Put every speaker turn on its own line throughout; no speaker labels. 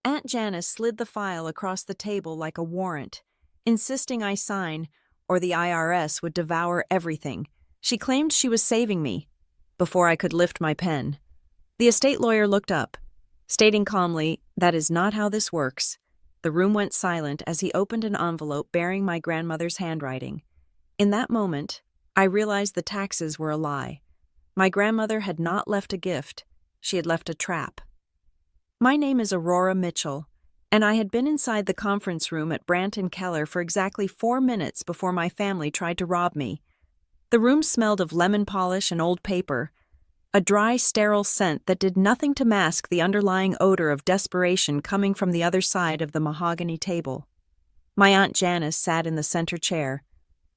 Aunt Janice slid the file across the table like a warrant, insisting I sign, or the IRS would devour everything. She claimed she was saving me before I could lift my pen. The estate lawyer looked up, stating calmly, "That is not how this works." The room went silent as he opened an envelope bearing my grandmother's handwriting. In that moment, I realized the taxes were a lie. My grandmother had not left a gift. She had left a trap. My name is Aurora Mitchell, and I had been inside the conference room at Brandt & Keller for exactly 4 minutes before my family tried to rob me. The room smelled of lemon polish and old paper, a dry, sterile scent that did nothing to mask the underlying odor of desperation coming from the other side of the mahogany table. My Aunt Janice sat in the center chair,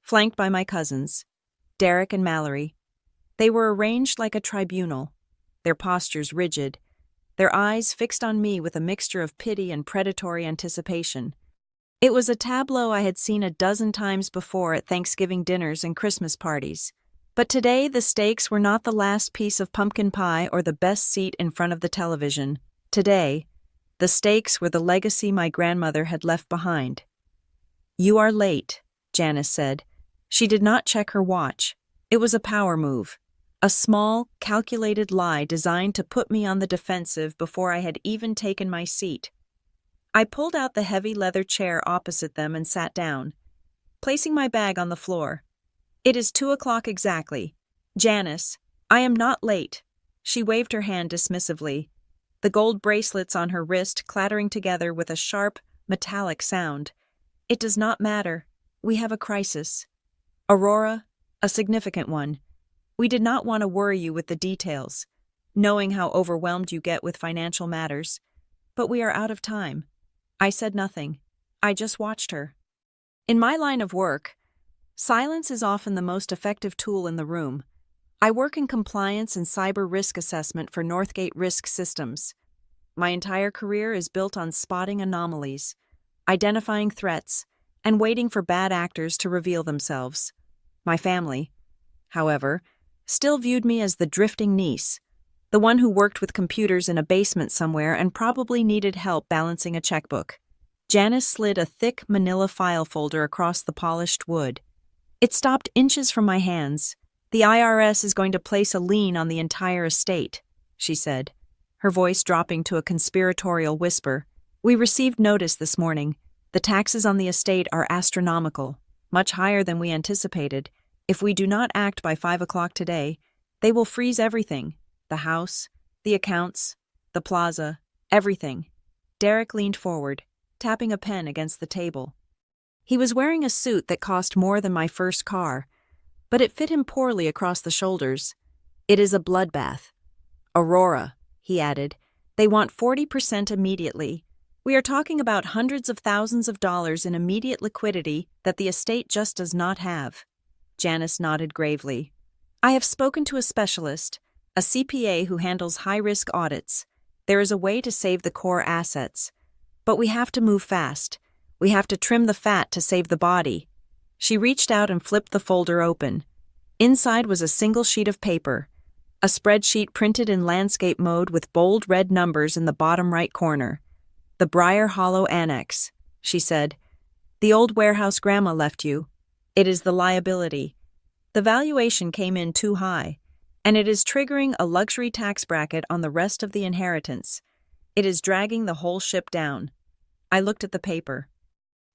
flanked by my cousins, Derek and Mallory. They were arranged like a tribunal, their postures rigid, their eyes fixed on me with a mixture of pity and predatory anticipation. It was a tableau I had seen a dozen times before at Thanksgiving dinners and Christmas parties. But today the stakes were not the last piece of pumpkin pie or the best seat in front of the television. Today, the stakes were the legacy my grandmother had left behind. "You are late," Janice said. She did not check her watch. It was a power move. A small, calculated lie designed to put me on the defensive before I had even taken my seat. I pulled out the heavy leather chair opposite them and sat down, placing my bag on the floor. "It is 2 o'clock exactly. Janice, I am not late." She waved her hand dismissively, the gold bracelets on her wrist clattering together with a sharp, metallic sound. "It does not matter. We have a crisis. Aurora, a significant one. We did not want to worry you with the details, knowing how overwhelmed you get with financial matters. But we are out of time." I said nothing. I just watched her. In my line of work, silence is often the most effective tool in the room. I work in compliance and cyber risk assessment for Northgate Risk Systems. My entire career is built on spotting anomalies, identifying threats, and waiting for bad actors to reveal themselves. My family, however, still viewed me as the drifting niece, the one who worked with computers in a basement somewhere and probably needed help balancing a checkbook. Janice slid a thick manila file folder across the polished wood. "It stopped inches from my hands. The IRS is going to place a lien on the entire estate," she said, her voice dropping to a conspiratorial whisper. "We received notice this morning. The taxes on the estate are astronomical, much higher than we anticipated. If we do not act by 5 o'clock today, they will freeze everything. The house, the accounts, the plaza, everything." Derek leaned forward, tapping a pen against the table. He was wearing a suit that cost more than my first car, but it fit him poorly across the shoulders. "It is a bloodbath. Aurora," he added, "they want 40% immediately. We are talking about hundreds of thousands of dollars in immediate liquidity that the estate just does not have." Janice nodded gravely. "I have spoken to a specialist, a CPA who handles high-risk audits. There is a way to save the core assets. But we have to move fast. We have to trim the fat to save the body." She reached out and flipped the folder open. Inside was a single sheet of paper, a spreadsheet printed in landscape mode with bold red numbers in the bottom right corner. "The Briar Hollow Annex," she said. "The old warehouse Grandma left you. It is the liability. The valuation came in too high, and it is triggering a luxury tax bracket on the rest of the inheritance. It is dragging the whole ship down." I looked at the paper.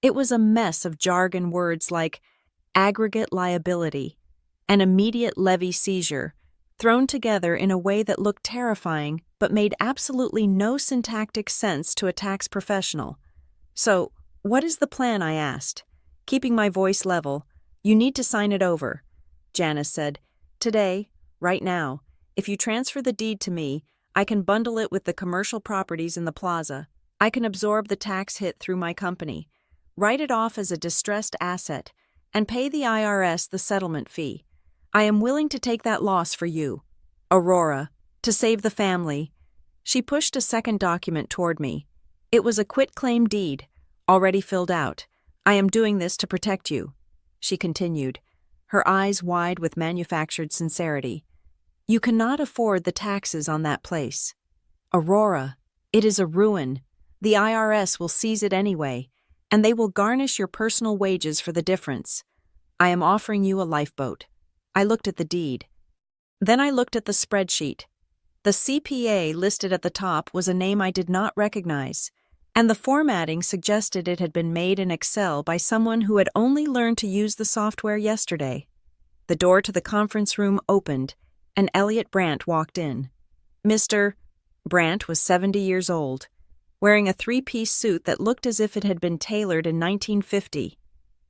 It was a mess of jargon words like aggregate liability and immediate levy seizure, thrown together in a way that looked terrifying but made absolutely no syntactic sense to a tax professional. "So, what is the plan?" I asked, keeping my voice level. "You need to sign it over," Janice said. "Today, right now. If you transfer the deed to me, I can bundle it with the commercial properties in the plaza. I can absorb the tax hit through my company, write it off as a distressed asset, and pay the IRS the settlement fee. I am willing to take that loss for you, Aurora, to save the family." She pushed a second document toward me. It was a quitclaim deed, already filled out. "I am doing this to protect you," she continued, her eyes wide with manufactured sincerity. "You cannot afford the taxes on that place. Aurora, it is a ruin. The IRS will seize it anyway, and they will garnish your personal wages for the difference. I am offering you a lifeboat. I looked at the deed. Then I looked at the spreadsheet. The CPA listed at the top was a name I did not recognize, and the formatting suggested it had been made in Excel by someone who had only learned to use the software yesterday. The door to the conference room opened, and Elliot Brandt walked in. Mr. Brandt was 70 years old, wearing a three-piece suit that looked as if it had been tailored in 1950.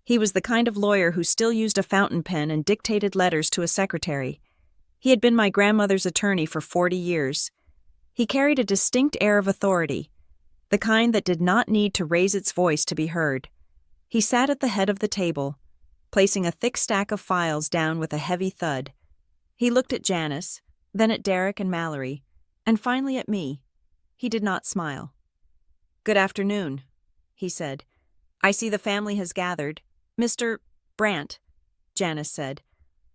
He was the kind of lawyer who still used a fountain pen and dictated letters to a secretary. He had been my grandmother's attorney for 40 years. He carried a distinct air of authority, the kind that did not need to raise its voice to be heard. He sat at the head of the table, placing a thick stack of files down with a heavy thud. He looked at Janice, then at Derek and Mallory, and finally at me. He did not smile. "Good afternoon," he said. "I see the family has gathered." "Mr. Brandt," Janice said,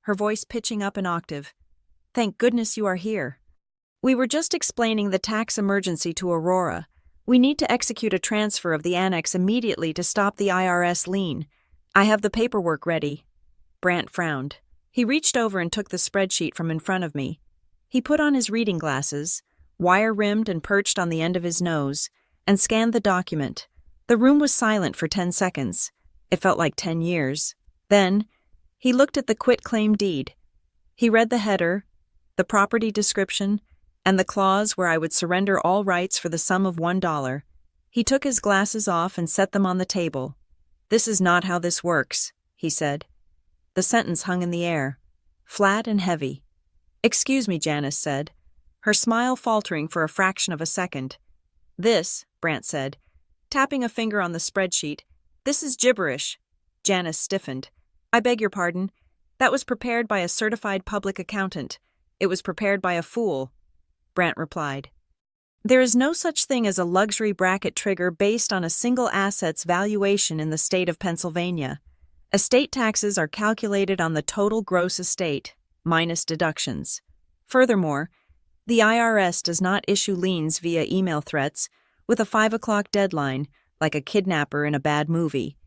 her voice pitching up an octave. "Thank goodness you are here. We were just explaining the tax emergency to Aurora. We need to execute a transfer of the annex immediately to stop the IRS lien. I have the paperwork ready." Brandt frowned. He reached over and took the spreadsheet from in front of me. He put on his reading glasses, wire-rimmed and perched on the end of his nose, and scanned the document. The room was silent for 10 seconds. It felt like 10 years. Then, he looked at the quitclaim deed. He read the header, the property description, and the clause where I would surrender all rights for the sum of $1. He took his glasses off and set them on the table. "This is not how this works," he said. The sentence hung in the air, flat and heavy. "Excuse me," Janice said, her smile faltering for a fraction of a second. "This," Brandt said, tapping a finger on the spreadsheet, "this is gibberish." Janice stiffened. "I beg your pardon. That was prepared by a certified public accountant. It was prepared by a fool," Brandt replied. "There is no such thing as a luxury bracket trigger based on a single asset's valuation in the state of Pennsylvania. Estate taxes are calculated on the total gross estate, minus deductions. Furthermore, the IRS does not issue liens via email threats with a 5 o'clock deadline like a kidnapper in a bad movie.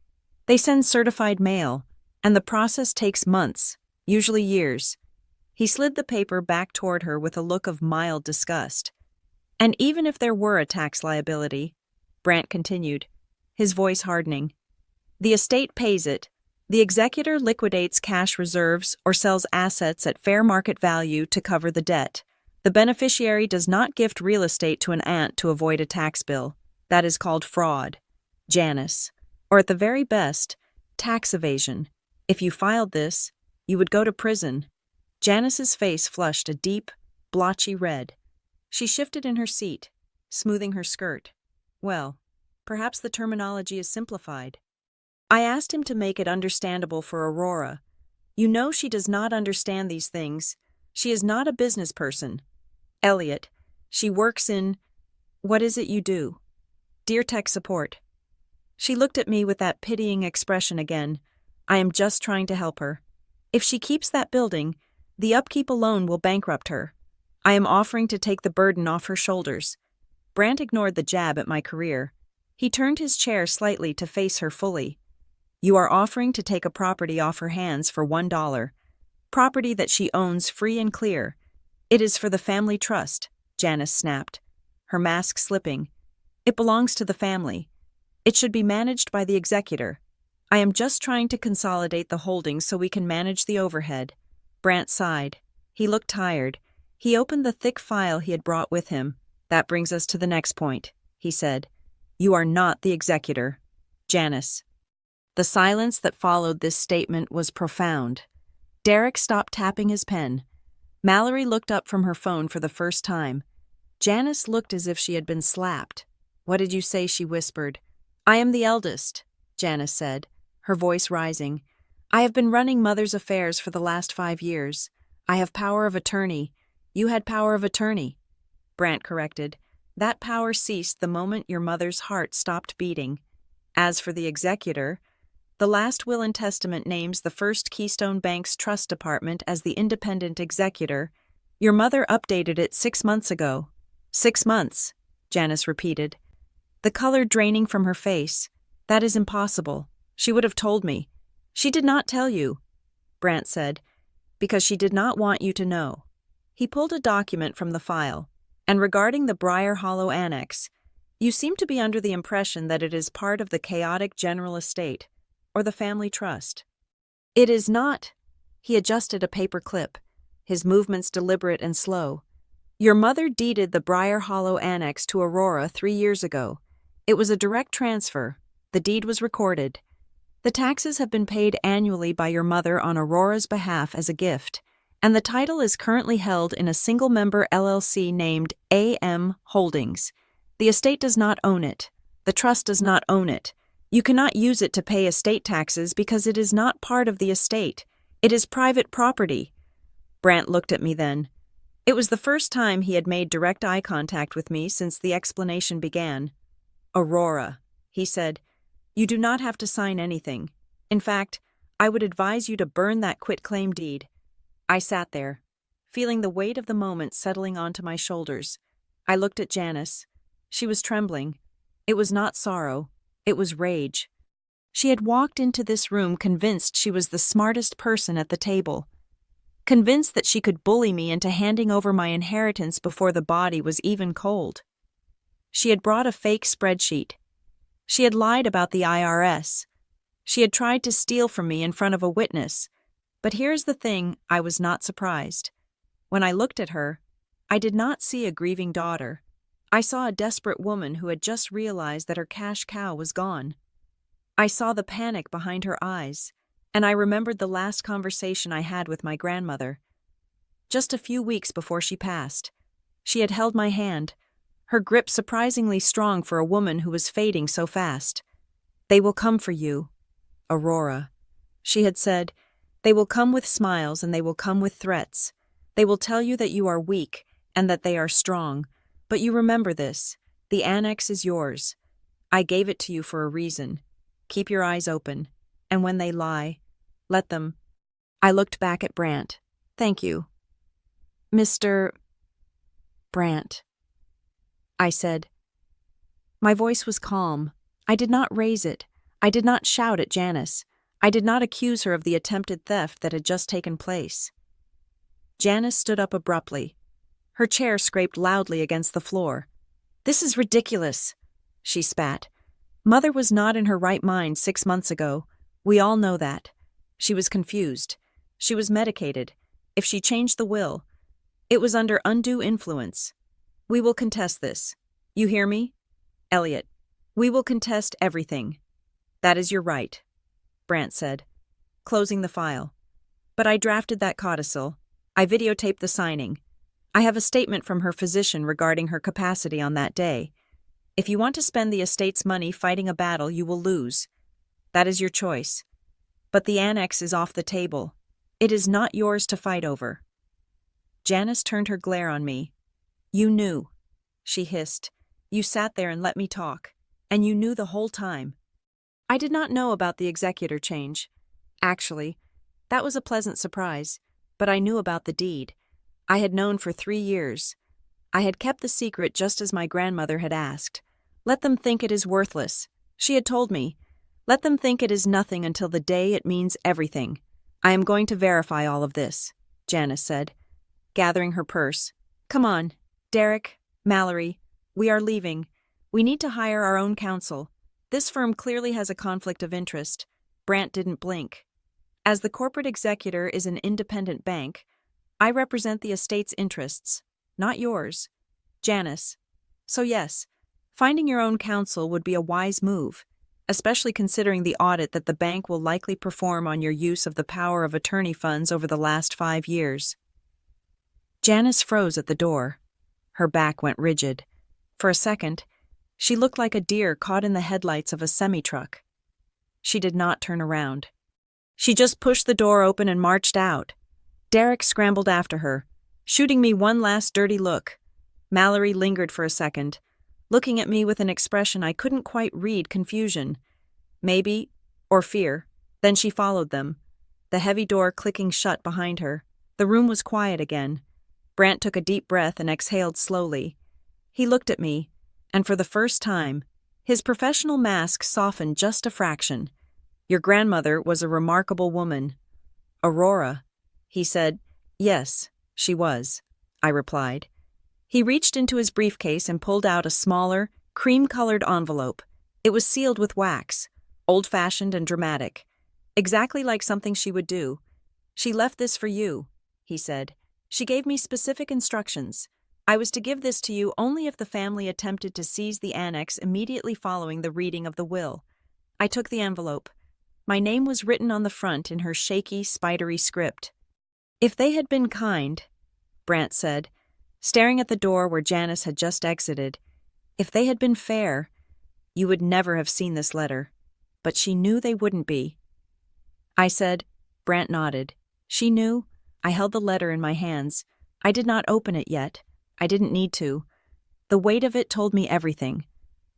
They send certified mail, and the process takes months, usually years." He slid the paper back toward her with a look of mild disgust. "And even if there were a tax liability," Brandt continued, his voice hardening, "the estate pays it. The executor liquidates cash reserves or sells assets at fair market value to cover the debt. The beneficiary does not gift real estate to an aunt to avoid a tax bill. That is called fraud, Janice, or at the very best, tax evasion. If you filed this, you would go to prison." Janice's face flushed a deep, blotchy red. She shifted in her seat, smoothing her skirt. "Well, perhaps the terminology is simplified. I asked him to make it understandable for Aurora. You know she does not understand these things. She is not a business person. Elliot, she works in... What is it you do?" "Dear Tech Support." She looked at me with that pitying expression again. "I am just trying to help her. If she keeps that building, the upkeep alone will bankrupt her. I am offering to take the burden off her shoulders." Brandt ignored the jab at my career. He turned his chair slightly to face her fully. "You are offering to take a property off her hands for $1. Property that she owns free and clear. It is for the family trust," Janice snapped, her mask slipping. "It belongs to the family. It should be managed by the executor. I am just trying to consolidate the holdings so we can manage the overhead." Brandt sighed. He looked tired. He opened the thick file he had brought with him. "That brings us to the next point," he said. "You are not the executor. Janice." The silence that followed this statement was profound. Derek stopped tapping his pen. Mallory looked up from her phone for the first time. Janice looked as if she had been slapped. "What did you say?" she whispered. "I am the eldest," Janice said, her voice rising. "I have been running Mother's affairs for the last 5 years. I have power of attorney. You had power of attorney," Brandt corrected. "That power ceased the moment your mother's heart stopped beating. As for the executor, the last will and testament names the First Keystone Bank's trust department as the independent executor. Your mother updated it 6 months ago." 6 months," Janice repeated. the color draining from her face. That is impossible. She would have told me. She did not tell you, Brant said, because she did not want you to know. He pulled a document from the file, and regarding the Briar Hollow Annex, you seem to be under the impression that it is part of the chaotic general estate, or the family trust. It is not. He adjusted a paper clip, his movements deliberate and slow. Your mother deeded the Briar Hollow Annex to Aurora 3 years ago. It was a direct transfer. The deed was recorded. The taxes have been paid annually by your mother on Aurora's behalf as a gift, and the title is currently held in a single-member LLC named AM Holdings. The estate does not own it. The trust does not own it. You cannot use it to pay estate taxes because it is not part of the estate. It is private property. Brant looked at me then. It was the first time he had made direct eye contact with me since the explanation began. Aurora, he said, you do not have to sign anything. In fact, I would advise you to burn that quitclaim deed. I sat there, feeling the weight of the moment settling onto my shoulders. I looked at Janice. She was trembling. It was not sorrow. It was rage. She had walked into this room convinced she was the smartest person at the table, convinced that she could bully me into handing over my inheritance before the body was even cold. She had brought a fake spreadsheet. She had lied about the IRS. She had tried to steal from me in front of a witness. But here's the thing, I was not surprised. When I looked at her, I did not see a grieving daughter. I saw a desperate woman who had just realized that her cash cow was gone. I saw the panic behind her eyes, and I remembered the last conversation I had with my grandmother. Just a few weeks before she passed, she had held my hand, her grip surprisingly strong for a woman who was fading so fast. They will come for you, Aurora, she had said. They will come with smiles and they will come with threats. They will tell you that you are weak and that they are strong. But you remember this. The annex is yours. I gave it to you for a reason. Keep your eyes open. And when they lie, let them. I looked back at Brant. Thank you. Mr. Brant, I said. My voice was calm. I did not raise it. I did not shout at Janice. I did not accuse her of the attempted theft that had just taken place. Janice stood up abruptly. Her chair scraped loudly against the floor. This is ridiculous, she spat. Mother was not in her right mind 6 months ago. We all know that. She was confused. She was medicated. If she changed the will, it was under undue influence. We will contest this. You hear me? Elliot, we will contest everything. That is your right, Brant said, closing the file. But I drafted that codicil. I videotaped the signing. I have a statement from her physician regarding her capacity on that day. If you want to spend the estate's money fighting a battle, you will lose. That is your choice. But the annex is off the table. It is not yours to fight over. Janice turned her glare on me. You knew, she hissed. You sat there and let me talk, and you knew the whole time. I did not know about the executor change. Actually, that was a pleasant surprise, but I knew about the deed. I had known for 3 years. I had kept the secret just as my grandmother had asked. Let them think it is worthless, she had told me. Let them think it is nothing until the day it means everything. I am going to verify all of this, Janice said, gathering her purse. Come on, Derek, Mallory, we are leaving. We need to hire our own counsel. This firm clearly has a conflict of interest. Brant didn't blink. As the corporate executor is an independent bank, I represent the estate's interests, not yours. Janice. So yes, finding your own counsel would be a wise move, especially considering the audit that the bank will likely perform on your use of the power of attorney funds over the last 5 years. Janice froze at the door. Her back went rigid. For a second, she looked like a deer caught in the headlights of a semi-truck. She did not turn around. She just pushed the door open and marched out. Derek scrambled after her, shooting me one last dirty look. Mallory lingered for a second, looking at me with an expression I couldn't quite read, confusion, maybe, or fear. Then she followed them, the heavy door clicking shut behind her. The room was quiet again. Brant took a deep breath and exhaled slowly. He looked at me, and for the first time, His professional mask softened just a fraction. Your grandmother was a remarkable woman. Aurora, he said. Yes, she was, I replied. He reached into his briefcase and pulled out a smaller, cream-colored envelope. It was sealed with wax, old-fashioned and dramatic, exactly like something she would do. She left this for you, he said. She gave me specific instructions. I was to give this to you only if the family attempted to seize the annex immediately following the reading of the will. I took the envelope. My name was written on the front in her shaky, spidery script. If they had been kind, Brant said, staring at the door where Janice had just exited, if they had been fair, you would never have seen this letter. But she knew they wouldn't be. I said. Brant nodded. She knew. I held the letter in my hands. I did not open it yet. I didn't need to. The weight of it told me everything.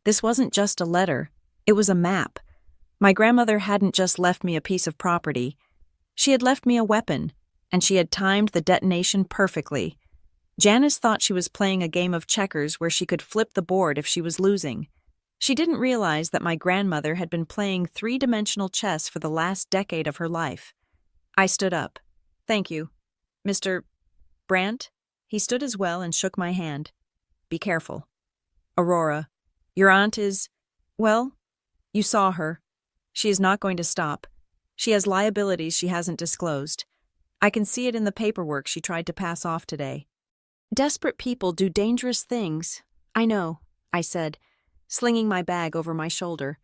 This wasn't just a letter. It was a map. My grandmother hadn't just left me a piece of property. She had left me a weapon, and she had timed the detonation perfectly. Janice thought she was playing a game of checkers where she could flip the board if she was losing. She didn't realize that my grandmother had been playing three-dimensional chess for the last decade of her life. I stood up. Thank you. Mr. Brant? He stood as well and shook my hand. Be careful. Aurora, your aunt is, well, you saw her. She is not going to stop. She has liabilities she hasn't disclosed. I can see it in the paperwork she tried to pass off today. Desperate people do dangerous things. I know, I said, slinging my bag over my shoulder.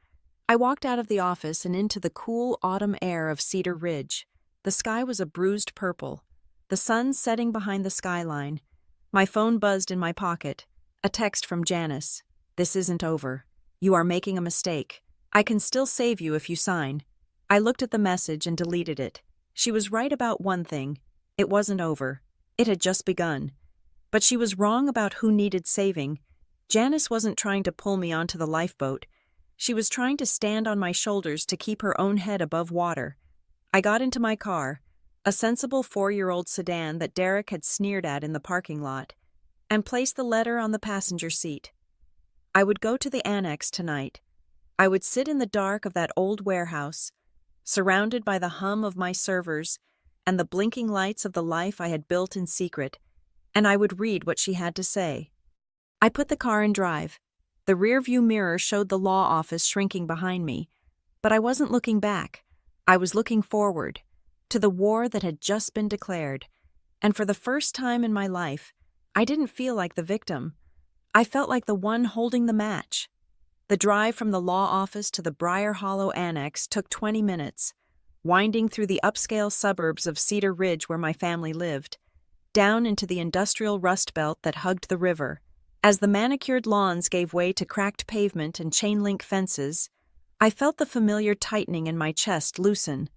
I walked out of the office and into the cool autumn air of Cedar Ridge. The sky was a bruised purple, the sun setting behind the skyline. My phone buzzed in my pocket. A text from Janice. This isn't over. You are making a mistake. I can still save you if you sign. I looked at the message and deleted it. She was right about one thing. It wasn't over. It had just begun. But she was wrong about who needed saving. Janice wasn't trying to pull me onto the lifeboat. She was trying to stand on my shoulders to keep her own head above water. I got into my car, a sensible 4-year-old sedan that Derek had sneered at in the parking lot, and placed the letter on the passenger seat. I would go to the annex tonight. I would sit in the dark of that old warehouse, surrounded by the hum of my servers and the blinking lights of the life I had built in secret, and I would read what she had to say. I put the car in drive. The rearview mirror showed the law office shrinking behind me, but I wasn't looking back. I was looking forward, to the war that had just been declared, and for the first time in my life, I didn't feel like the victim. I felt like the one holding the match. The drive from the law office to the Briar Hollow Annex took 20 minutes, winding through the upscale suburbs of Cedar Ridge where my family lived, down into the industrial rust belt that hugged the river. As the manicured lawns gave way to cracked pavement and chain-link fences, I felt the familiar tightening in my chest loosen.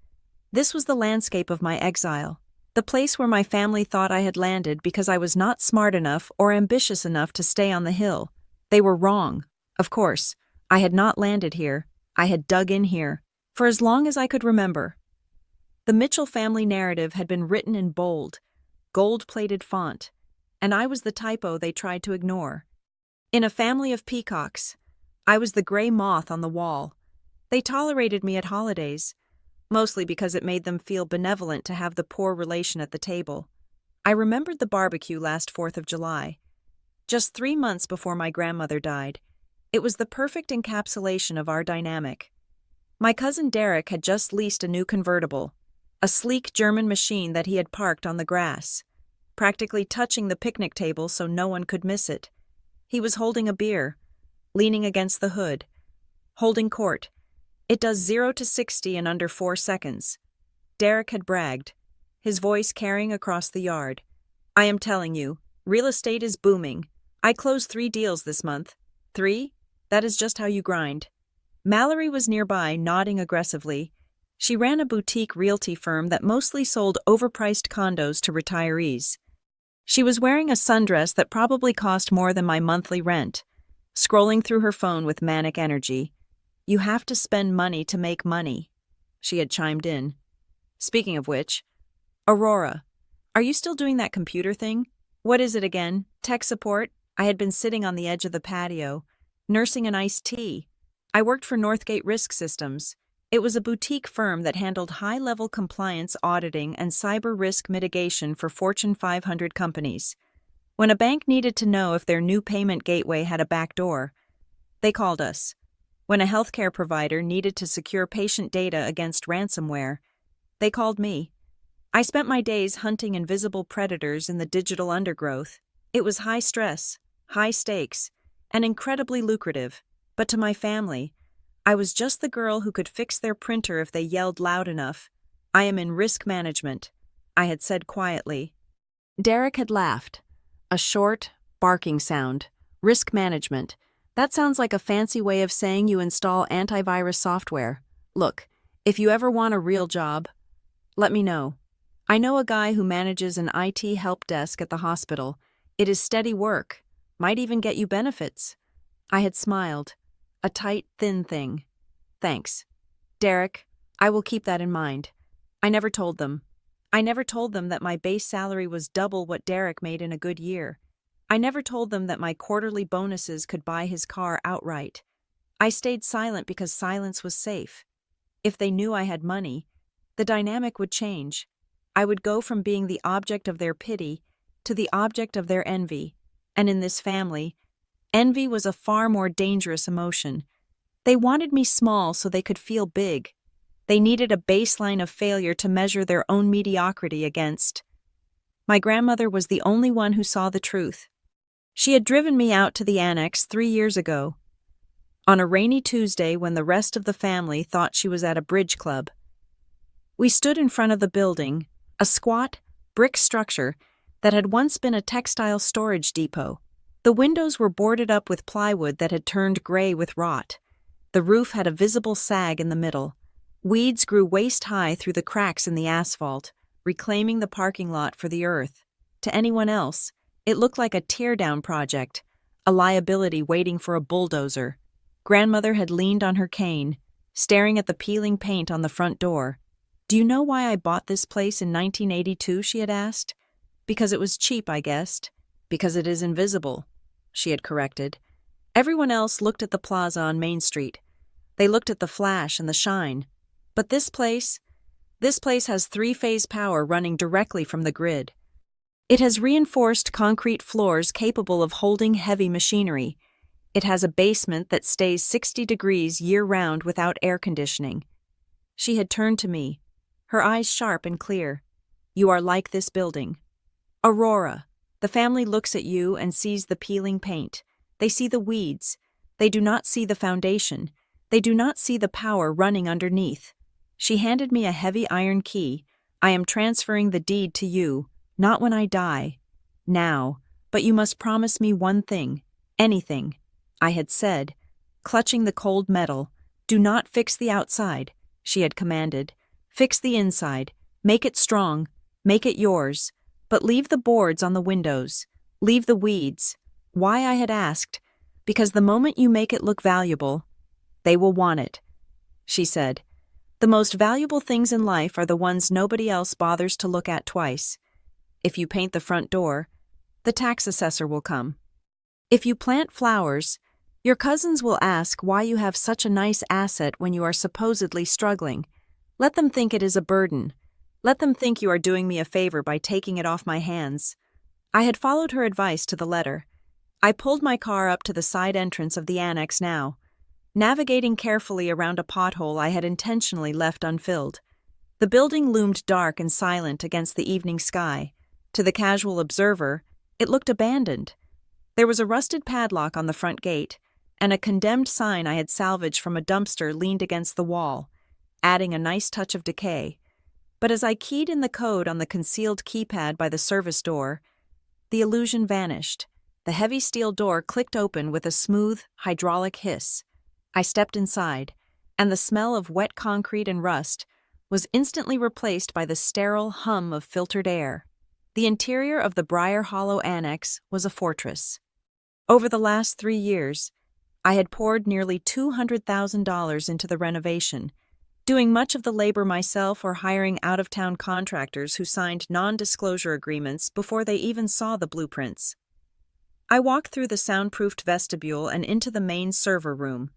This was the landscape of my exile, the place where my family thought I had landed because I was not smart enough or ambitious enough to stay on the hill. They were wrong. Of course, I had not landed here. I had dug in here, for as long as I could remember. The Mitchell family narrative had been written in bold, gold-plated font, and I was the typo they tried to ignore. In a family of peacocks, I was the gray moth on the wall. They tolerated me at holidays, mostly because it made them feel benevolent to have the poor relation at the table. I remembered the barbecue last 4th of July, just 3 months before my grandmother died. It was the perfect encapsulation of our dynamic. My cousin Derek had just leased a new convertible, a sleek German machine that he had parked on the grass, practically touching the picnic table so no one could miss it. He was holding a beer, leaning against the hood, holding court. It does 0 to 60 in under 4 seconds. Derek had bragged, his voice carrying across the yard. I am telling you, real estate is booming. I closed 3 deals this month. 3? That is just how you grind. Mallory was nearby, nodding aggressively. She ran a boutique realty firm that mostly sold overpriced condos to retirees. She was wearing a sundress that probably cost more than my monthly rent, scrolling through her phone with manic energy. You have to spend money to make money, she had chimed in. Speaking of which, Aurora, are you still doing that computer thing? What is it again? Tech support? I had been sitting on the edge of the patio, nursing an iced tea, I worked for Northgate Risk Systems. It was a boutique firm that handled high-level compliance auditing and cyber risk mitigation for Fortune 500 companies. When a bank needed to know if their new payment gateway had a backdoor, they called us. When a healthcare provider needed to secure patient data against ransomware, they called me. I spent my days hunting invisible predators in the digital undergrowth. It was high stress, high stakes, and incredibly lucrative. But to my family, I was just the girl who could fix their printer if they yelled loud enough. I am in risk management, I had said quietly. Derek had laughed. A short, barking sound. Risk management. That sounds like a fancy way of saying you install antivirus software. Look, if you ever want a real job, let me know. I know a guy who manages an IT help desk at the hospital. It is steady work. Might even get you benefits. I had smiled. A tight, thin thing. Thanks. Derek, I will keep that in mind. I never told them. I never told them that my base salary was double what Derek made in a good year. I never told them that my quarterly bonuses could buy his car outright. I stayed silent because silence was safe. If they knew I had money, the dynamic would change. I would go from being the object of their pity to the object of their envy. And in this family, envy was a far more dangerous emotion. They wanted me small so they could feel big. They needed a baseline of failure to measure their own mediocrity against. My grandmother was the only one who saw the truth. She had driven me out to the annex 3 years ago, on a rainy Tuesday when the rest of the family thought she was at a bridge club. We stood in front of the building, a squat, brick structure that had once been a textile storage depot. The windows were boarded up with plywood that had turned gray with rot. The roof had a visible sag in the middle. Weeds grew waist-high through the cracks in the asphalt, reclaiming the parking lot for the earth. To anyone else, it looked like a tear-down project, a liability waiting for a bulldozer. Grandmother had leaned on her cane, staring at the peeling paint on the front door. "Do you know why I bought this place in 1982?" she had asked. "Because it was cheap, I guessed. Because it is invisible," she had corrected. Everyone else looked at the plaza on Main Street. They looked at the flash and the shine. But this place has three-phase power running directly from the grid. It has reinforced concrete floors capable of holding heavy machinery. It has a basement that stays 60 degrees year-round without air conditioning. She had turned to me, her eyes sharp and clear. "You are like this building. Aurora, the family looks at you and sees the peeling paint. They see the weeds. They do not see the foundation. They do not see the power running underneath." She handed me a heavy iron key. "I am transferring the deed to you, not when I die. Now, but you must promise me one thing. Anything." I had said, clutching the cold metal. "Do not fix the outside," she had commanded. "Fix the inside. Make it strong. Make it yours. But leave the boards on the windows. Leave the weeds." Why, I had asked. "Because the moment you make it look valuable, they will want it," she said. "The most valuable things in life are the ones nobody else bothers to look at twice. If you paint the front door, the tax assessor will come. If you plant flowers, your cousins will ask why you have such a nice asset when you are supposedly struggling. Let them think it is a burden. Let them think you are doing me a favor by taking it off my hands." I had followed her advice to the letter. I pulled my car up to the side entrance of the annex now, navigating carefully around a pothole I had intentionally left unfilled. The building loomed dark and silent against the evening sky. To the casual observer, it looked abandoned. There was a rusted padlock on the front gate, and a condemned sign I had salvaged from a dumpster leaned against the wall, adding a nice touch of decay. But as I keyed in the code on the concealed keypad by the service door, the illusion vanished. The heavy steel door clicked open with a smooth, hydraulic hiss. I stepped inside, and the smell of wet concrete and rust was instantly replaced by the sterile hum of filtered air. The interior of the Briar Hollow Annex was a fortress. Over the last 3 years, I had poured nearly $200,000 into the renovation, doing much of the labor myself or hiring out-of-town contractors who signed non-disclosure agreements before they even saw the blueprints. I walked through the soundproofed vestibule and into the main server room.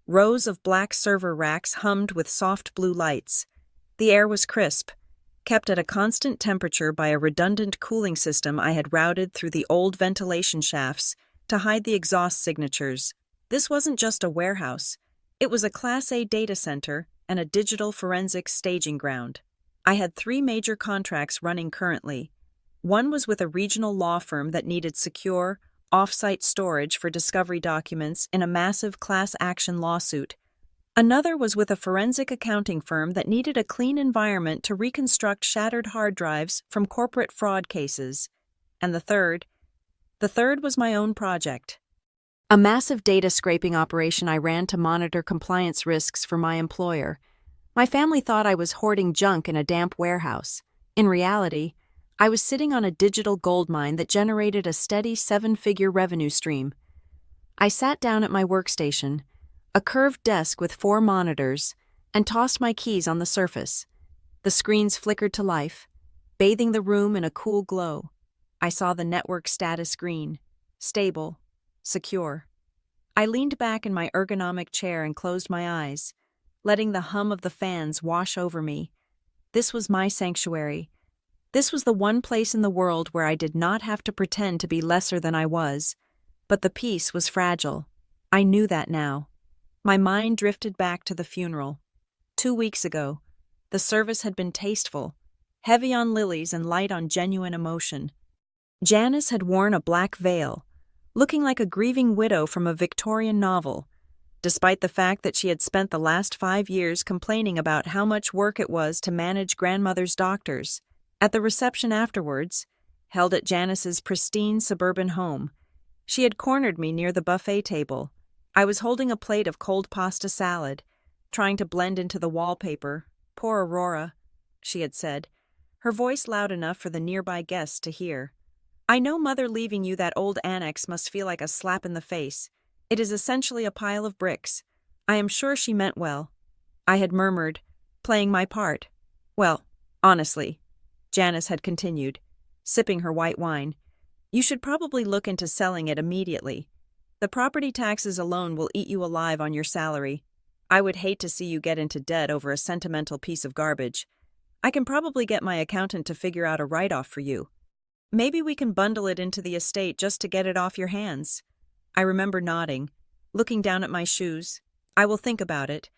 Rows of black server racks hummed with soft blue lights. The air was crisp, kept at a constant temperature by a redundant cooling system I had routed through the old ventilation shafts to hide the exhaust signatures. This wasn't just a warehouse. It was a Class A data center and a digital forensics staging ground. I had 3 major contracts running currently. One was with a regional law firm that needed secure, off-site storage for discovery documents in a massive class action lawsuit. Another was with a forensic accounting firm that needed a clean environment to reconstruct shattered hard drives from corporate fraud cases. And the third was my own project. A massive data scraping operation I ran to monitor compliance risks for my employer. My family thought I was hoarding junk in a damp warehouse. In reality, I was sitting on a digital goldmine that generated a steady 7-figure revenue stream. I sat down at my workstation, a curved desk with 4 monitors, and tossed my keys on the surface. The screens flickered to life, bathing the room in a cool glow. I saw the network status green, stable, secure. I leaned back in my ergonomic chair and closed my eyes, letting the hum of the fans wash over me. This was my sanctuary. This was the one place in the world where I did not have to pretend to be lesser than I was. But the peace was fragile. I knew that now. My mind drifted back to the funeral. 2 weeks ago, the service had been tasteful, heavy on lilies and light on genuine emotion. Janice had worn a black veil, looking like a grieving widow from a Victorian novel, despite the fact that she had spent the last 5 years complaining about how much work it was to manage grandmother's doctors. At the reception afterwards, held at Janice's pristine suburban home, she had cornered me near the buffet table. I was holding a plate of cold pasta salad, trying to blend into the wallpaper. "Poor Aurora," she had said, her voice loud enough for the nearby guests to hear. "I know Mother leaving you that old annex must feel like a slap in the face. It is essentially a pile of bricks. I am sure she meant well." I had murmured, playing my part. "Well, honestly," Janice had continued, sipping her white wine, "you should probably look into selling it immediately. The property taxes alone will eat you alive on your salary. I would hate to see you get into debt over a sentimental piece of garbage. I can probably get my accountant to figure out a write-off for you. Maybe we can bundle it into the estate just to get it off your hands." I remember nodding, looking down at my shoes. "I will think about it."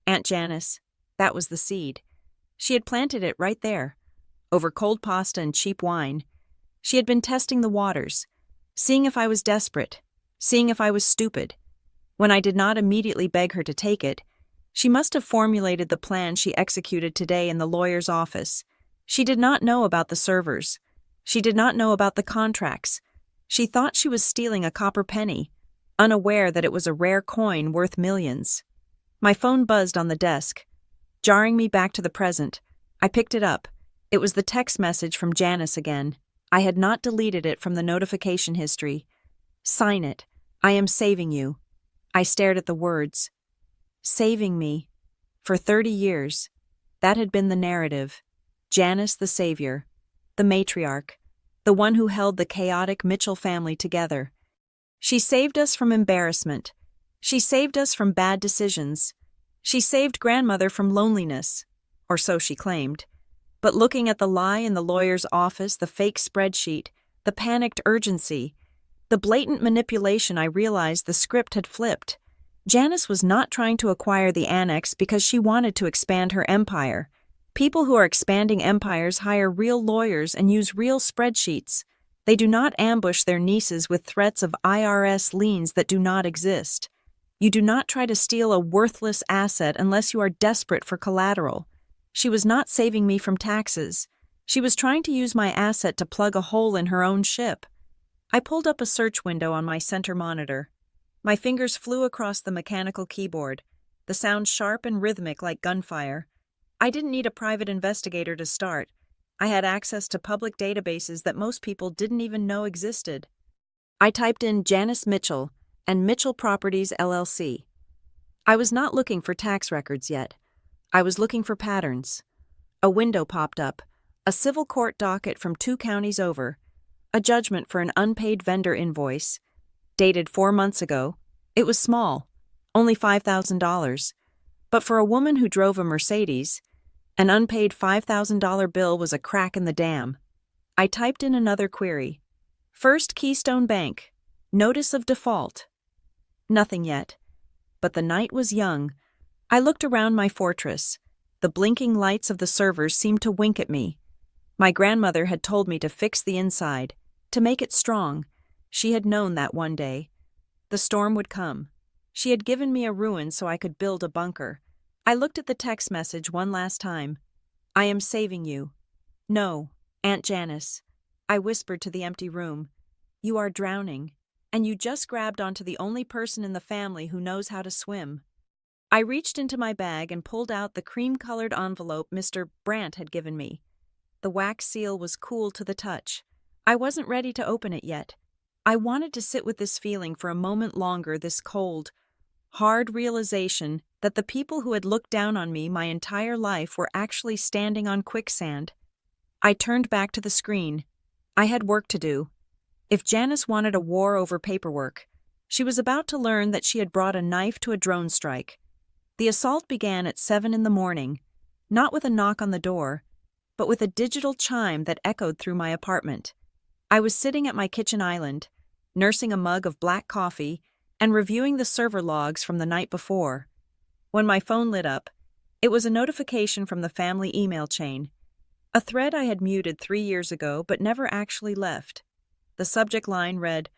Aunt Janice, that was the seed. She had planted it right there, over cold pasta and cheap wine. She had been testing the waters, seeing if I was desperate, seeing if I was stupid. When I did not immediately beg her to take it, she must have formulated the plan she executed today in the lawyer's office. She did not know about the servers. She did not know about the contracts. She thought she was stealing a copper penny, unaware that it was a rare coin worth millions. My phone buzzed on the desk, jarring me back to the present. I picked it up. It was the text message from Janice again. I had not deleted it from the notification history. "Sign it. I am saving you." I stared at the words. Saving me. For 30 years. That had been the narrative. Janice the savior. The matriarch. The one who held the chaotic Mitchell family together. She saved us from embarrassment. She saved us from bad decisions. She saved grandmother from loneliness. Or so she claimed. But looking at the lie in the lawyer's office, the fake spreadsheet, the panicked urgency, the blatant manipulation, I realized the script had flipped. Janice was not trying to acquire the annex because she wanted to expand her empire. People who are expanding empires hire real lawyers and use real spreadsheets. They do not ambush their nieces with threats of IRS liens that do not exist. You do not try to steal a worthless asset unless you are desperate for collateral. She was not saving me from taxes. She was trying to use my asset to plug a hole in her own ship. I pulled up a search window on my center monitor. My fingers flew across the mechanical keyboard, the sound sharp and rhythmic like gunfire. I didn't need a private investigator to start. I had access to public databases that most people didn't even know existed. I typed in Janice Mitchell and Mitchell Properties LLC. I was not looking for tax records yet. I was looking for patterns. A window popped up, a civil court docket from 2 counties over, a judgment for an unpaid vendor invoice, dated 4 months ago. It was small, only $5,000. But for a woman who drove a Mercedes, an unpaid $5,000 bill was a crack in the dam. I typed in another query. First Keystone Bank. Notice of default. Nothing yet. But the night was young. I looked around my fortress. The blinking lights of the servers seemed to wink at me. My grandmother had told me to fix the inside, to make it strong. She had known that one day. The storm would come. She had given me a ruin so I could build a bunker. I looked at the text message one last time. I am saving you. No, Aunt Janice. I whispered to the empty room. You are drowning, and you just grabbed onto the only person in the family who knows how to swim. I reached into my bag and pulled out the cream-colored envelope Mr. Brandt had given me. The wax seal was cool to the touch. I wasn't ready to open it yet. I wanted to sit with this feeling for a moment longer, this cold, hard realization that the people who had looked down on me my entire life were actually standing on quicksand. I turned back to the screen. I had work to do. If Janice wanted a war over paperwork, she was about to learn that she had brought a knife to a drone strike. The assault began at 7 a.m, not with a knock on the door, but with a digital chime that echoed through my apartment. I was sitting at my kitchen island, nursing a mug of black coffee and reviewing the server logs from the night before. When my phone lit up, it was a notification from the family email chain, a thread I had muted 3 years ago but never actually left. The subject line read,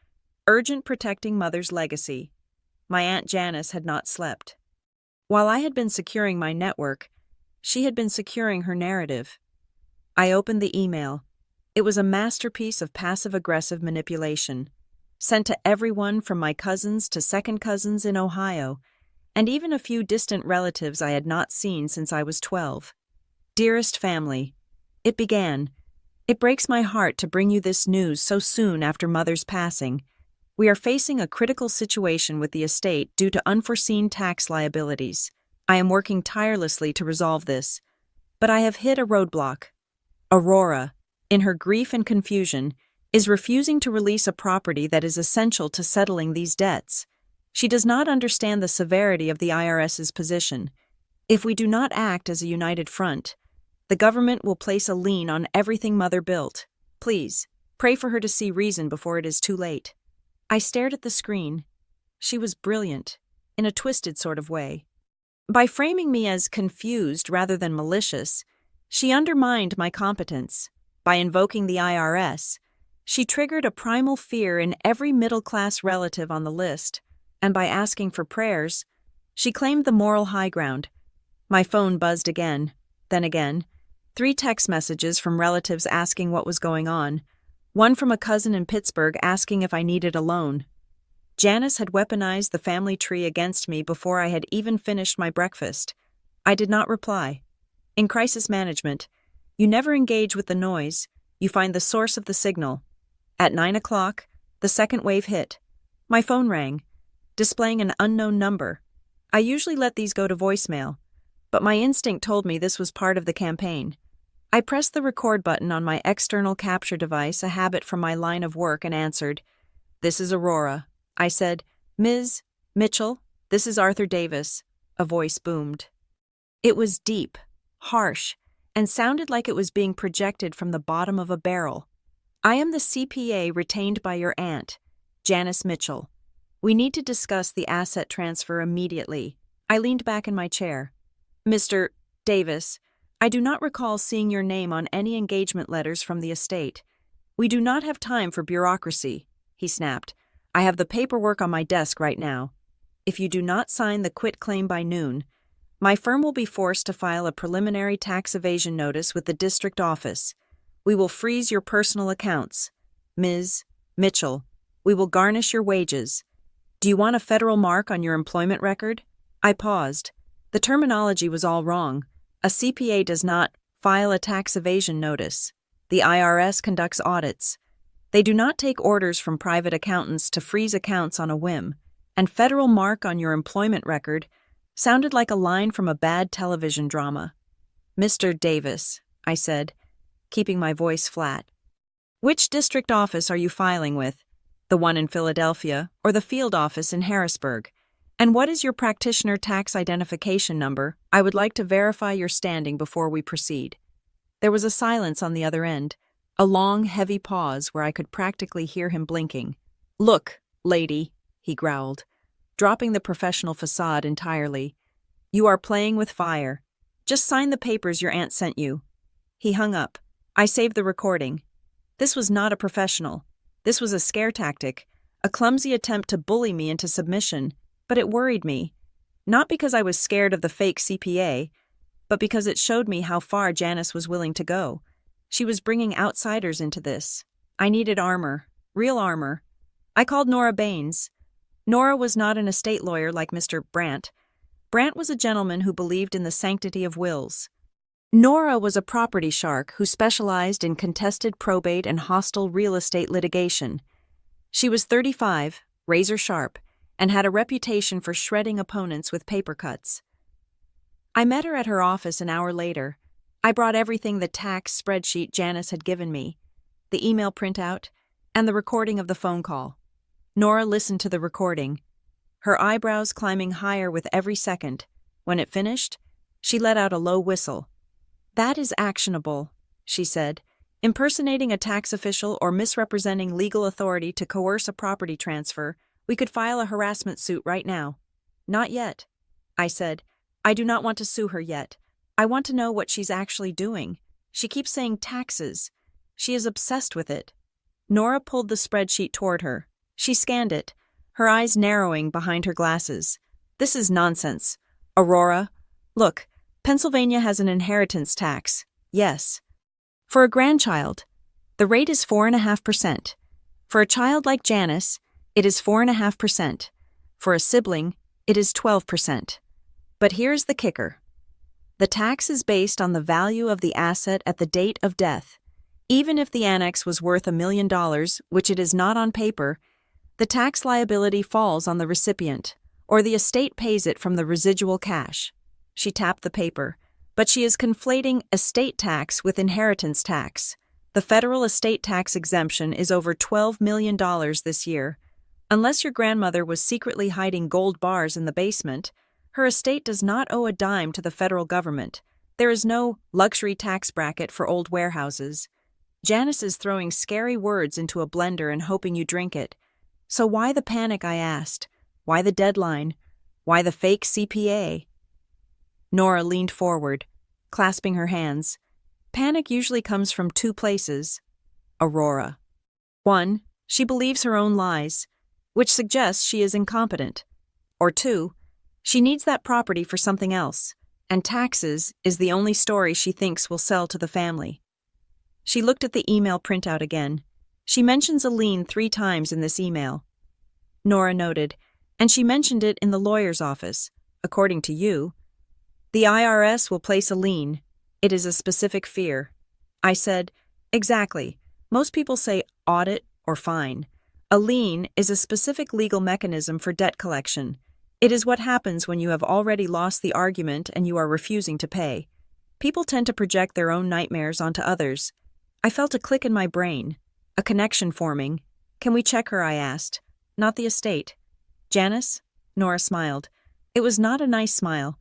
Urgent Protecting Mother's Legacy. My Aunt Janice had not slept. While I had been securing my network, she had been securing her narrative. I opened the email. It was a masterpiece of passive-aggressive manipulation, sent to everyone from my cousins to second cousins in Ohio, and even a few distant relatives I had not seen since I was 12. Dearest family, it began. It breaks my heart to bring you this news so soon after Mother's passing. We are facing a critical situation with the estate due to unforeseen tax liabilities. I am working tirelessly to resolve this, but I have hit a roadblock. Aurora, in her grief and confusion, is refusing to release a property that is essential to settling these debts. She does not understand the severity of the IRS's position. If we do not act as a united front, the government will place a lien on everything Mother built. Please, pray for her to see reason before it is too late. I stared at the screen. She was brilliant, in a twisted sort of way. By framing me as confused rather than malicious, she undermined my competence. By invoking the IRS, she triggered a primal fear in every middle-class relative on the list, and by asking for prayers, she claimed the moral high ground. My phone buzzed again, then again. 3 text messages from relatives asking what was going on, one from a cousin in Pittsburgh asking if I needed a loan. Janice had weaponized the family tree against me before I had even finished my breakfast. I did not reply. In crisis management, you never engage with the noise, you find the source of the signal. At 9 o'clock, the second wave hit. My phone rang, displaying an unknown number. I usually let these go to voicemail, but my instinct told me this was part of the campaign. I pressed the record button on my external capture device, a habit from my line of work, and answered. This is Aurora. I said, Ms. Mitchell, this is Arthur Davis. A voice boomed. It was deep, harsh, and sounded like it was being projected from the bottom of a barrel. I am the CPA retained by your aunt, Janice Mitchell. We need to discuss the asset transfer immediately. I leaned back in my chair. Mr. Davis, I do not recall seeing your name on any engagement letters from the estate. We do not have time for bureaucracy, he snapped. I have the paperwork on my desk right now. If you do not sign the quitclaim by noon, my firm will be forced to file a preliminary tax evasion notice with the district office. We will freeze your personal accounts. Ms. Mitchell, we will garnish your wages. Do you want a federal mark on your employment record? I paused. The terminology was all wrong. A CPA does not file a tax evasion notice. The IRS conducts audits. They do not take orders from private accountants to freeze accounts on a whim, and federal mark on your employment record sounded like a line from a bad television drama. Mr. Davis, I said, keeping my voice flat. Which district office are you filing with? The one in Philadelphia or the field office in Harrisburg? And what is your practitioner tax identification number? I would like to verify your standing before we proceed. There was a silence on the other end, a long, heavy pause where I could practically hear him blinking. Look, lady, he growled, dropping the professional facade entirely. You are playing with fire. Just sign the papers your aunt sent you. He hung up. I saved the recording. This was not a professional. This was a scare tactic, a clumsy attempt to bully me into submission, but it worried me. Not because I was scared of the fake CPA, but because it showed me how far Janice was willing to go. She was bringing outsiders into this. I needed armor, real armor. I called Nora Baines. Nora was not an estate lawyer like Mr. Brandt. Brandt was a gentleman who believed in the sanctity of wills. Nora was a property shark who specialized in contested probate and hostile real estate litigation. She was 35, razor sharp, and had a reputation for shredding opponents with paper cuts. I met her at her office an hour later. I brought everything the tax spreadsheet Janice had given me, the email printout, and the recording of the phone call. Nora listened to the recording, her eyebrows climbing higher with every second. When it finished, she let out a low whistle. That is actionable, she said, impersonating a tax official or misrepresenting legal authority to coerce a property transfer. We could file a harassment suit right now. Not yet, I said. I do not want to sue her yet. I want to know what she's actually doing. She keeps saying taxes. She is obsessed with it. Nora pulled the spreadsheet toward her. She scanned it, her eyes narrowing behind her glasses. This is nonsense. Aurora, look, Pennsylvania has an inheritance tax. Yes. For a grandchild, the rate is 4.5%. For a child like Janice, it is 4.5%. For a sibling, it is 12%. But here's the kicker. The tax is based on the value of the asset at the date of death. Even if the annex was worth $1 million, which it is not on paper, the tax liability falls on the recipient, or the estate pays it from the residual cash. She tapped the paper, but she is conflating estate tax with inheritance tax. The federal estate tax exemption is over $12 million this year. Unless your grandmother was secretly hiding gold bars in the basement, her estate does not owe a dime to the federal government. There is no luxury tax bracket for old warehouses. Janice is throwing scary words into a blender and hoping you drink it. So why the panic, I asked? Why the deadline? Why the fake CPA? Nora leaned forward, clasping her hands. Panic usually comes from two places. Aurora. 1, she believes her own lies, which suggests she is incompetent. Or 2, she needs that property for something else, and taxes is the only story she thinks will sell to the family. She looked at the email printout again. She mentions a lien 3 times in this email. Nora noted, and she mentioned it in the lawyer's office. According to you, the IRS will place a lien. It is a specific fear. I said, exactly. Most people say audit or fine. A lien is a specific legal mechanism for debt collection. It is what happens when you have already lost the argument and you are refusing to pay. People tend to project their own nightmares onto others. I felt a click in my brain, a connection forming. Can we check her, I asked. Not the estate. Janice? Nora smiled. It was not a nice smile.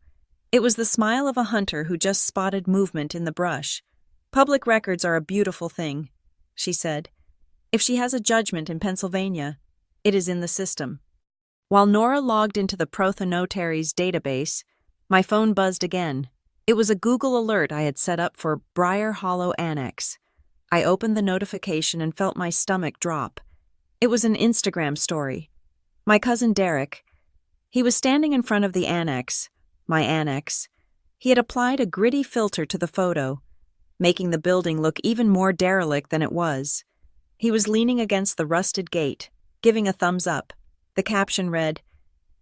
It was the smile of a hunter who just spotted movement in the brush. Public records are a beautiful thing, she said. If she has a judgment in Pennsylvania, it is in the system. While Nora logged into the Protha Notary's database, my phone buzzed again. It was a Google alert I had set up for Briar Hollow Annex. I opened the notification and felt my stomach drop. It was an Instagram story. My cousin Derek. He was standing in front of the annex, my annex. He had applied a gritty filter to the photo, making the building look even more derelict than it was. He was leaning against the rusted gate, giving a thumbs up. The caption read,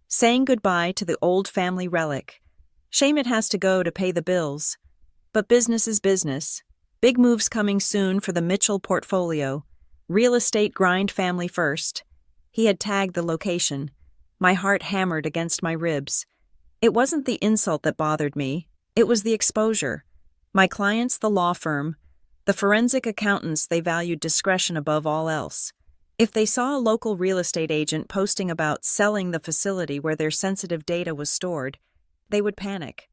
"Saying goodbye to the old family relic. Shame it has to go to pay the bills. But business is business. Big moves coming soon for the Mitchell portfolio. Real estate grind family first." He had tagged the location. My heart hammered against my ribs. It wasn't the insult that bothered me. It was the exposure. My clients, the law firm, the forensic accountants, they valued discretion above all else. If they saw a local real estate agent posting about selling the facility where their sensitive data was stored, they would panic.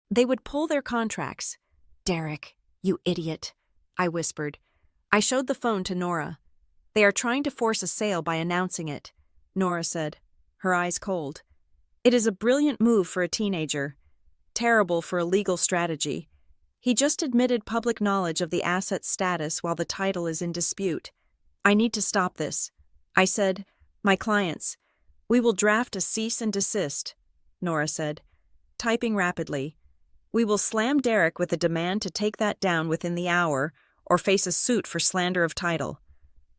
They would pull their contracts. "Derek, you idiot," I whispered. I showed the phone to Nora. "They are trying to force a sale by announcing it," Nora said, her eyes cold. "It is a brilliant move for a teenager. Terrible for a legal strategy. He just admitted public knowledge of the asset's status while the title is in dispute. I need to stop this." I said, "My clients. We will draft a cease and desist," Nora said, typing rapidly. "We will slam Derek with a demand to take that down within the hour or face a suit for slander of title.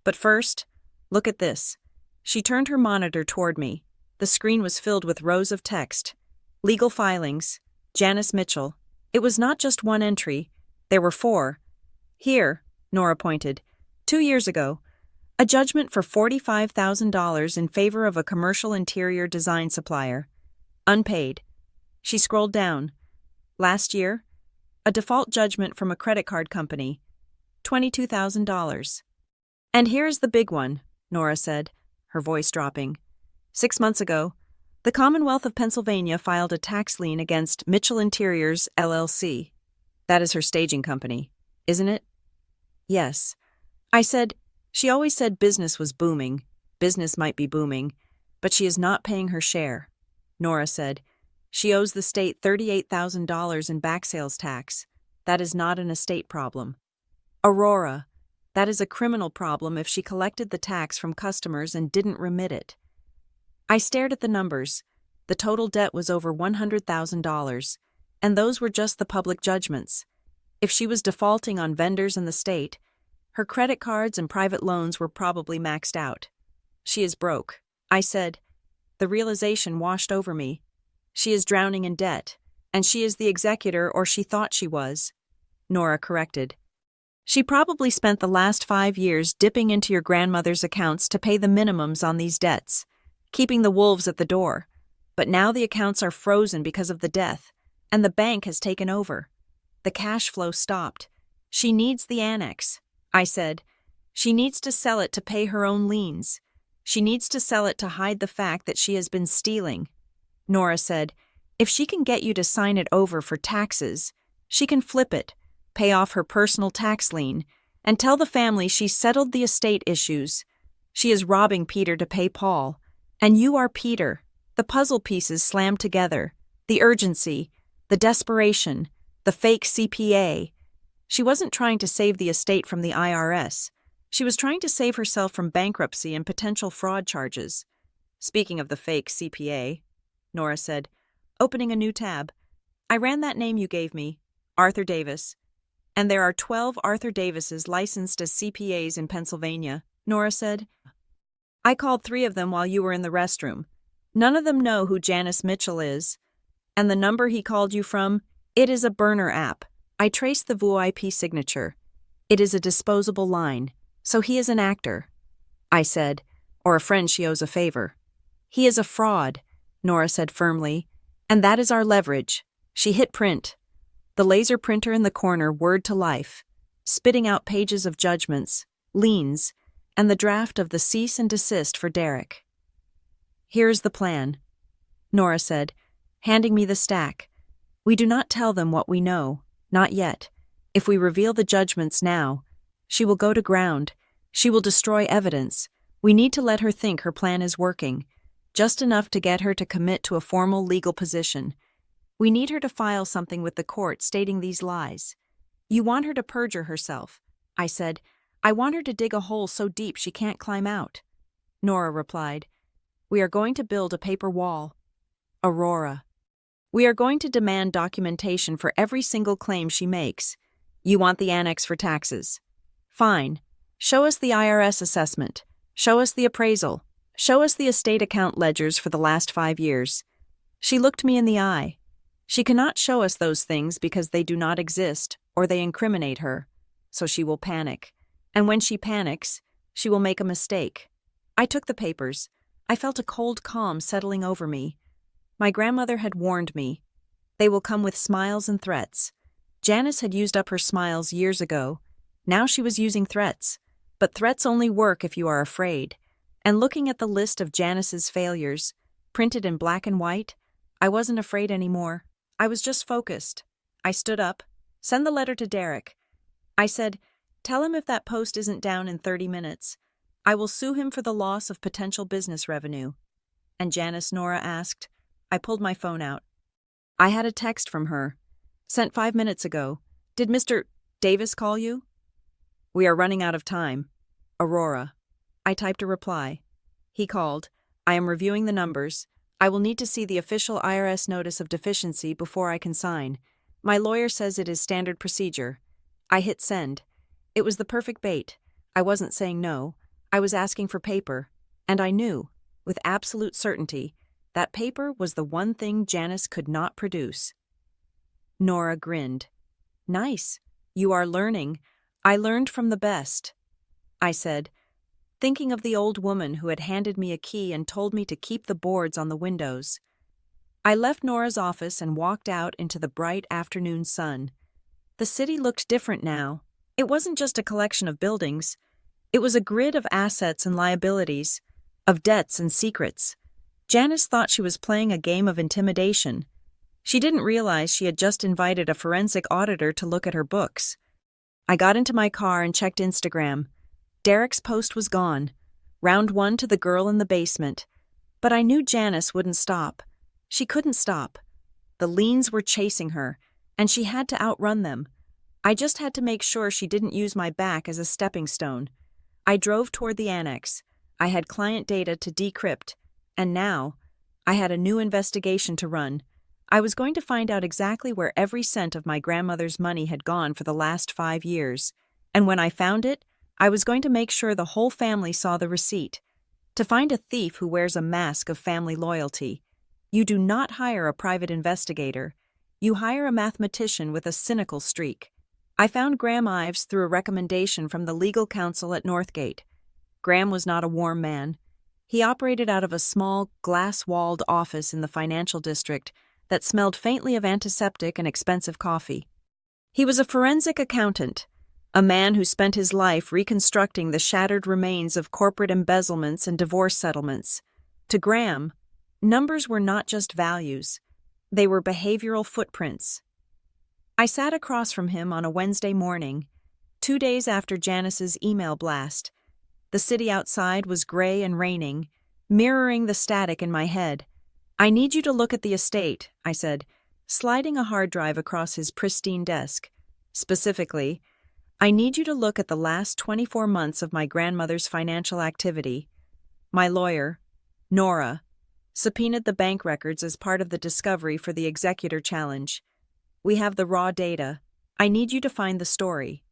But first, look at this." She turned her monitor toward me. The screen was filled with rows of text. Legal filings. Janice Mitchell. It was not just one entry. There were 4. "Here," Nora pointed. 2 years ago. A judgment for $45,000 in favor of a commercial interior design supplier. Unpaid. She scrolled down. Last year, a default judgment from a credit card company. $22,000. "And here's the big one," Nora said, her voice dropping. 6 months ago, the Commonwealth of Pennsylvania filed a tax lien against Mitchell Interiors, LLC. That is her staging company, isn't it? "Yes." I said, "She always said business was booming. Business might be booming, but she is not paying her share." Nora said, "She owes the state $38,000 in back sales tax. That is not an estate problem." "Aurora, that is a criminal problem if she collected the tax from customers and didn't remit it." I stared at the numbers. The total debt was over $100,000, and those were just the public judgments. If she was defaulting on vendors in the state, her credit cards and private loans were probably maxed out. "She is broke," I said. The realization washed over me. She is drowning in debt, and she is the executor, or she thought she was. Nora corrected. "She probably spent the last 5 years dipping into your grandmother's accounts to pay the minimums on these debts, keeping the wolves at the door. But now the accounts are frozen because of the death, and the bank has taken over. The cash flow stopped. She needs the annex," I said. "She needs to sell it to pay her own liens. She needs to sell it to hide the fact that she has been stealing." Nora said, "If she can get you to sign it over for taxes, she can flip it, pay off her personal tax lien, and tell the family she settled the estate issues. She is robbing Peter to pay Paul. And you are Peter." The puzzle pieces slammed together. The urgency, the desperation, the fake CPA. She wasn't trying to save the estate from the IRS. She was trying to save herself from bankruptcy and potential fraud charges. "Speaking of the fake CPA," Nora said, opening a new tab, "I ran that name you gave me, Arthur Davis. And there are 12 Arthur Davises licensed as CPAs in Pennsylvania," Nora said. "I called 3 of them while you were in the restroom. None of them know who Janice Mitchell is. And the number he called you from, it is a burner app. I traced the VoIP signature. It is a disposable line, so he is an actor," I said, "or a friend she owes a favor." "He is a fraud," Nora said firmly, "and that is our leverage." She hit print. The laser printer in the corner whirred to life, spitting out pages of judgments, liens, and the draft of the cease and desist for Derek. "Here's the plan," Nora said, handing me the stack. "We do not tell them what we know, not yet. If we reveal the judgments now, she will go to ground. She will destroy evidence. We need to let her think her plan is working, just enough to get her to commit to a formal legal position. We need her to file something with the court stating these lies. You want her to perjure herself," I said. "I want her to dig a hole so deep she can't climb out." Nora replied, "We are going to build a paper wall." Aurora. "We are going to demand documentation for every single claim she makes. You want the annex for taxes. Fine. Show us the IRS assessment. Show us the appraisal. Show us the estate account ledgers for the last 5 years." She looked me in the eye. She cannot show us those things because they do not exist or they incriminate her. So she will panic. And when she panics, she will make a mistake. I took the papers. I felt a cold calm settling over me. My grandmother had warned me. They will come with smiles and threats. Janice had used up her smiles years ago. Now she was using threats. But threats only work if you are afraid. And looking at the list of Janice's failures, printed in black and white, I wasn't afraid anymore. I was just focused. I stood up. Send the letter to Derek. I said, tell him if that post isn't down in 30 minutes, I will sue him for the loss of potential business revenue. And Janice, Nora asked. I pulled my phone out. I had a text from her. Sent 5 minutes ago. Did Mr. Davis call you? We are running out of time. Aurora. I typed a reply. He called. I am reviewing the numbers. I will need to see the official IRS notice of deficiency before I can sign. My lawyer says it is standard procedure. I hit send. It was the perfect bait. I wasn't saying no. I was asking for paper. And I knew, with absolute certainty, that paper was the one thing Janice could not produce. Nora grinned. Nice. You are learning. I learned from the best. I said, thinking of the old woman who had handed me a key and told me to keep the boards on the windows. I left Nora's office and walked out into the bright afternoon sun. The city looked different now. It wasn't just a collection of buildings. It was a grid of assets and liabilities, of debts and secrets. Janice thought she was playing a game of intimidation. She didn't realize she had just invited a forensic auditor to look at her books. I got into my car and checked Instagram. Derek's post was gone. Round 1 to the girl in the basement. But I knew Janice wouldn't stop. She couldn't stop. The liens were chasing her, and she had to outrun them. I just had to make sure she didn't use my back as a stepping stone. I drove toward the annex. I had client data to decrypt, and now I had a new investigation to run. I was going to find out exactly where every cent of my grandmother's money had gone for the last 5 years, and when I found it, I was going to make sure the whole family saw the receipt. To find a thief who wears a mask of family loyalty, you do not hire a private investigator. You hire a mathematician with a cynical streak. I found Graham Ives through a recommendation from the legal counsel at Northgate. Graham was not a warm man. He operated out of a small, glass-walled office in the financial district that smelled faintly of antiseptic and expensive coffee. He was a forensic accountant, a man who spent his life reconstructing the shattered remains of corporate embezzlements and divorce settlements. To Graham, numbers were not just values. They were behavioral footprints. I sat across from him on a Wednesday morning, 2 days after Janice's email blast. The city outside was gray and raining, mirroring the static in my head. I need you to look at the estate, I said, sliding a hard drive across his pristine desk. Specifically, I need you to look at the last 24 months of my grandmother's financial activity. My lawyer, Nora, subpoenaed the bank records as part of the discovery for the executor challenge. We have the raw data. I need you to find the story.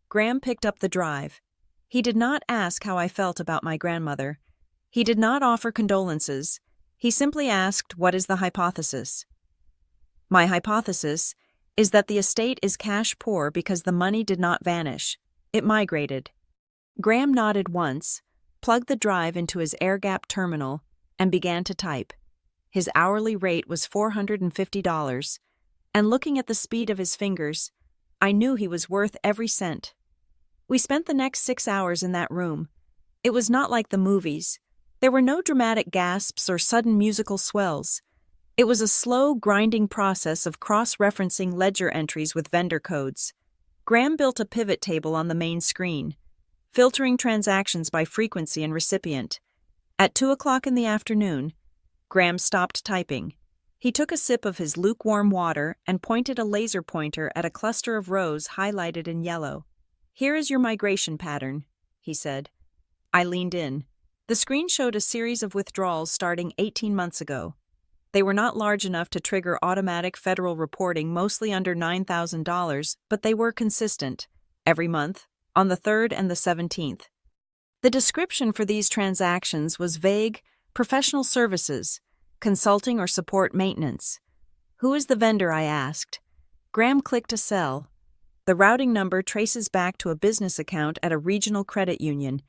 Graham picked up the drive. He did not ask how I felt about my grandmother. He did not offer condolences. He simply asked, what is the hypothesis? My hypothesis is that the estate is cash poor because the money did not vanish. It migrated. Graham nodded once, plugged the drive into his air-gap terminal, and began to type. His hourly rate was $450, and looking at the speed of his fingers, I knew he was worth every cent. We spent the next 6 hours in that room. It was not like the movies. There were no dramatic gasps or sudden musical swells. It was a slow, grinding process of cross-referencing ledger entries with vendor codes. Graham built a pivot table on the main screen, filtering transactions by frequency and recipient. At 2 o'clock in the afternoon, Graham stopped typing. He took a sip of his lukewarm water and pointed a laser pointer at a cluster of rows highlighted in yellow. Here is your migration pattern, he said. I leaned in. The screen showed a series of withdrawals starting 18 months ago. They were not large enough to trigger automatic federal reporting, mostly under $9,000, but they were consistent, every month, on the 3rd and the 17th. The description for these transactions was vague: professional services, consulting or support maintenance. Who is the vendor? I asked. Graham clicked a cell. The routing number traces back to a business account at a regional credit union.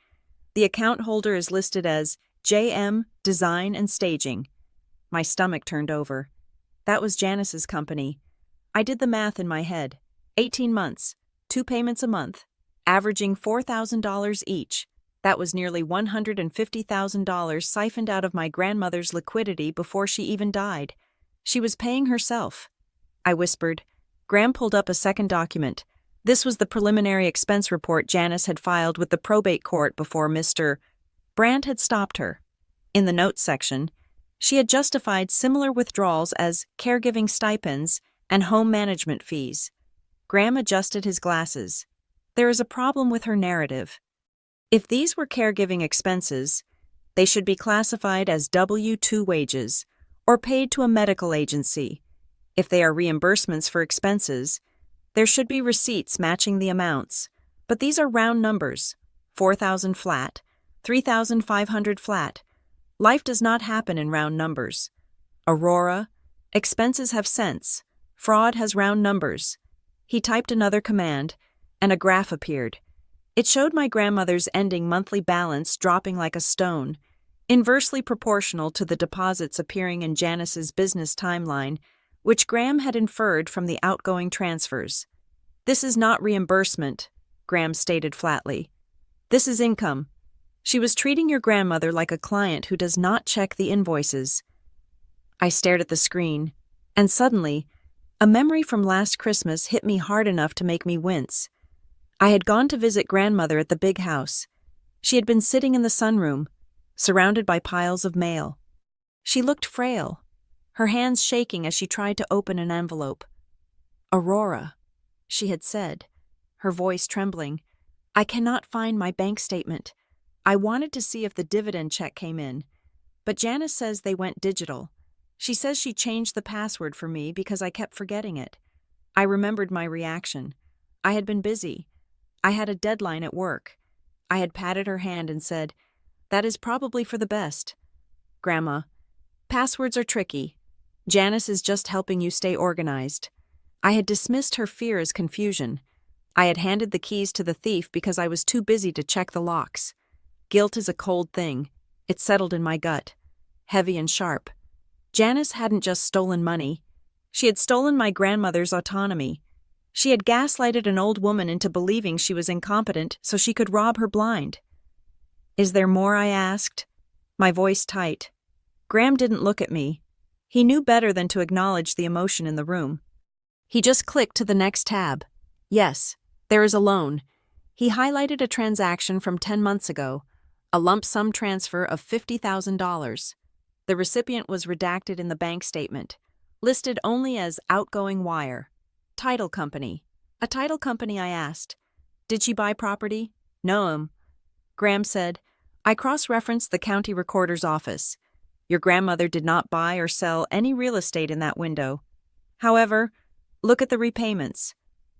The account holder is listed as JM Design and Staging. My stomach turned over. That was Janice's company. I did the math in my head. 18 months, 2 payments a month. averaging $4,000 each. That was nearly $150,000 siphoned out of my grandmother's liquidity before she even died. She was paying herself. I whispered. Graham pulled up a second document. This was the preliminary expense report Janice had filed with the probate court before Mr. Brandt had stopped her. In the notes section, she had justified similar withdrawals as caregiving stipends and home management fees. Graham adjusted his glasses. There is a problem with her narrative. If these were caregiving expenses, they should be classified as W-2 wages or paid to a medical agency. If they are reimbursements for expenses, there should be receipts matching the amounts. But these are round numbers: 4,000 flat, 3,500 flat. Life does not happen in round numbers. Aurora, expenses have cents. Fraud has round numbers. He typed another command, and a graph appeared. It showed my grandmother's ending monthly balance dropping like a stone, inversely proportional to the deposits appearing in Janice's business timeline, which Graham had inferred from the outgoing transfers. This is not reimbursement, Graham stated flatly. This is income. She was treating your grandmother like a client who does not check the invoices. I stared at the screen, and suddenly, a memory from last Christmas hit me hard enough to make me wince. I had gone to visit grandmother at the big house. She had been sitting in the sunroom, surrounded by piles of mail. She looked frail, her hands shaking as she tried to open an envelope. Aurora, she had said, her voice trembling. I cannot find my bank statement. I wanted to see if the dividend check came in, but Janice says they went digital. She says she changed the password for me because I kept forgetting it. I remembered my reaction. I had been busy. I had a deadline at work. I had patted her hand and said, "That is probably for the best. Grandma, passwords are tricky. Janice is just helping you stay organized." I had dismissed her fear as confusion. I had handed the keys to the thief because I was too busy to check the locks. Guilt is a cold thing. It settled in my gut, heavy and sharp. Janice hadn't just stolen money. She had stolen my grandmother's autonomy. She had gaslighted an old woman into believing she was incompetent so she could rob her blind. Is there more? I asked, my voice tight. Graham didn't look at me. He knew better than to acknowledge the emotion in the room. He just clicked to the next tab. Yes, there is a loan. He highlighted a transaction from 10 months ago, a lump sum transfer of $50,000. The recipient was redacted in the bank statement, listed only as outgoing wire. Title company. A title company, I asked. Did she buy property? No. Graham said, I cross-referenced the county recorder's office. Your grandmother did not buy or sell any real estate in that window. However, look at the repayments.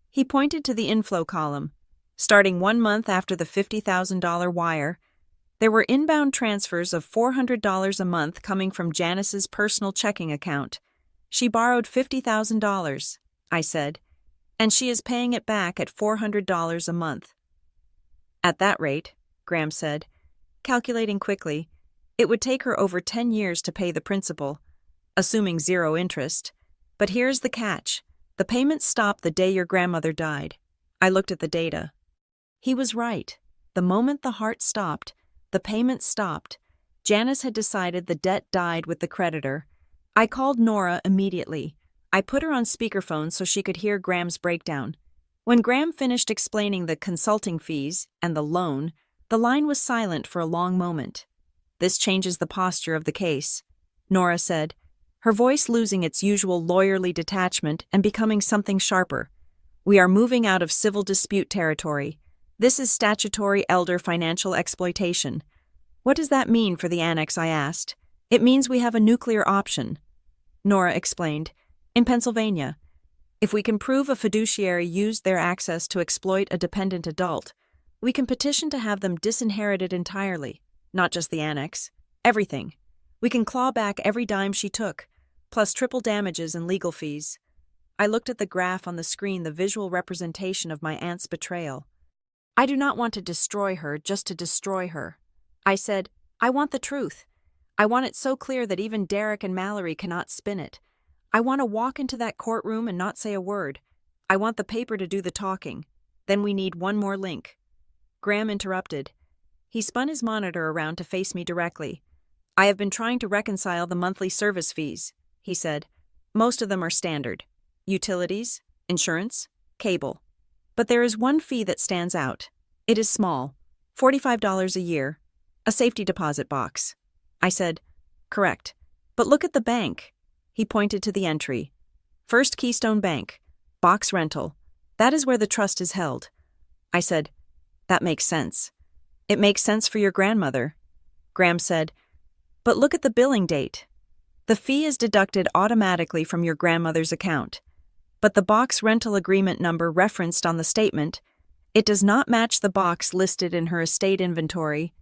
He pointed to the inflow column. Starting 1 month after the $50,000 wire, there were inbound transfers of $400 a month coming from Janice's personal checking account. She borrowed $50,000, I said, and she is paying it back at $400 a month. At that rate, Graham said, calculating quickly, it would take her over 10 years to pay the principal, assuming zero interest. But here's the catch. The payments stopped the day your grandmother died. I looked at the data. He was right. The moment the heart stopped, the payments stopped. Janice had decided the debt died with the creditor. I called Nora immediately. I put her on speakerphone so she could hear Graham's breakdown. When Graham finished explaining the consulting fees and the loan, the line was silent for a long moment. This changes the posture of the case, Nora said, her voice losing its usual lawyerly detachment and becoming something sharper. We are moving out of civil dispute territory. This is statutory elder financial exploitation. What does that mean for the annex? I asked. It means we have a nuclear option, Nora explained. In Pennsylvania, if we can prove a fiduciary used their access to exploit a dependent adult, we can petition to have them disinherited entirely, not just the annex, everything. We can claw back every dime she took, plus triple damages and legal fees. I looked at the graph on the screen, the visual representation of my aunt's betrayal. I do not want to destroy her just to destroy her. I said, I want the truth. I want it so clear that even Derek and Mallory cannot spin it. I want to walk into that courtroom and not say a word. I want the paper to do the talking. Then we need one more link. Graham interrupted. He spun his monitor around to face me directly. I have been trying to reconcile the monthly service fees, he said. Most of them are standard. Utilities, insurance, cable. But there is one fee that stands out. It is small, $45 a year, a safety deposit box. I said, correct. But look at the bank. He pointed to the entry. First Keystone Bank, box rental. That is where the trust is held. I said, that makes sense. It makes sense for your grandmother. Graham said, but look at the billing date. The fee is deducted automatically from your grandmother's account. But the box rental agreement number referenced on the statement, it does not match the box listed in her estate inventory.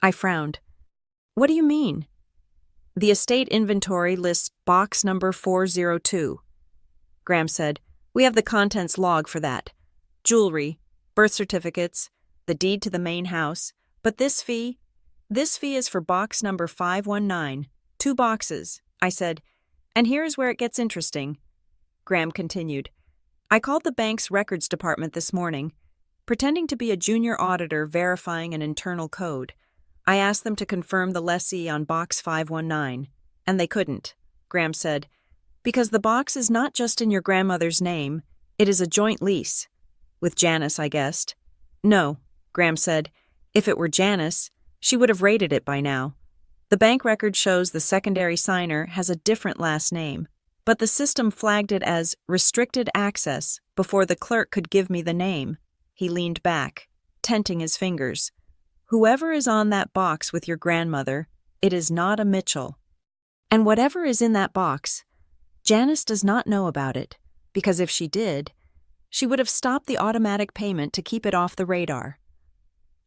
I frowned. What do you mean? The estate inventory lists box number 402. Graham said, we have the contents log for that. Jewelry, birth certificates, the deed to the main house, but this fee is for box number 519, 2 boxes, I said, and here is where it gets interesting. Graham continued, I called the bank's records department this morning, pretending to be a junior auditor verifying an internal code. I asked them to confirm the lessee on box 519, and they couldn't, Graham said, because the box is not just in your grandmother's name, it is a joint lease. With Janice, I guessed. No, Graham said, if it were Janice, she would have rated it by now. The bank record shows the secondary signer has a different last name, but the system flagged it as restricted access before the clerk could give me the name. He leaned back, tenting his fingers. Whoever is on that box with your grandmother, it is not a Mitchell. And whatever is in that box, Janice does not know about it, because if she did, she would have stopped the automatic payment to keep it off the radar.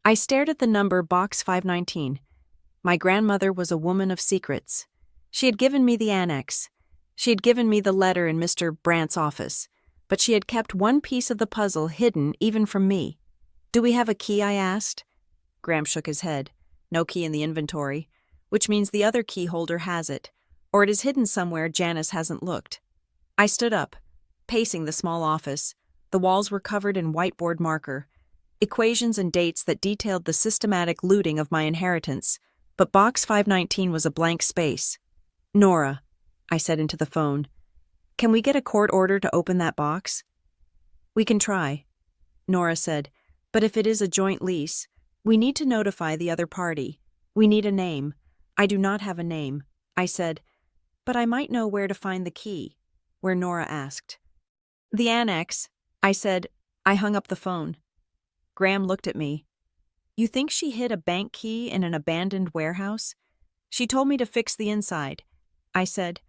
I stared at the number box 519. My grandmother was a woman of secrets. She had given me the annex. She had given me the letter in Mr. Brandt's office, but she had kept one piece of the puzzle hidden even from me. Do we have a key, I asked? Graham shook his head. No key in the inventory, which means the other key holder has it, or it is hidden somewhere Janice hasn't looked. I stood up, pacing the small office. The walls were covered in whiteboard marker, equations and dates that detailed the systematic looting of my inheritance, but box 519 was a blank space. Nora, I said into the phone, can we get a court order to open that box? We can try, Nora said, but if it is a joint lease, we need to notify the other party. We need a name. I do not have a name, I said, but I might know where to find the key, where Nora asked. The annex, I said. I hung up the phone. Graham looked at me. You think she hid a bank key in an abandoned warehouse? She told me to fix the inside, I said,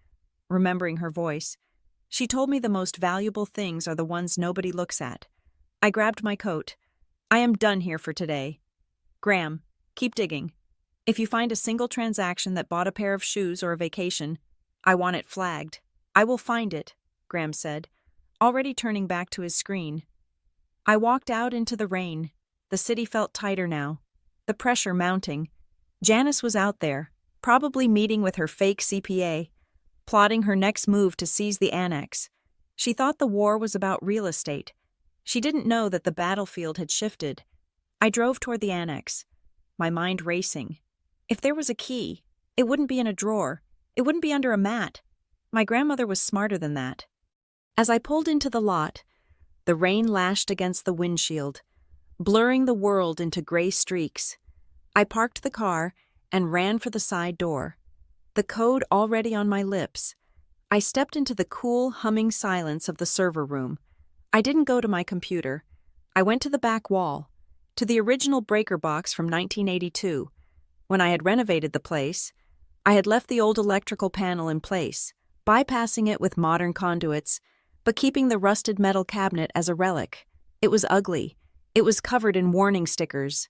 remembering her voice. She told me the most valuable things are the ones nobody looks at. I grabbed my coat. I am done here for today. Graham, keep digging. If you find a single transaction that bought a pair of shoes or a vacation, I want it flagged. I will find it, Graham said, already turning back to his screen. I walked out into the rain. The city felt tighter now, the pressure mounting. Janice was out there, probably meeting with her fake CPA, plotting her next move to seize the annex. She thought the war was about real estate. She didn't know that the battlefield had shifted. I drove toward the annex, my mind racing. If there was a key, it wouldn't be in a drawer. It wouldn't be under a mat. My grandmother was smarter than that. As I pulled into the lot, the rain lashed against the windshield, blurring the world into gray streaks. I parked the car and ran for the side door, the code already on my lips. I stepped into the cool, humming silence of the server room. I didn't go to my computer. I went to the back wall, to the original breaker box from 1982. When I had renovated the place, I had left the old electrical panel in place, bypassing it with modern conduits, but keeping the rusted metal cabinet as a relic. It was ugly. It was covered in warning stickers.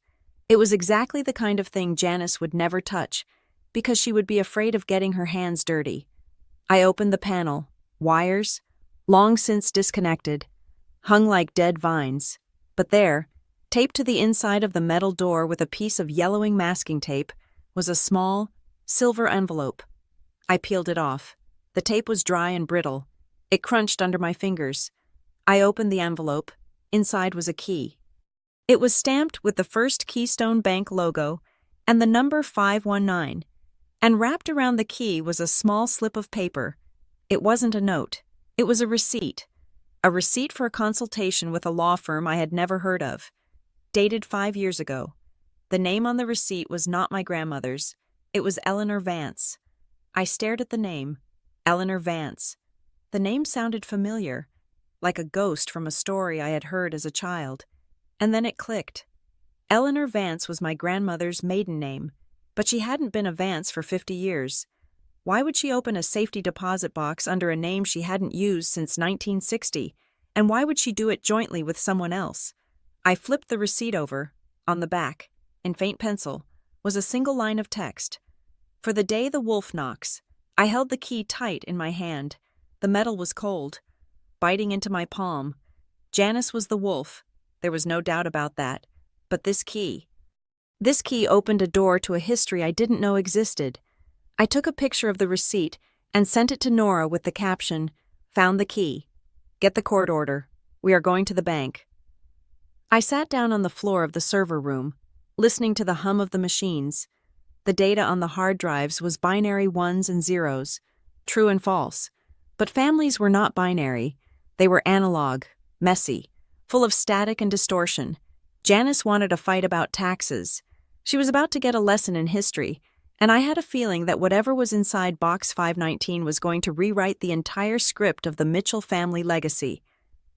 It was exactly the kind of thing Janice would never touch, because she would be afraid of getting her hands dirty. I opened the panel. Wires, long since disconnected, hung like dead vines. But there, taped to the inside of the metal door with a piece of yellowing masking tape, was a small, silver envelope. I peeled it off. The tape was dry and brittle. It crunched under my fingers. I opened the envelope. Inside was a key. It was stamped with the First Keystone Bank logo and the number 519, and wrapped around the key was a small slip of paper. It wasn't a note. It was a receipt. A receipt for a consultation with a law firm I had never heard of. Dated 5 years ago. The name on the receipt was not my grandmother's. It was Eleanor Vance. I stared at the name. Eleanor Vance. The name sounded familiar, like a ghost from a story I had heard as a child. And then it clicked. Eleanor Vance was my grandmother's maiden name, but she hadn't been a Vance for 50 years. Why would she open a safety deposit box under a name she hadn't used since 1960? And why would she do it jointly with someone else? I flipped the receipt over. On the back, in faint pencil, was a single line of text. For the day the wolf knocks. I held the key tight in my hand. The metal was cold, biting into my palm. Janice was the wolf. There was no doubt about that. But this key opened a door to a history I didn't know existed. I took a picture of the receipt and sent it to Nora with the caption, "Found the key. Get the court order. We are going to the bank." I sat down on the floor of the server room, listening to the hum of the machines. The data on the hard drives was binary ones and zeros, true and false. But families were not binary. They were analog, messy, full of static and distortion. Janice wanted a fight about taxes. She was about to get a lesson in history, and I had a feeling that whatever was inside Box 519 was going to rewrite the entire script of the Mitchell family legacy.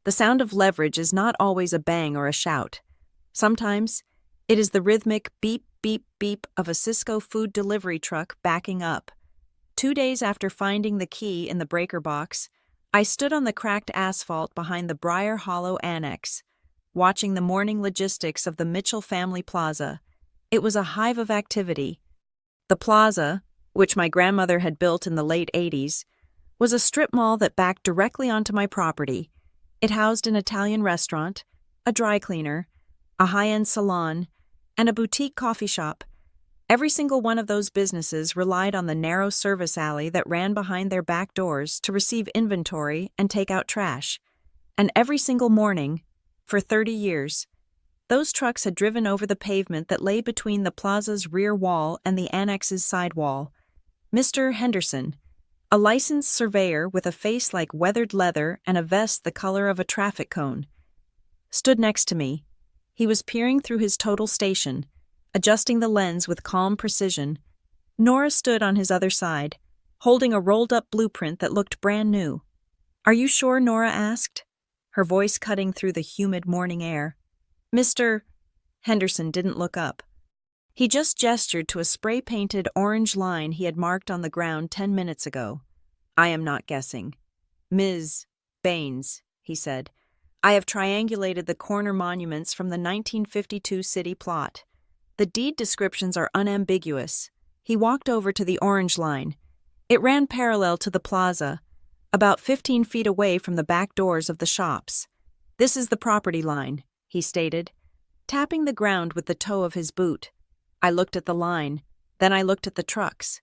The sound of leverage is not always a bang or a shout. Sometimes, it is the rhythmic beep, beep, beep of a Cisco food delivery truck backing up. 2 days after finding the key in the breaker box, I stood on the cracked asphalt behind the Briar Hollow Annex, watching the morning logistics of the Mitchell family plaza. It was a hive of activity. The plaza, which my grandmother had built in the late 80s, was a strip mall that backed directly onto my property. It housed an Italian restaurant, a dry cleaner, a high-end salon, and a boutique coffee shop. Every single one of those businesses relied on the narrow service alley that ran behind their back doors to receive inventory and take out trash. And every single morning, for 30 years, those trucks had driven over the pavement that lay between the plaza's rear wall and the annex's side wall. Mr. Henderson, a licensed surveyor with a face like weathered leather and a vest the color of a traffic cone, stood next to me. He was peering through his total station, adjusting the lens with calm precision. Nora stood on his other side, holding a rolled-up blueprint that looked brand new. "Are you sure?" Nora asked, her voice cutting through the humid morning air. Mr. Henderson didn't look up. He just gestured to a spray-painted orange line he had marked on the ground 10 minutes ago. "I am not guessing. Ms. Baines," he said, "I have triangulated the corner monuments from the 1952 city plot. The deed descriptions are unambiguous." He walked over to the orange line. It ran parallel to the plaza, about 15 feet away from the back doors of the shops. "This is the property line," he stated, tapping the ground with the toe of his boot. I looked at the line, then I looked at the trucks.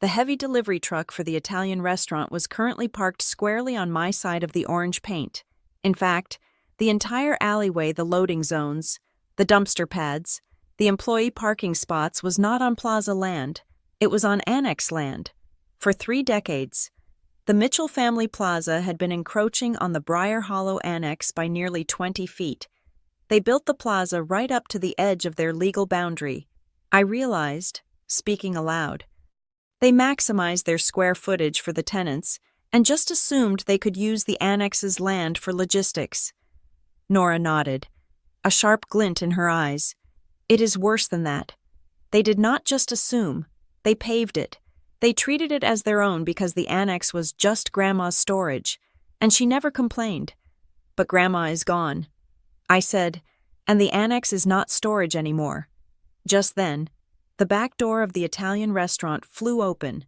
The heavy delivery truck for the Italian restaurant was currently parked squarely on my side of the orange paint. In fact, the entire alleyway, the loading zones, the dumpster pads, the employee parking spots was not on plaza land. It was on annex land. For 3 decades, the Mitchell family plaza had been encroaching on the Briar Hollow Annex by nearly 20 feet. They built the plaza right up to the edge of their legal boundary. I realized, speaking aloud, they maximized their square footage for the tenants and just assumed they could use the annex's land for logistics. Nora nodded, a sharp glint in her eyes. "It is worse than that. They did not just assume, they paved it. They treated it as their own because the annex was just Grandma's storage, and she never complained. But Grandma is gone," I said, "and the annex is not storage anymore." Just then, the back door of the Italian restaurant flew open.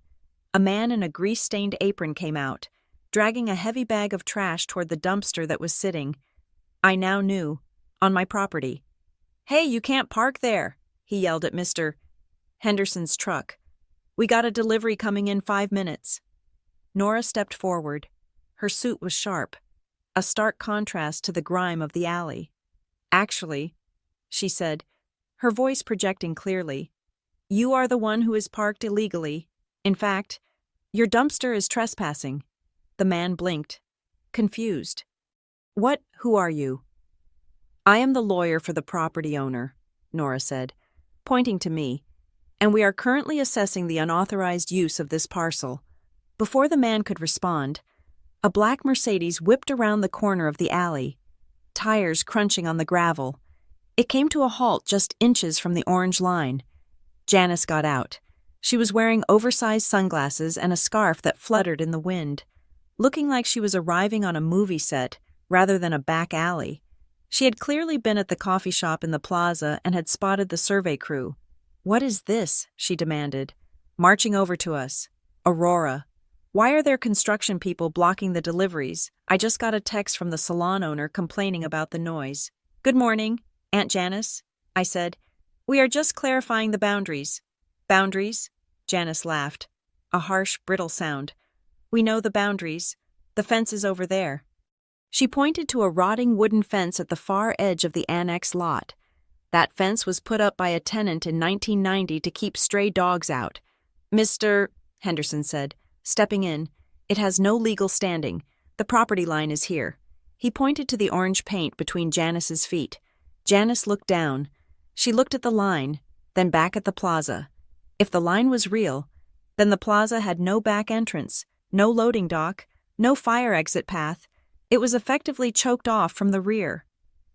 A man in a grease-stained apron came out, dragging a heavy bag of trash toward the dumpster that was sitting, I now knew, on my property. "Hey, you can't park there," he yelled at Mr. Henderson's truck. "We got a delivery coming in 5 minutes." Nora stepped forward. Her suit was sharp. a stark contrast to the grime of the alley. Actually, she said, her voice projecting clearly, you are the one who is parked illegally. In fact, your dumpster is trespassing. The man blinked, confused. Who are you? I am the lawyer for the property owner, Nora said, pointing to me, and we are currently assessing the unauthorized use of this parcel. Before the man could respond, a black Mercedes whipped around the corner of the alley, tires crunching on the gravel. It came to a halt just inches from the orange line. Janice got out. She was wearing oversized sunglasses and a scarf that fluttered in the wind, looking like she was arriving on a movie set rather than a back alley. She had clearly been at the coffee shop in the plaza and had spotted the survey crew. What is this? She demanded, marching over to us. Aurora. Why are there construction people blocking the deliveries? I just got a text from the salon owner complaining about the noise. Good morning, Aunt Janice, I said. We are just clarifying the boundaries. Boundaries? Janice laughed. A harsh, brittle sound. We know the boundaries. The fence is over there. She pointed to a rotting wooden fence at the far edge of the annex lot. That fence was put up by a tenant in 1990 to keep stray dogs out. Mr. Henderson said, stepping in, it has no legal standing. The property line is here. He pointed to the orange paint between Janice's feet. Janice looked down. She looked at the line, then back at the plaza. If the line was real, then the plaza had no back entrance, no loading dock, no fire exit path. It was effectively choked off from the rear.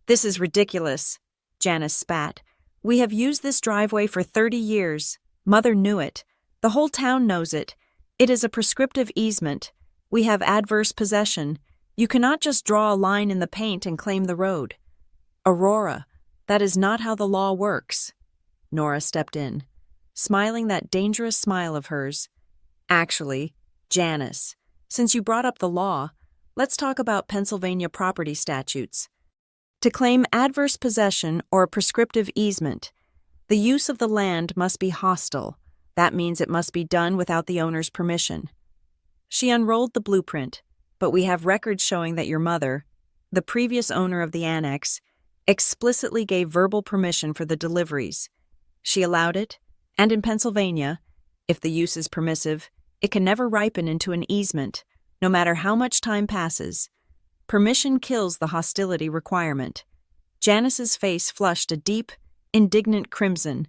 This is ridiculous, Janice spat. We have used this driveway for 30 years. Mother knew it. The whole town knows it. It is a prescriptive easement. We have adverse possession. You cannot just draw a line in the paint and claim the road. Aurora, that is not how the law works. Nora stepped in, smiling that dangerous smile of hers. Actually, Janice, since you brought up the law, let's talk about Pennsylvania property statutes. To claim adverse possession or a prescriptive easement, the use of the land must be hostile. That means it must be done without the owner's permission. She unrolled the blueprint, but we have records showing that your mother, the previous owner of the annex, explicitly gave verbal permission for the deliveries. She allowed it, and in Pennsylvania, if the use is permissive, it can never ripen into an easement, no matter how much time passes. Permission kills the hostility requirement. Janice's face flushed a deep, indignant crimson.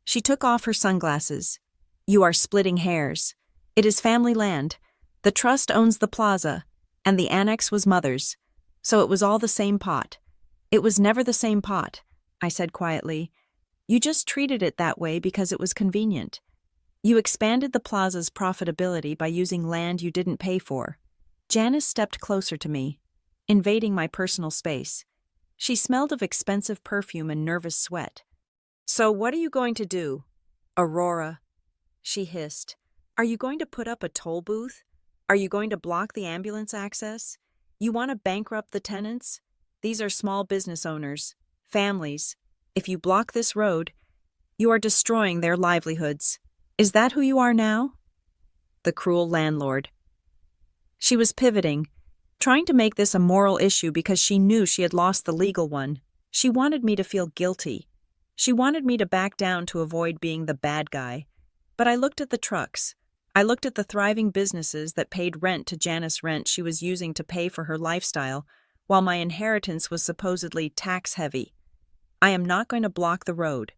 She took off her sunglasses. You are splitting hairs. It is family land. The trust owns the plaza, and the annex was Mother's. So it was all the same pot. It was never the same pot, I said quietly. You just treated it that way because it was convenient. You expanded the plaza's profitability by using land you didn't pay for. Janice stepped closer to me, invading my personal space. She smelled of expensive perfume and nervous sweat. So what are you going to do? Aurora, she hissed. Are you going to put up a toll booth? Are you going to block the ambulance access? You want to bankrupt the tenants? These are small business owners, families. If you block this road, you are destroying their livelihoods. Is that who you are now? The cruel landlord. She was pivoting, trying to make this a moral issue because she knew she had lost the legal one. She wanted me to feel guilty. She wanted me to back down to avoid being the bad guy. But I looked at the trucks. I looked at the thriving businesses that paid rent to Janice rent she was using to pay for her lifestyle, while my inheritance was supposedly tax-heavy. I am not going to block the road.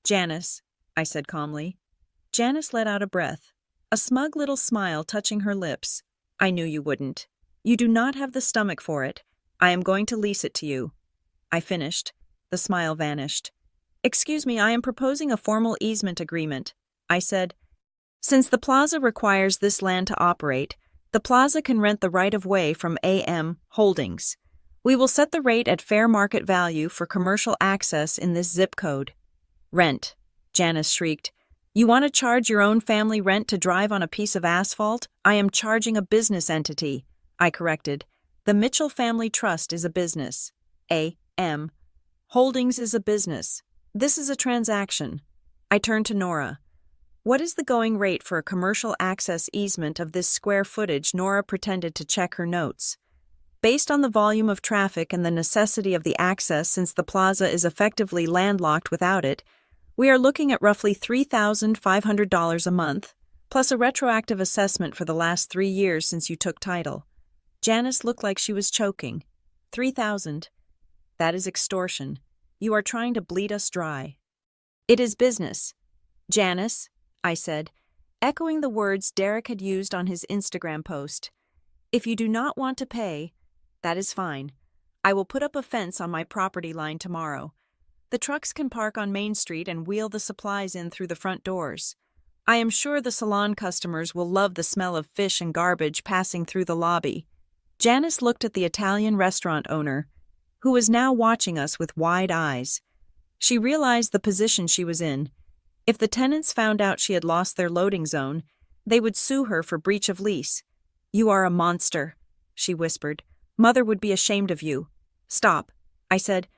Janice, I said calmly. Janice let out a breath, a smug little smile touching her lips. I knew you wouldn't. You do not have the stomach for it. I am going to lease it to you. I finished. The smile vanished. Excuse me, I am proposing a formal easement agreement, I said. Since the plaza requires this land to operate, the plaza can rent the right-of-way from AM Holdings. We will set the rate at fair market value for commercial access in this zip code. Rent, Janice shrieked. You want to charge your own family rent to drive on a piece of asphalt? I am charging a business entity, I corrected. The Mitchell Family Trust is a business. AM Holdings is a business. This is a transaction. I turned to Nora. What is the going rate for a commercial access easement of this square footage? Nora pretended to check her notes. Based on the volume of traffic and the necessity of the access since the plaza is effectively landlocked without it, we are looking at roughly $3,500 a month, plus a retroactive assessment for the last 3 years since you took title. Janice looked like she was choking. 3,000. That is extortion. You are trying to bleed us dry. It is business. Janice, I said, echoing the words Derek had used on his Instagram post. If you do not want to pay, that is fine. I will put up a fence on my property line tomorrow. The trucks can park on Main Street and wheel the supplies in through the front doors. I am sure the salon customers will love the smell of fish and garbage passing through the lobby. Janice looked at the Italian restaurant owner, who was now watching us with wide eyes. She realized the position she was in. If the tenants found out she had lost their loading zone, they would sue her for breach of lease. You are a monster, she whispered. Mother would be ashamed of you. Stop, I said.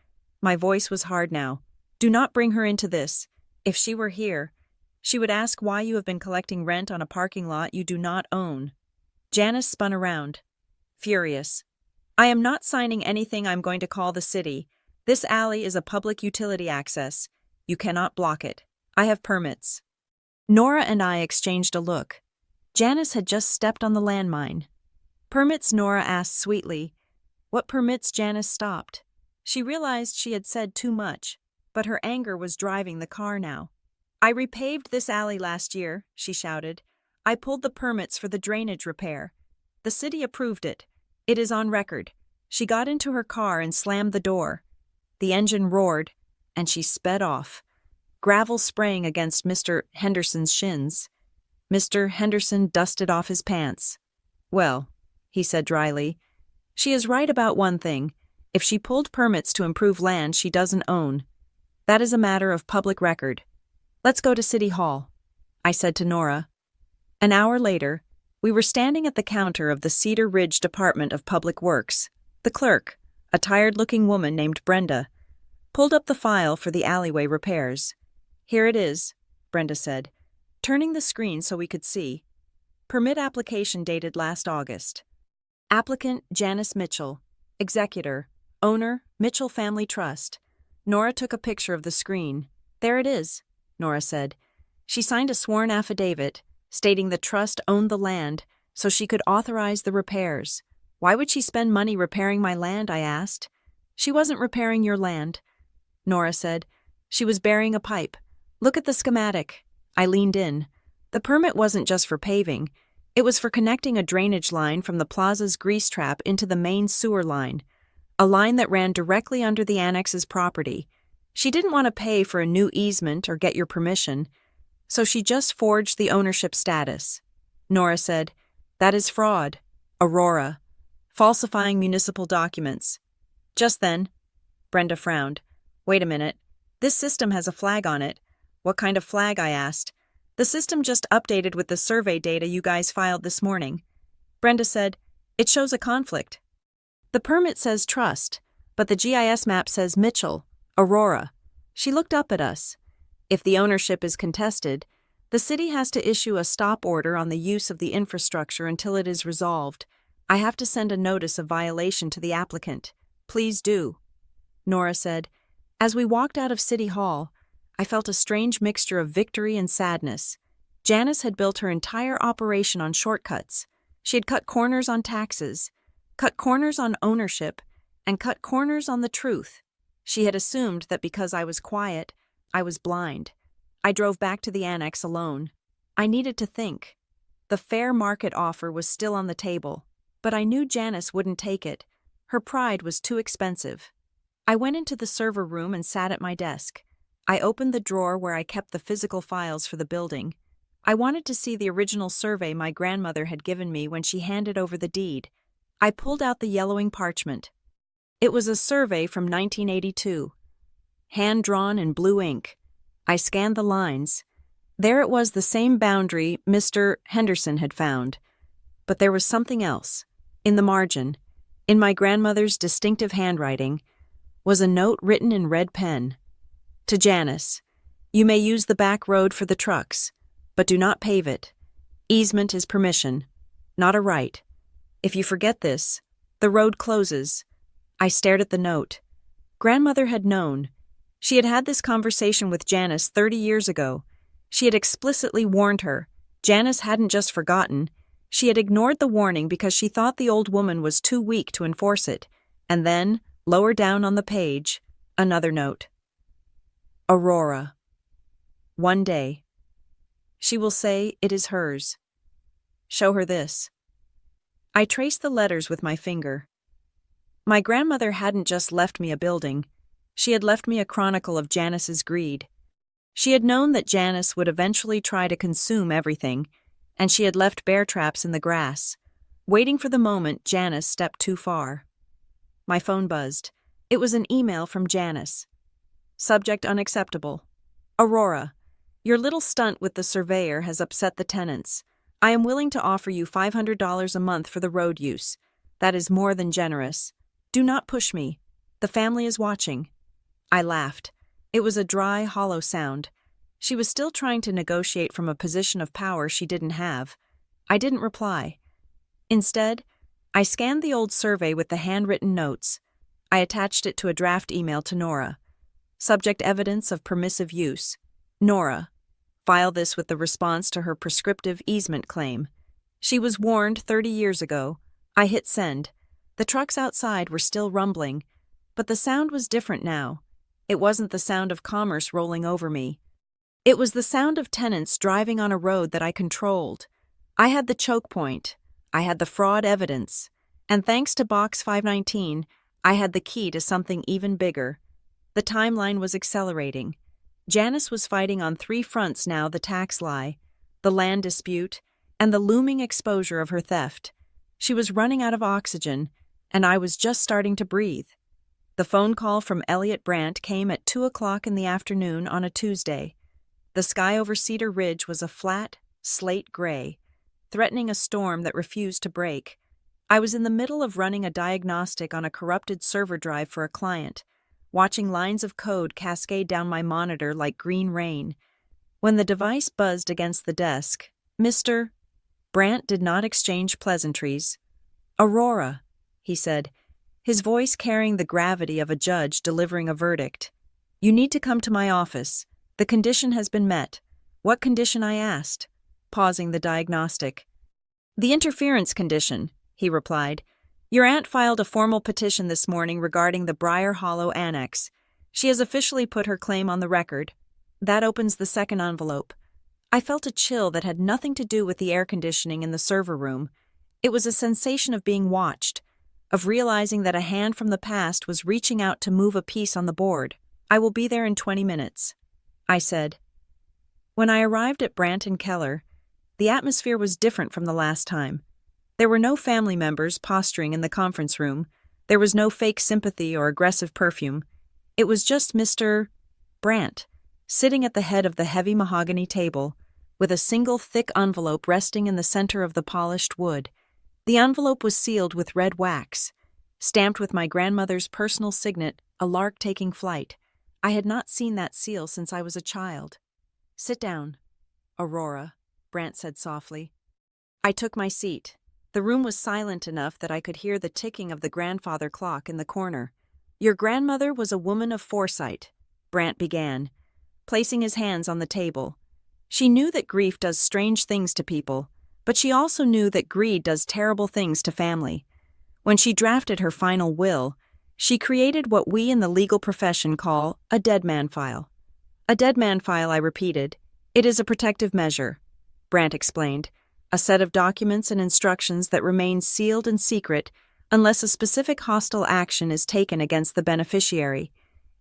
My voice was hard now. Do not bring her into this. If she were here, she would ask why you have been collecting rent on a parking lot you do not own. Janice spun around, furious. I am not signing anything I'm going to call the city. This alley is a public utility access. You cannot block it. I have permits. Nora and I exchanged a look. Janice had just stepped on the landmine. Permits? Nora asked sweetly. What permits? Janice stopped. She realized she had said too much, but her anger was driving the car now. I repaved this alley last year, she shouted. I pulled the permits for the drainage repair. The city approved it. It is on record. She got into her car and slammed the door. The engine roared, and she sped off, gravel spraying against Mr. Henderson's shins. Mr. Henderson dusted off his pants. Well, he said dryly, she is right about one thing. If she pulled permits to improve land she doesn't own, that is a matter of public record. Let's go to City Hall, I said to Nora. An hour later, we were standing at the counter of the Cedar Ridge Department of Public Works. The clerk, a tired-looking woman named Brenda, pulled up the file for the alleyway repairs. Here it is, Brenda said, turning the screen so we could see. Permit application dated last August. Applicant Janice Mitchell. Executor. Owner, Mitchell Family Trust. Nora took a picture of the screen. There it is, Nora said. She signed a sworn affidavit stating the trust owned the land so she could authorize the repairs. Why would she spend money repairing my land? I asked. She wasn't repairing your land, Nora said. She was burying a pipe. Look at the schematic. I leaned in. The permit wasn't just for paving. It was for connecting a drainage line from the plaza's grease trap into the main sewer line, a line that ran directly under the annex's property. She didn't want to pay for a new easement or get your permission, so she just forged the ownership status. Nora said, that is fraud. Aurora. Falsifying municipal documents. Just then, Brenda frowned. Wait a minute. This system has a flag on it. What kind of flag? I asked. The system just updated with the survey data you guys filed this morning. Brenda said, it shows a conflict. The permit says trust, but the GIS map says Mitchell, Aurora. She looked up at us. If the ownership is contested, the city has to issue a stop order on the use of the infrastructure until it is resolved. I have to send a notice of violation to the applicant. Please do. Nora said. As we walked out of City Hall, I felt a strange mixture of victory and sadness. Janice had built her entire operation on shortcuts. She had cut corners on taxes, cut corners on ownership, and cut corners on the truth. She had assumed that because I was quiet, I was blind. I drove back to the annex alone. I needed to think. The fair market offer was still on the table, but I knew Janice wouldn't take it. Her pride was too expensive. I went into the server room and sat at my desk. I opened the drawer where I kept the physical files for the building. I wanted to see the original survey my grandmother had given me when she handed over the deed. I pulled out the yellowing parchment. It was a survey from 1982. Hand-drawn in blue ink. I scanned the lines. There it was, the same boundary Mr. Henderson had found. But there was something else. In the margin, in my grandmother's distinctive handwriting, was a note written in red pen. To Janice, you may use the back road for the trucks, but do not pave it. Easement is permission, not a right. If you forget this, The road closes. I stared at the note. Grandmother had known. She had had this conversation with Janice 30 years ago. She had explicitly warned her. Janice hadn't just forgotten. She had ignored the warning because she thought the old woman was too weak to enforce it. And then, lower down on the page, another note. Aurora. One day. She will say it is hers. Show her this. I traced the letters with my finger. My grandmother hadn't just left me a building. She had left me a chronicle of Janice's greed. She had known that Janice would eventually try to consume everything, and she had left bear traps in the grass, waiting for the moment Janice stepped too far. My phone buzzed. It was an email from Janice. Subject unacceptable. Aurora, your little stunt with the surveyor has upset the tenants. I am willing to offer you $500 a month for the road use. That is more than generous. Do not push me. The family is watching. I laughed. It was a dry, hollow sound. She was still trying to negotiate from a position of power she didn't have. I didn't reply. Instead, I scanned the old survey with the handwritten notes. I attached it to a draft email to Nora. Subject evidence of permissive use. Nora. File this with the response to her prescriptive easement claim. She was warned 30 years ago. I hit send. The trucks outside were still rumbling, but the sound was different now. It wasn't the sound of commerce rolling over me. It was the sound of tenants driving on a road that I controlled. I had the choke point. I had the fraud evidence. And thanks to Box 519, I had the key to something even bigger. The timeline was accelerating. Janice was fighting on 3 fronts now: the tax lie, the land dispute, and the looming exposure of her theft. She was running out of oxygen, and I was just starting to breathe. The phone call from Elliot Brandt came at 2 o'clock in the afternoon on a Tuesday. The sky over Cedar Ridge was a flat, slate gray, threatening a storm that refused to break. I was in the middle of running a diagnostic on a corrupted server drive for a client, watching lines of code cascade down my monitor like green rain. When the device buzzed against the desk, Mr. Brandt did not exchange pleasantries. "Aurora," he said, his voice carrying the gravity of a judge delivering a verdict. "You need to come to my office. The condition has been met." "What condition?" I asked, pausing the diagnostic. "The interference condition," he replied. "Your aunt filed a formal petition this morning regarding the Briar Hollow Annex. She has officially put her claim on the record. That opens the second envelope." I felt a chill that had nothing to do with the air conditioning in the server room. It was a sensation of being watched, of realizing that a hand from the past was reaching out to move a piece on the board. "I will be there in 20 minutes, I said. When I arrived at Brandt and Keller, the atmosphere was different from the last time. There were no family members posturing in the conference room. There was no fake sympathy or aggressive perfume. It was just Mr. Brandt, sitting at the head of the heavy mahogany table, with a single thick envelope resting in the center of the polished wood. The envelope was sealed with red wax, stamped with my grandmother's personal signet, a lark taking flight. I had not seen that seal since I was a child. "Sit down, Aurora," Brandt said softly. I took my seat. The room was silent enough that I could hear the ticking of the grandfather clock in the corner. "Your grandmother was a woman of foresight," Brandt began, placing his hands on the table. "She knew that grief does strange things to people, but she also knew that greed does terrible things to family. When she drafted her final will, she created what we in the legal profession call a dead man file." "A dead man file," I repeated. "It is a protective measure," Brandt explained, "a set of documents and instructions that remain sealed and secret unless a specific hostile action is taken against the beneficiary.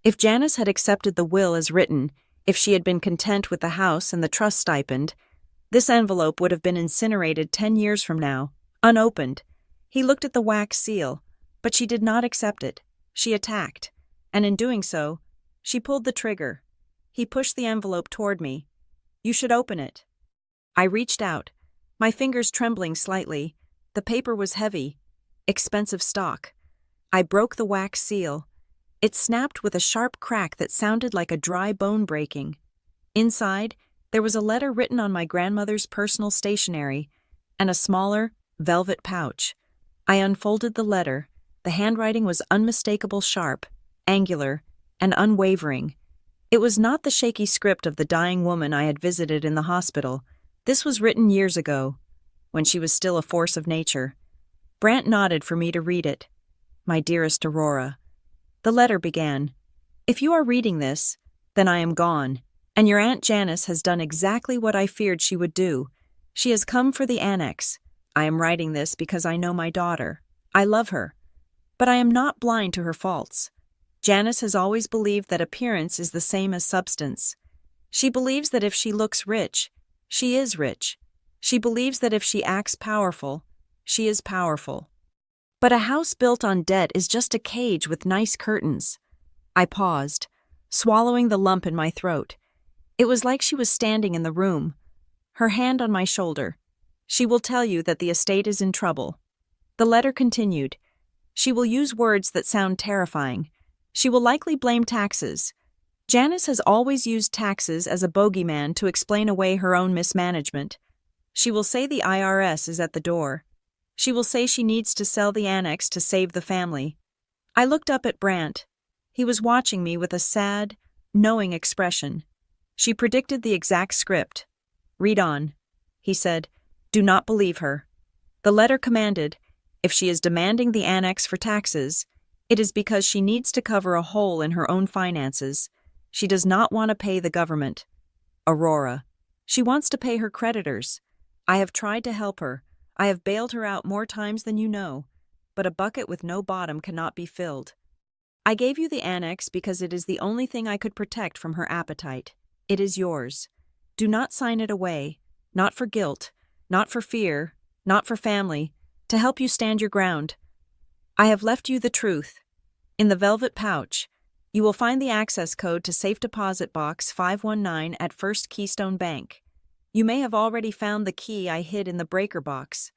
If Janice had accepted the will as written, if she had been content with the house and the trust stipend, this envelope would have been incinerated 10 years from now, unopened." He looked at the wax seal, but she did not accept it. She attacked, and in doing so, she pulled the trigger. He pushed the envelope toward me. "You should open it." I reached out, my fingers trembling slightly. The paper was heavy, expensive stock. I broke the wax seal. It snapped with a sharp crack that sounded like a dry bone breaking. Inside, there was a letter written on my grandmother's personal stationery and a smaller, velvet pouch. I unfolded the letter. The handwriting was unmistakable, sharp, angular, and unwavering. It was not the shaky script of the dying woman I had visited in the hospital. This was written years ago, when she was still a force of nature. Brant nodded for me to read it. My dearest Aurora. The letter began, "If you are reading this, then I am gone, and your Aunt Janice has done exactly what I feared she would do. She has come for the annex. I am writing this because I know my daughter. I love her. But I am not blind to her faults. Janice has always believed that appearance is the same as substance. She believes that if she looks rich, she is rich. She believes that if she acts powerful, she is powerful. But a house built on debt is just a cage with nice curtains." I paused, swallowing the lump in my throat. It was like she was standing in the room, her hand on my shoulder. "She will tell you that the estate is in trouble." The letter continued. "She will use words that sound terrifying. She will likely blame taxes. Janice has always used taxes as a bogeyman to explain away her own mismanagement. She will say the IRS is at the door. She will say she needs to sell the annex to save the family." I looked up at Brant. He was watching me with a sad, knowing expression. "She predicted the exact script. Read on," he said. "Do not believe her." The letter commanded, "If she is demanding the annex for taxes, it is because she needs to cover a hole in her own finances. She does not want to pay the government. Aurora. She wants to pay her creditors. I have tried to help her. I have bailed her out more times than you know, but a bucket with no bottom cannot be filled. I gave you the annex because it is the only thing I could protect from her appetite. It is yours. Do not sign it away, not for guilt, not for fear, not for family, to help you stand your ground. I have left you the truth. In the velvet pouch, you will find the access code to Safe Deposit Box 519 at First Keystone Bank. You may have already found the key I hid in the breaker box.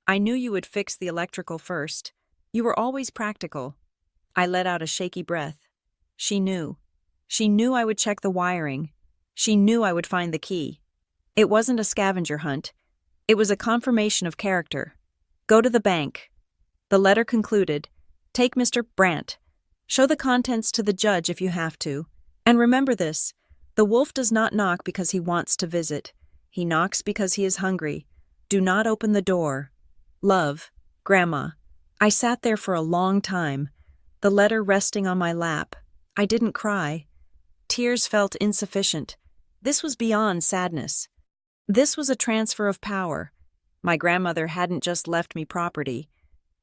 I knew you would fix the electrical first. You were always practical." I let out a shaky breath. She knew. She knew I would check the wiring. She knew I would find the key. It wasn't a scavenger hunt. It was a confirmation of character. "Go to the bank." The letter concluded, "Take Mr. Brant. Show the contents to the judge if you have to. And remember this, the wolf does not knock because he wants to visit. He knocks because he is hungry. Do not open the door. Love, Grandma." I sat there for a long time, the letter resting on my lap. I didn't cry. Tears felt insufficient. This was beyond sadness. This was a transfer of power. My grandmother hadn't just left me property.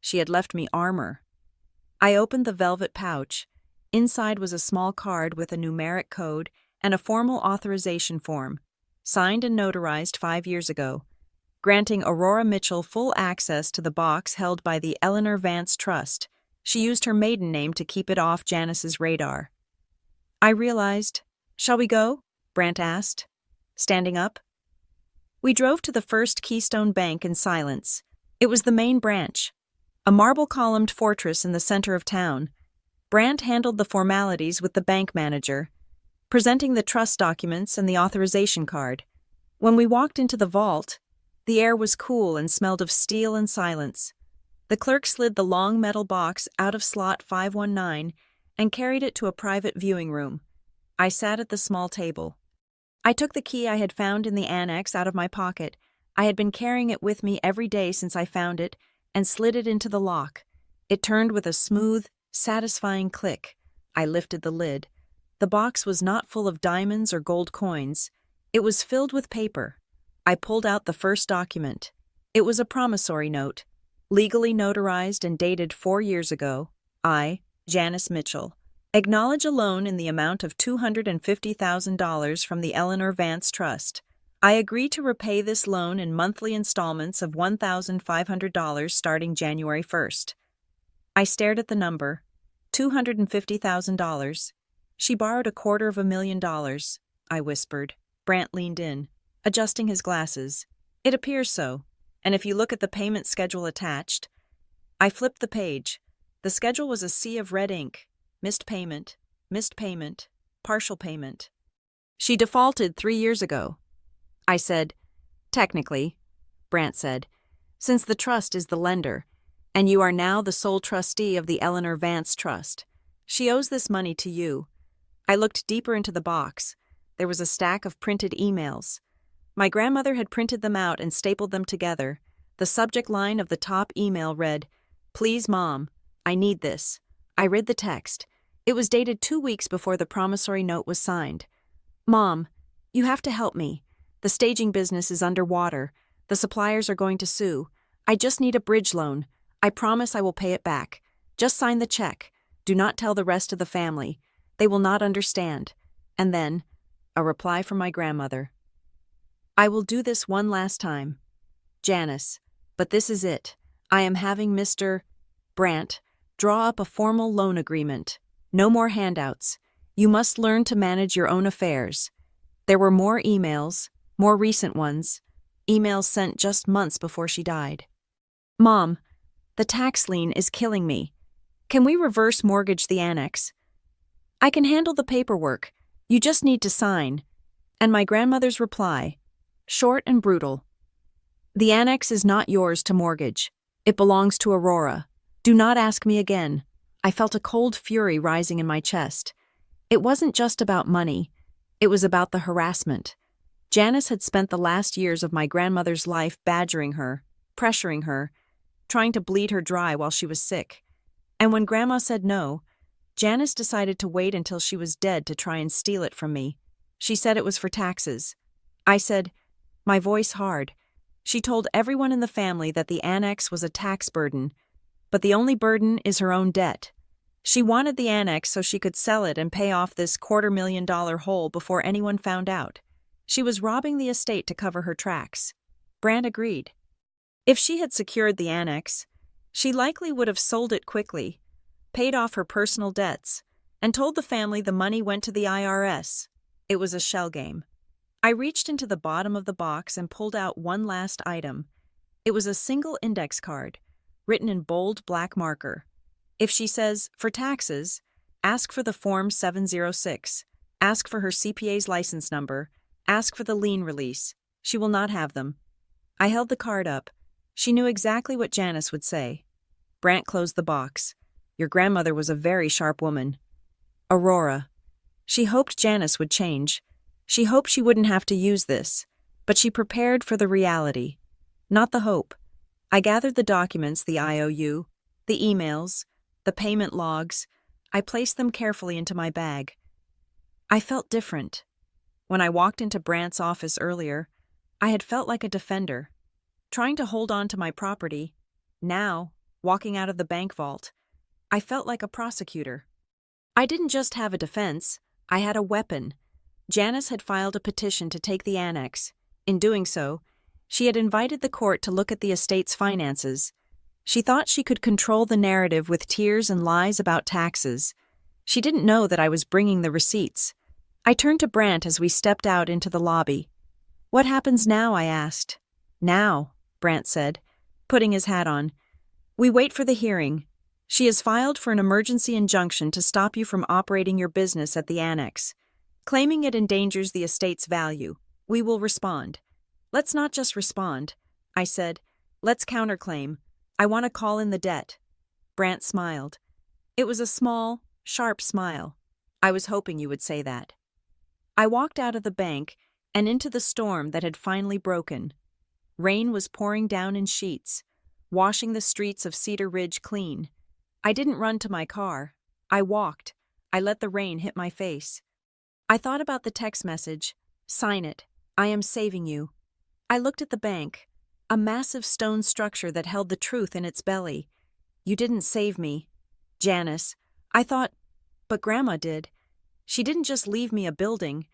She had left me armor. I opened the velvet pouch. Inside was a small card with a numeric code and a formal authorization form, signed and notarized 5 years ago, granting Aurora Mitchell full access to the box held by the Eleanor Vance Trust. She used her maiden name to keep it off Janice's radar. I realized. "Shall we go?" Brant asked, standing up. We drove to the First Keystone Bank in silence. It was the main branch, a marble-columned fortress in the center of town. Brant handled the formalities with the bank manager, presenting the trust documents and the authorization card. When we walked into the vault, the air was cool and smelled of steel and silence. The clerk slid the long metal box out of slot 519 and carried it to a private viewing room. I sat at the small table. I took the key I had found in the annex out of my pocket. I had been carrying it with me every day since I found it, and slid it into the lock. It turned with a smooth, satisfying click. I lifted the lid. The box was not full of diamonds or gold coins. It was filled with paper. I pulled out the first document. It was a promissory note, legally notarized and dated 4 years ago. I, Janice Mitchell, acknowledge a loan in the amount of $250,000 from the Eleanor Vance Trust. I agree to repay this loan in monthly installments of $1,500 starting January 1st. I stared at the number. $250,000. She borrowed $250,000, I whispered. Brant leaned in, adjusting his glasses. It appears so, and if you look at the payment schedule attached. I flipped the page. The schedule was a sea of red ink. Missed payment, partial payment. She defaulted 3 years ago. I said, "Technically," Brant said, "since the trust is the lender. And you are now the sole trustee of the Eleanor Vance Trust. She owes this money to you. I looked deeper into the box. There was a stack of printed emails. My grandmother had printed them out and stapled them together. The subject line of the top email read, "Please, Mom, I need this." I read the text. It was dated 2 weeks before the promissory note was signed. "Mom, you have to help me. The staging business is underwater. The suppliers are going to sue. I just need a bridge loan. I promise I will pay it back. Just sign the check. Do not tell the rest of the family. They will not understand." And then, a reply from my grandmother. "I will do this one last time. Janice, but this is it. I am having Mr. Brandt draw up a formal loan agreement. No more handouts. You must learn to manage your own affairs." There were more emails, more recent ones, emails sent just months before she died. "Mom, the tax lien is killing me. Can we reverse mortgage the annex? I can handle the paperwork. You just need to sign." And my grandmother's reply, short and brutal. "The annex is not yours to mortgage. It belongs to Aurora. Do not ask me again." I felt a cold fury rising in my chest. It wasn't just about money. It was about the harassment. Janice had spent the last years of my grandmother's life badgering her, pressuring her, trying to bleed her dry while she was sick. And when Grandma said no, Janice decided to wait until she was dead to try and steal it from me. She said it was for taxes. I said, my voice hard. She told everyone in the family that the annex was a tax burden, but the only burden is her own debt. She wanted the annex so she could sell it and pay off this $250,000 hole before anyone found out. She was robbing the estate to cover her tracks. Brandt agreed. If she had secured the annex, she likely would have sold it quickly, paid off her personal debts, and told the family the money went to the IRS. It was a shell game. I reached into the bottom of the box and pulled out one last item. It was a single index card, written in bold black marker. If she says, for taxes, ask for the Form 706, ask for her CPA's license number, ask for the lien release. She will not have them. I held the card up. She knew exactly what Janice would say. Brandt closed the box. Your grandmother was a very sharp woman. Aurora. She hoped Janice would change. She hoped she wouldn't have to use this, but she prepared for the reality, not the hope. I gathered the documents, the IOU, the emails, the payment logs. I placed them carefully into my bag. I felt different. When I walked into Brandt's office earlier, I had felt like a defender, trying to hold on to my property. Now, walking out of the bank vault, I felt like a prosecutor. I didn't just have a defense, I had a weapon. Janice had filed a petition to take the annex. In doing so, she had invited the court to look at the estate's finances. She thought she could control the narrative with tears and lies about taxes. She didn't know that I was bringing the receipts. I turned to Brandt as we stepped out into the lobby. What happens now? I asked. Now, Brandt said, putting his hat on. We wait for the hearing. She has filed for an emergency injunction to stop you from operating your business at the annex, claiming it endangers the estate's value. We will respond. Let's not just respond, I said. Let's counterclaim. I want to call in the debt. Brandt smiled. It was a small, sharp smile. I was hoping you would say that. I walked out of the bank and into the storm that had finally broken. Rain was pouring down in sheets, washing the streets of Cedar Ridge clean. I didn't run to my car. I walked. I let the rain hit my face. I thought about the text message. Sign it. I am saving you. I looked at the bank, a massive stone structure that held the truth in its belly. You didn't save me, Janice. I thought, but Grandma did. She didn't just leave me a building.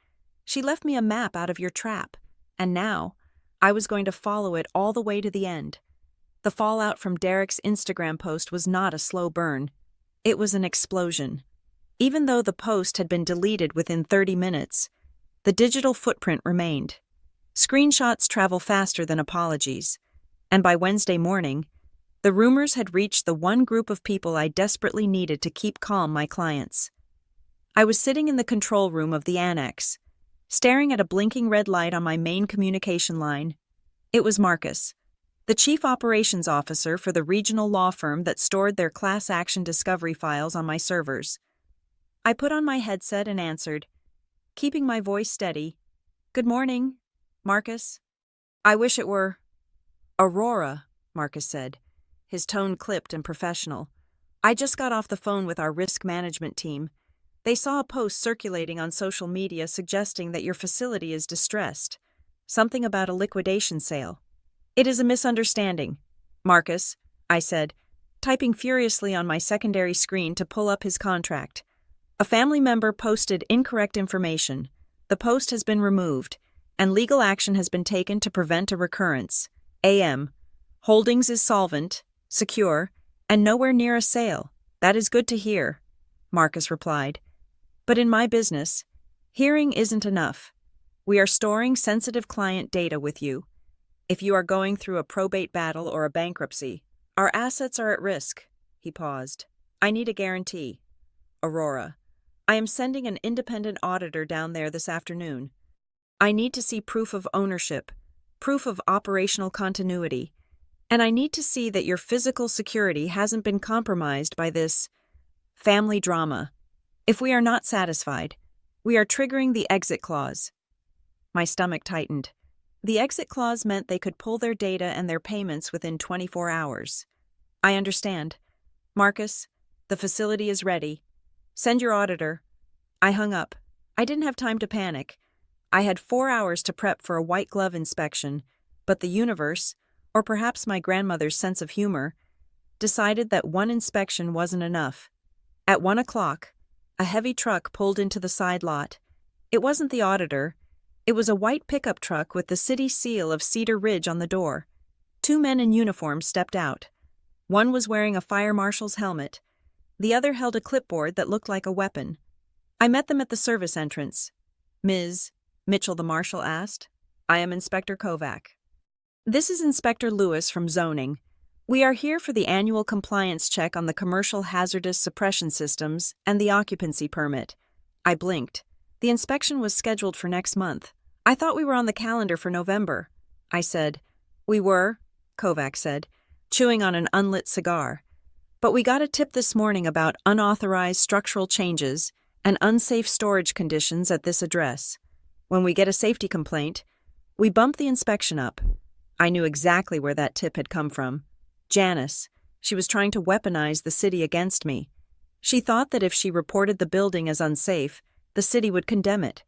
She left me a map out of your trap. And now, I was going to follow it all the way to the end. The fallout from Derek's Instagram post was not a slow burn. It was an explosion. Even though the post had been deleted within 30 minutes, the digital footprint remained. Screenshots travel faster than apologies, and by Wednesday morning, the rumors had reached the one group of people I desperately needed to keep calm my clients. I was sitting in the control room of the annex, staring at a blinking red light on my main communication line. It was Marcus. the chief operations officer for the regional law firm that stored their class action discovery files on my servers. I put on my headset and answered, keeping my voice steady. Good morning, Marcus. I wish it were Aurora, Marcus said, his tone clipped and professional. I just got off the phone with our risk management team. They saw a post circulating on social media suggesting that your facility is distressed. Something about a liquidation sale. It is a misunderstanding, Marcus, I said, typing furiously on my secondary screen to pull up his contract. A family member posted incorrect information. The post has been removed, and legal action has been taken to prevent a recurrence. AM. Holdings is solvent, secure, and nowhere near a sale. That is good to hear, Marcus replied. But in my business, hearing isn't enough. We are storing sensitive client data with you. If you are going through a probate battle or a bankruptcy, our assets are at risk. He paused. I need a guarantee. Aurora. I am sending an independent auditor down there this afternoon. I need to see proof of ownership, proof of operational continuity, and I need to see that your physical security hasn't been compromised by this family drama. If we are not satisfied, we are triggering the exit clause. My stomach tightened. The exit clause meant they could pull their data and their payments within 24 hours. I understand. Marcus, the facility is ready. Send your auditor. I hung up. I didn't have time to panic. I had 4 hours to prep for a white glove inspection, but the universe, or perhaps my grandmother's sense of humor, decided that one inspection wasn't enough. At 1 o'clock, a heavy truck pulled into the side lot. It wasn't the auditor. It was a white pickup truck with the city seal of Cedar Ridge on the door. 2 men in uniform stepped out. One was wearing a fire marshal's helmet. The other held a clipboard that looked like a weapon. I met them at the service entrance. Ms. Mitchell, the marshal asked. I am Inspector Kovac. This is Inspector Lewis from Zoning. We are here for the annual compliance check on the commercial hazardous suppression systems and the occupancy permit. I blinked. The inspection was scheduled for next month. I thought we were on the calendar for November. I said. We were, Kovac said, chewing on an unlit cigar. But we got a tip this morning about unauthorized structural changes and unsafe storage conditions at this address. When we get a safety complaint, we bump the inspection up. I knew exactly where that tip had come from. Janice. She was trying to weaponize the city against me. She thought that if she reported the building as unsafe, the city would condemn it,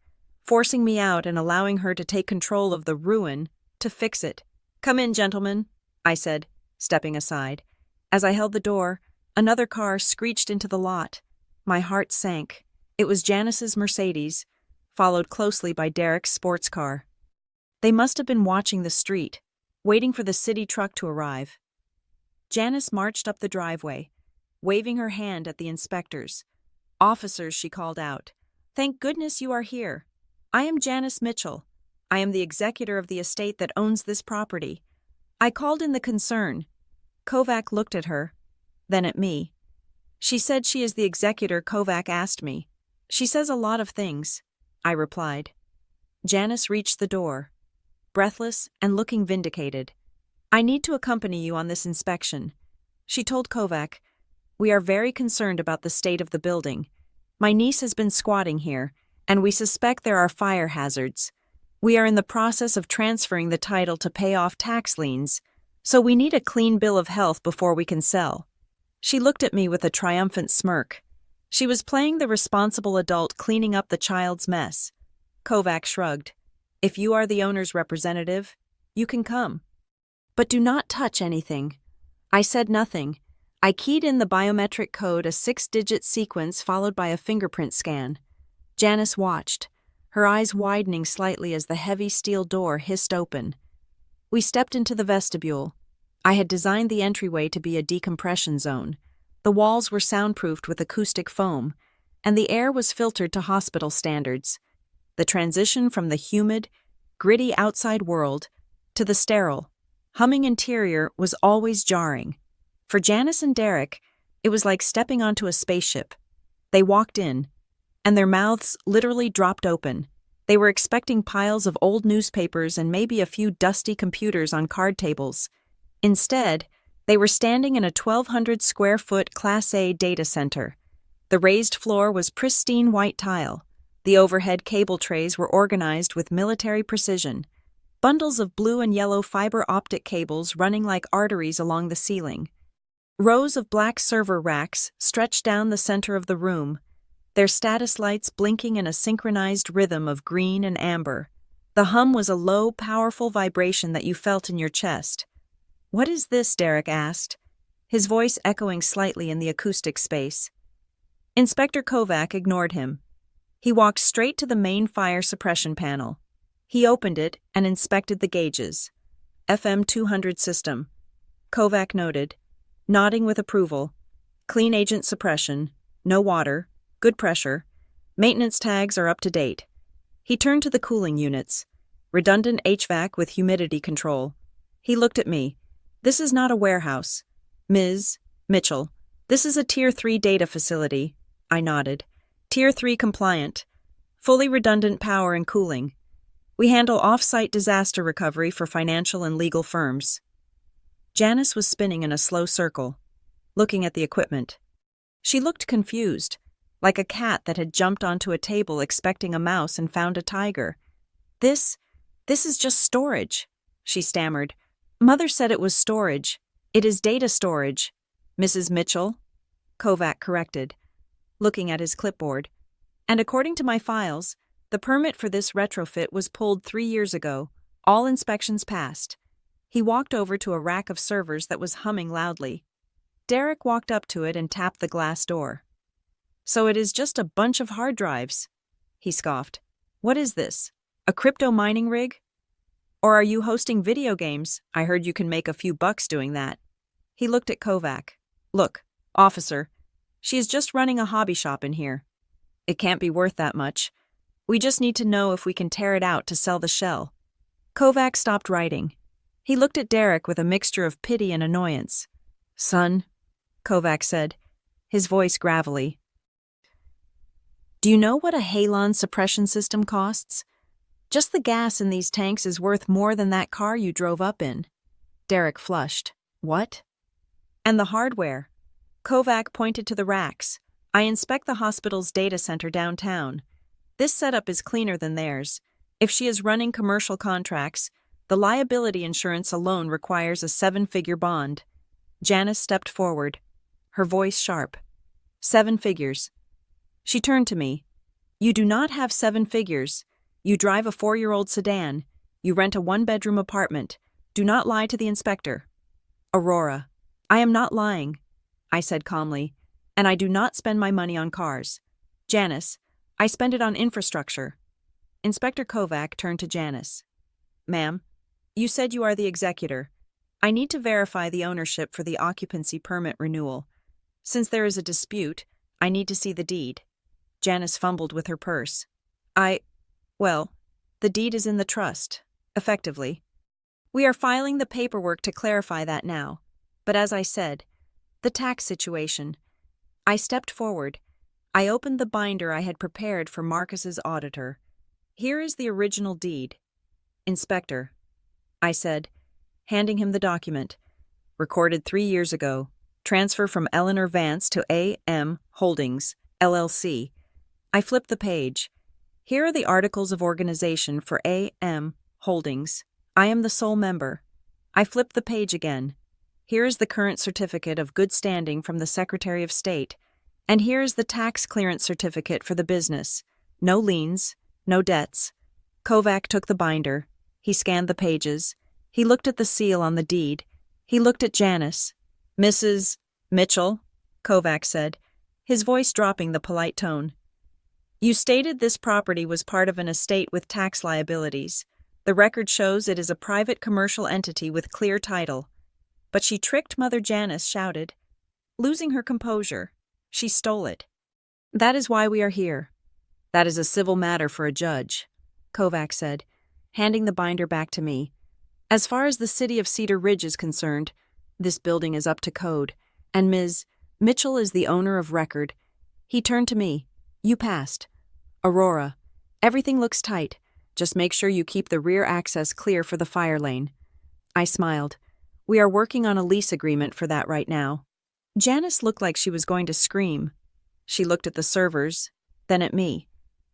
forcing me out and allowing her to take control of the ruin to fix it. Come in, gentlemen, I said, stepping aside. As I held the door, another car screeched into the lot. My heart sank. It was Janice's Mercedes, followed closely by Derek's sports car. They must have been watching the street, waiting for the city truck to arrive. Janice marched up the driveway, waving her hand at the inspectors. Officers, she called out. Thank goodness you are here. I am Janice Mitchell. I am the executor of the estate that owns this property. I called in the concern. Kovac looked at her, then at me. She said she is the executor Kovac asked me. She says a lot of things, I replied. Janice reached the door, breathless and looking vindicated. I need to accompany you on this inspection. She told Kovac, we are very concerned about the state of the building. My niece has been squatting here, and we suspect there are fire hazards. We are in the process of transferring the title to pay off tax liens, so we need a clean bill of health before we can sell. She looked at me with a triumphant smirk. She was playing the responsible adult cleaning up the child's mess. Kovac shrugged. If you are the owner's representative, you can come. But do not touch anything. I said nothing. I keyed in the biometric code, a 6-digit sequence followed by a fingerprint scan. Janice watched, her eyes widening slightly as the heavy steel door hissed open. We stepped into the vestibule. I had designed the entryway to be a decompression zone. The walls were soundproofed with acoustic foam, and the air was filtered to hospital standards. The transition from the humid, gritty outside world to the sterile, humming interior was always jarring. For Janice and Derek, it was like stepping onto a spaceship. They walked in, and their mouths literally dropped open. They were expecting piles of old newspapers and maybe a few dusty computers on card tables. Instead, they were standing in a 1,200-square-foot Class A data center. The raised floor was pristine white tile. The overhead cable trays were organized with military precision. Bundles of blue and yellow fiber optic cables running like arteries along the ceiling. Rows of black server racks stretched down the center of the room, their status lights blinking in a synchronized rhythm of green and amber. The hum was a low, powerful vibration that you felt in your chest. "What is this?" Derek asked, his voice echoing slightly in the acoustic space. Inspector Kovac ignored him. He walked straight to the main fire suppression panel. He opened it and inspected the gauges. FM 200 system. Kovac noted, nodding with approval. Clean agent suppression. No water. Good pressure. Maintenance tags are up to date. He turned to the cooling units. Redundant HVAC with humidity control. He looked at me. "This is not a warehouse. Ms. Mitchell, this is a Tier 3 data facility." I nodded. "Tier 3 compliant. Fully redundant power and cooling. We handle off-site disaster recovery for financial and legal firms." Janice was spinning in a slow circle, looking at the equipment. She looked confused, like a cat that had jumped onto a table expecting a mouse and found a tiger. This is just storage," she stammered. "Mother said it was storage. It is data storage." "Mrs. Mitchell," Kovac corrected, looking at his clipboard. "And according to my files, the permit for this retrofit was pulled 3 years ago. All inspections passed." He walked over to a rack of servers that was humming loudly. Derek walked up to it and tapped the glass door. "So it is just a bunch of hard drives," he scoffed. "What is this? A crypto mining rig? Or are you hosting video games? I heard you can make a few bucks doing that." He looked at Kovac. "Look, officer, she is just running a hobby shop in here. It can't be worth that much. We just need to know if we can tear it out to sell the shell." Kovac stopped writing. He looked at Derek with a mixture of pity and annoyance. "Son," Kovac said, his voice gravelly. "Do you know what a halon suppression system costs? Just the gas in these tanks is worth more than that car you drove up in." Derek flushed. "What?" "And the hardware." Kovac pointed to the racks. "I inspect the hospital's data center downtown. This setup is cleaner than theirs. If she is running commercial contracts, the liability insurance alone requires a 7-figure bond." Janice stepped forward, her voice sharp. 7 figures. She turned to me. "You do not have 7 figures. You drive a 4-year-old sedan. You rent a 1-bedroom apartment. Do not lie to the inspector." "Aurora, I am not lying," I said calmly, "and I do not spend my money on cars. Janice, I spend it on infrastructure." Inspector Kovac turned to Janice. "Ma'am, you said you are the executor. I need to verify the ownership for the occupancy permit renewal. Since there is a dispute, I need to see the deed." Janice fumbled with her purse. Well, the deed is in the trust, effectively. We are filing the paperwork to clarify that now. But as I said, the tax situation." I stepped forward. I opened the binder I had prepared for Marcus's auditor. "Here is the original deed." "Inspector," I said, handing him the document. "Recorded 3 years ago. Transfer from Eleanor Vance to A.M. Holdings, LLC." I flipped the page. "Here are the articles of organization for A.M. Holdings. I am the sole member." I flipped the page again. "Here is the current certificate of good standing from the Secretary of State. And here is the tax clearance certificate for the business. No liens, no debts." Kovac took the binder. He scanned the pages. He looked at the seal on the deed. He looked at Janice. "Mrs. Mitchell," Kovac said, his voice dropping the polite tone. "You stated this property was part of an estate with tax liabilities. The record shows it is a private commercial entity with clear title." But she tricked Mother, Janice shouted. Losing her composure, she stole it. "That is why we are here." "That is a civil matter for a judge," Kovac said, handing the binder back to me. "As far as the city of Cedar Ridge is concerned, this building is up to code, and Ms. Mitchell is the owner of record." He turned to me. "You passed. Aurora, everything looks tight. Just make sure you keep the rear access clear for the fire lane." I smiled. We are working on a lease agreement for that right now. Janice looked like she was going to scream. She looked at the servers, then at me.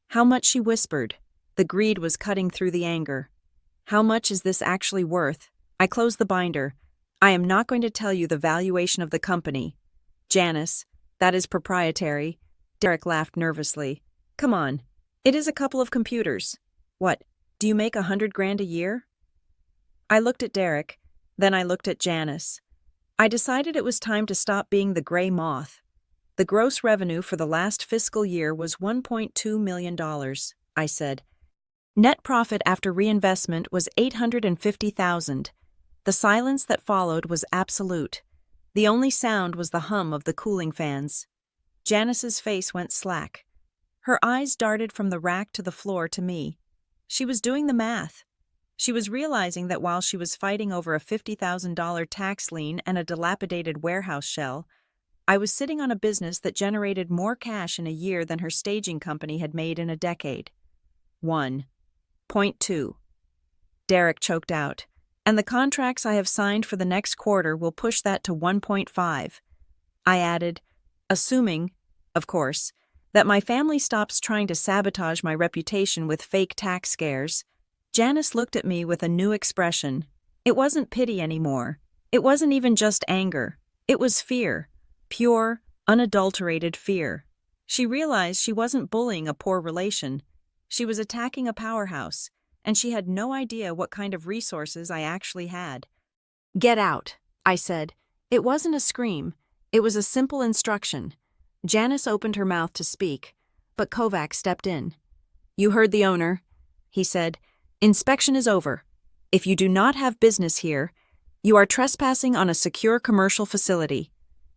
How much, she whispered. The greed was cutting through the anger. How much is this actually worth? I closed the binder. I am not going to tell you the valuation of the company. Janice, that is proprietary. Derek laughed nervously. Come on. It is a couple of computers. What, do you make $100,000 a year? I looked at Derek, then I looked at Janice. I decided it was time to stop being the gray moth. The gross revenue for the last fiscal year was $1.2 million, I said. Net profit after reinvestment was $850,000. The silence that followed was absolute. The only sound was the hum of the cooling fans. Janice's face went slack. Her eyes darted from the rack to the floor to me. She was doing the math. She was realizing that while she was fighting over a $50,000 tax lien and a dilapidated warehouse shell, I was sitting on a business that generated more cash in a year than her staging company had made in a decade. 1.2. Derek choked out. And the contracts I have signed for the next quarter will push that to 1.5. I added, assuming, of course, that my family stops trying to sabotage my reputation with fake tax scares. Janice looked at me with a new expression. It wasn't pity anymore. It wasn't even just anger. It was fear. Pure, unadulterated fear. She realized she wasn't bullying a poor relation. She was attacking a powerhouse, and she had no idea what kind of resources I actually had. Get out, I said. It wasn't a scream. It was a simple instruction. Janice opened her mouth to speak, but Kovac stepped in. You heard the owner, he said. Inspection is over. If you do not have business here, you are trespassing on a secure commercial facility.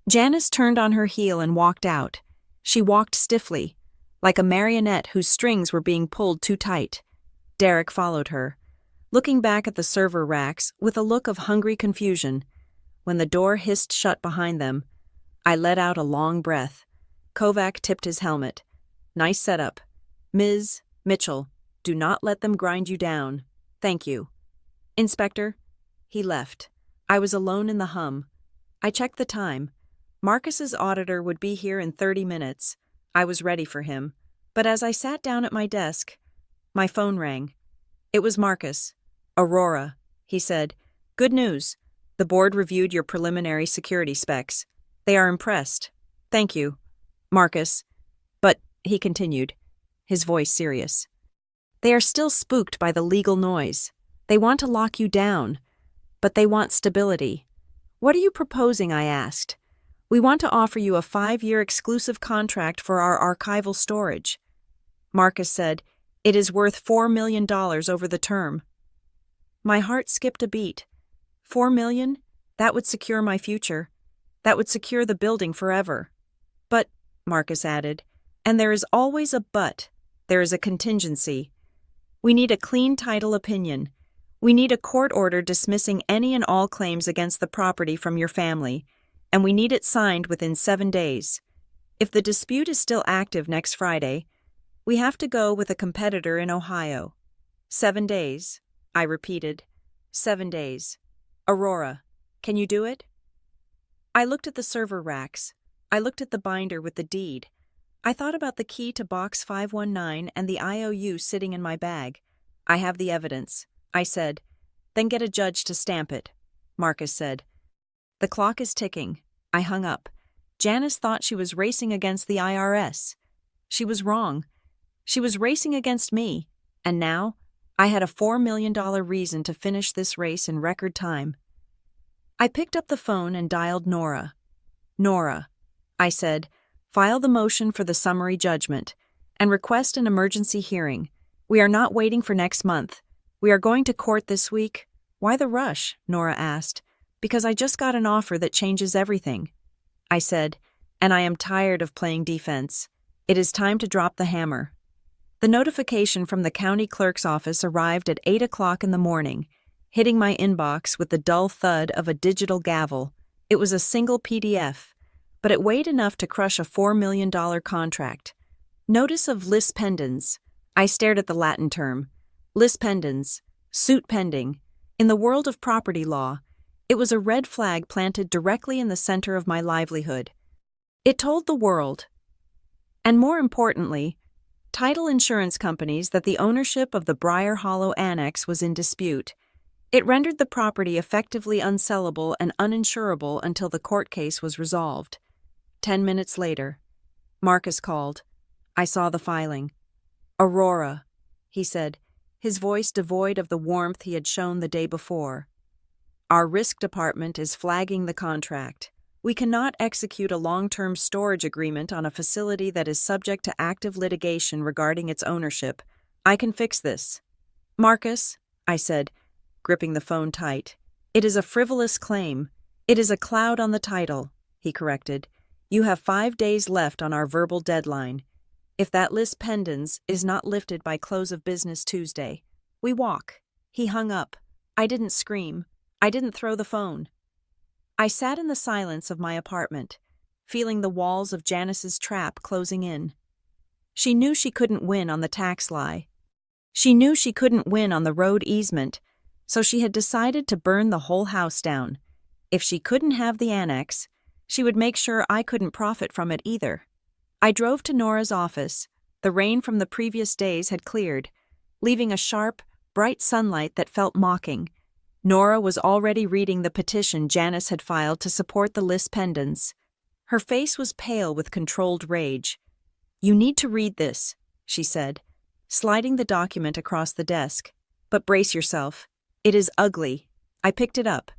Janice turned on her heel and walked out. She walked stiffly, like a marionette whose strings were being pulled too tight. Derek followed her, looking back at the server racks with a look of hungry confusion. When the door hissed shut behind them, I let out a long breath. Kovac tipped his helmet. Nice setup. Ms. Mitchell, do not let them grind you down. Thank you. Inspector. He left. I was alone in the hum. I checked the time. Marcus's auditor would be here in 30 minutes. I was ready for him. But as I sat down at my desk, my phone rang. It was Marcus. Aurora, he said. Good news. The board reviewed your preliminary security specs. They are impressed. Thank you, Marcus. But, he continued, his voice serious, they are still spooked by the legal noise. They want to lock you down, but they want stability. What are you proposing? I asked. We want to offer you a 5-year exclusive contract for our archival storage. Marcus said, it is worth $4 million over the term. My heart skipped a beat. $4 million? That would secure my future. That would secure the building forever. But, Marcus added, and there is always a but. There is a contingency. We need a clean title opinion. We need a court order dismissing any and all claims against the property from your family, and we need it signed within 7 days. If the dispute is still active next Friday, we have to go with a competitor in Ohio. 7 days, I repeated. 7 days. Aurora, can you do it? I looked at the server racks. I looked at the binder with the deed. I thought about the key to box 519 and the IOU sitting in my bag. I have the evidence, I said. Then get a judge to stamp it, Marcus said. The clock is ticking. I hung up. Janice thought she was racing against the IRS. She was wrong. She was racing against me, and now I had a $4 million reason to finish this race in record time. I picked up the phone and dialed Nora. Nora, I said, file the motion for the summary judgment and request an emergency hearing. We are not waiting for next month. We are going to court this week. Why the rush? Nora asked. Because I just got an offer that changes everything. I said, and I am tired of playing defense. It is time to drop the hammer. The notification from the county clerk's office arrived at 8 o'clock in the morning, hitting my inbox with the dull thud of a digital gavel. It was a single PDF, but it weighed enough to crush a $4 million contract. Notice of lis pendens. I stared at the Latin term. Lis pendens, suit pending. In the world of property law, It was a red flag planted directly in the center of my livelihood. It told the world, and more importantly, title insurance companies, that the ownership of the Briar Hollow Annex was in dispute. It rendered the property effectively unsellable and uninsurable until the court case was resolved. 10 minutes later, Marcus called. I saw the filing. Aurora, he said, his voice devoid of the warmth he had shown the day before. Our risk department is flagging the contract. We cannot execute a long-term storage agreement on a facility that is subject to active litigation regarding its ownership. I can fix this. Marcus, I said, gripping the phone tight. It is a frivolous claim. It is a cloud on the title, he corrected. You have 5 days left on our verbal deadline. If that lis pendens is not lifted by close of business Tuesday, we walk. He hung up. I didn't scream. I didn't throw the phone. I sat in the silence of my apartment, feeling the walls of Janice's trap closing in. She knew she couldn't win on the tax lie. She knew she couldn't win on the road easement, so she had decided to burn the whole house down. If she couldn't have the annex, she would make sure I couldn't profit from it either. I drove to Nora's office. The rain from the previous days had cleared, leaving a sharp, bright sunlight that felt mocking. Nora was already reading the petition Janice had filed to support the lis pendens. Her face was pale with controlled rage. You need to read this, she said, sliding the document across the desk. But brace yourself. It is ugly. I picked it up.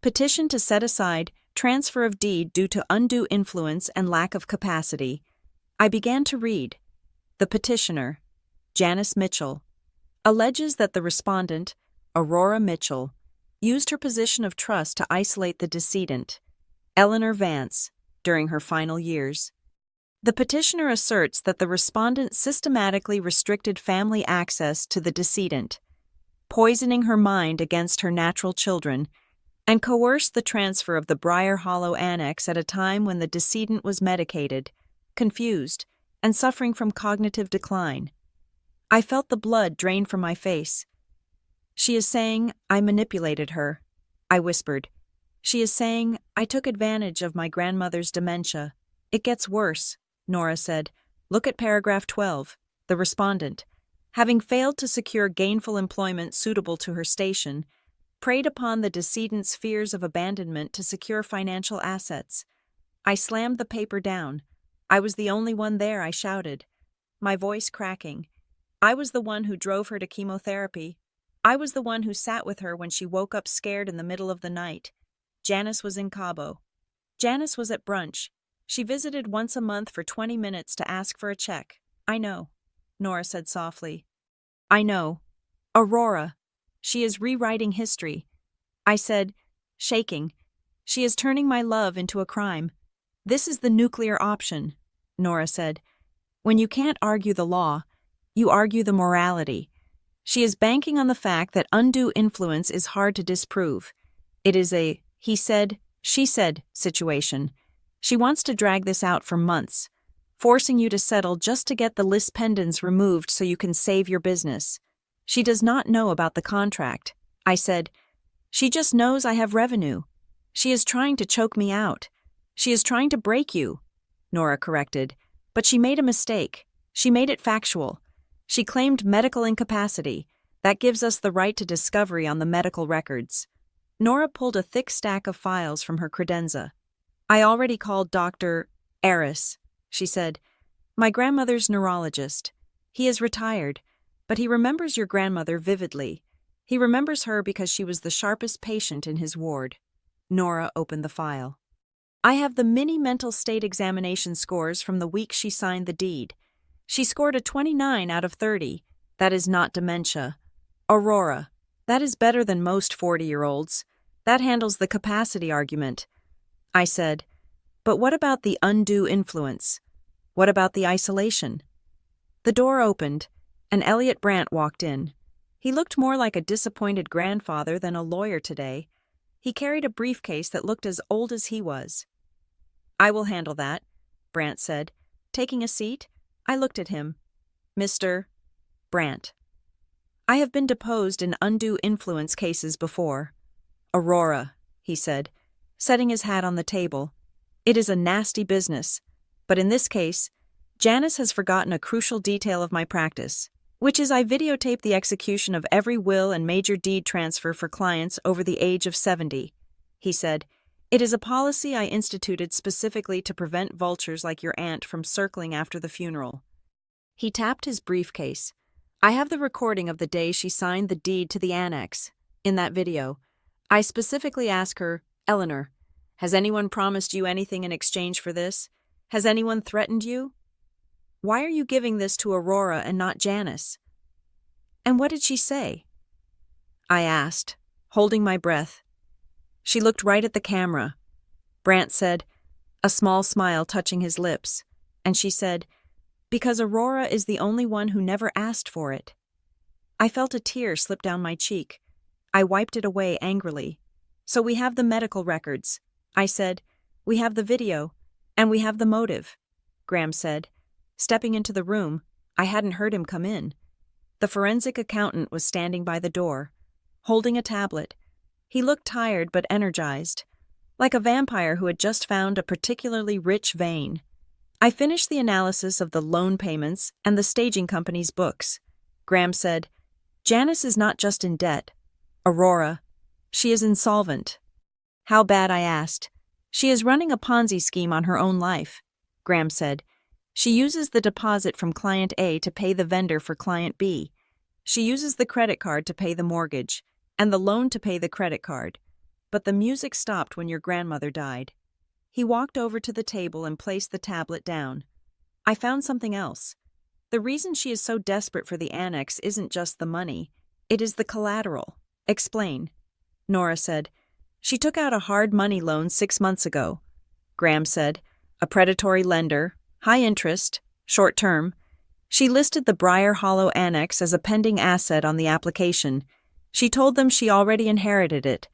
Petition to set aside transfer of deed due to undue influence and lack of capacity. I began to read. The petitioner, Janice Mitchell, alleges that the respondent, Aurora Mitchell, used her position of trust to isolate the decedent, Eleanor Vance, during her final years. The petitioner asserts that the respondent systematically restricted family access to the decedent, poisoning her mind against her natural children, and coerced the transfer of the Briar Hollow Annex at a time when the decedent was medicated, confused, and suffering from cognitive decline. I felt the blood drain from my face. She is saying I manipulated her, I whispered. She is saying I took advantage of my grandmother's dementia. It gets worse, Nora said. Look at paragraph 12. The respondent, having failed to secure gainful employment suitable to her station, preyed upon the decedent's fears of abandonment to secure financial assets. I slammed the paper down. I was the only one there, I shouted, my voice cracking. I was the one who drove her to chemotherapy. I was the one who sat with her when she woke up scared in the middle of the night. Janice was in Cabo. Janice was at brunch. She visited once a month for 20 minutes to ask for a check. I know, Nora said softly. I know. Aurora. She is rewriting history. I said, shaking. She is turning my love into a crime. This is the nuclear option, Nora said. When you can't argue the law, you argue the morality. She is banking on the fact that undue influence is hard to disprove. It is a he said, she said situation. She wants to drag this out for months, forcing you to settle just to get the lis pendens removed so you can save your business. She does not know about the contract. I said, she just knows I have revenue. She is trying to choke me out. She is trying to break you, Nora corrected. But she made a mistake. She made it factual. She claimed medical incapacity. That gives us the right to discovery on the medical records. Nora pulled a thick stack of files from her credenza. I already called Dr. Eris, she said. My grandmother's neurologist. He is retired, but he remembers your grandmother vividly. He remembers her because she was the sharpest patient in his ward. Nora opened the file. I have the mini mental state examination scores from the week she signed the deed. She scored a 29 out of 30. That is not dementia. Aurora. That is better than most 40-year-olds. That handles the capacity argument. I said, but what about the undue influence? What about the isolation? The door opened, and Elliot Brandt walked in. He looked more like a disappointed grandfather than a lawyer today. He carried a briefcase that looked as old as he was. I will handle that, Brandt said. Taking a seat, I looked at him. Mr. Brandt. I have been deposed in undue influence cases before. Aurora, he said, setting his hat on the table. It is a nasty business. But in this case, Janice has forgotten a crucial detail of my practice, which is I videotape the execution of every will and major deed transfer for clients over the age of 70. He said, "It is a policy I instituted specifically to prevent vultures like your aunt from circling after the funeral." He tapped his briefcase. "I have the recording of the day she signed the deed to the annex. In that video, I specifically ask her, 'Eleanor, has anyone promised you anything in exchange for this? Has anyone threatened you? Why are you giving this to Aurora and not Janice?' And what did she say?" I asked, holding my breath. She looked right at the camera. Brant said, a small smile touching his lips, and she said, "Because Aurora is the only one who never asked for it." I felt a tear slip down my cheek. I wiped it away angrily. "So we have the medical records," I said. "We have the video, and we have the motive," Graham said. Stepping into the room, I hadn't heard him come in. The forensic accountant was standing by the door, holding a tablet. He looked tired but energized, like a vampire who had just found a particularly rich vein. I finished the analysis of the loan payments and the staging company's books. Graham said, "Janice is not just in debt. Aurora, she is insolvent." "How bad?" I asked. "She is running a Ponzi scheme on her own life," Graham said. "She uses the deposit from client A to pay the vendor for client B. She uses the credit card to pay the mortgage, and the loan to pay the credit card. But the music stopped when your grandmother died." He walked over to the table and placed the tablet down. "I found something else. The reason she is so desperate for the annex isn't just the money. It is the collateral." "Explain," Nora said. "She took out a hard money loan 6 months ago," Graham said. "A predatory lender, high interest, short term. She listed the Briar Hollow Annex as a pending asset on the application. She told them she already inherited it.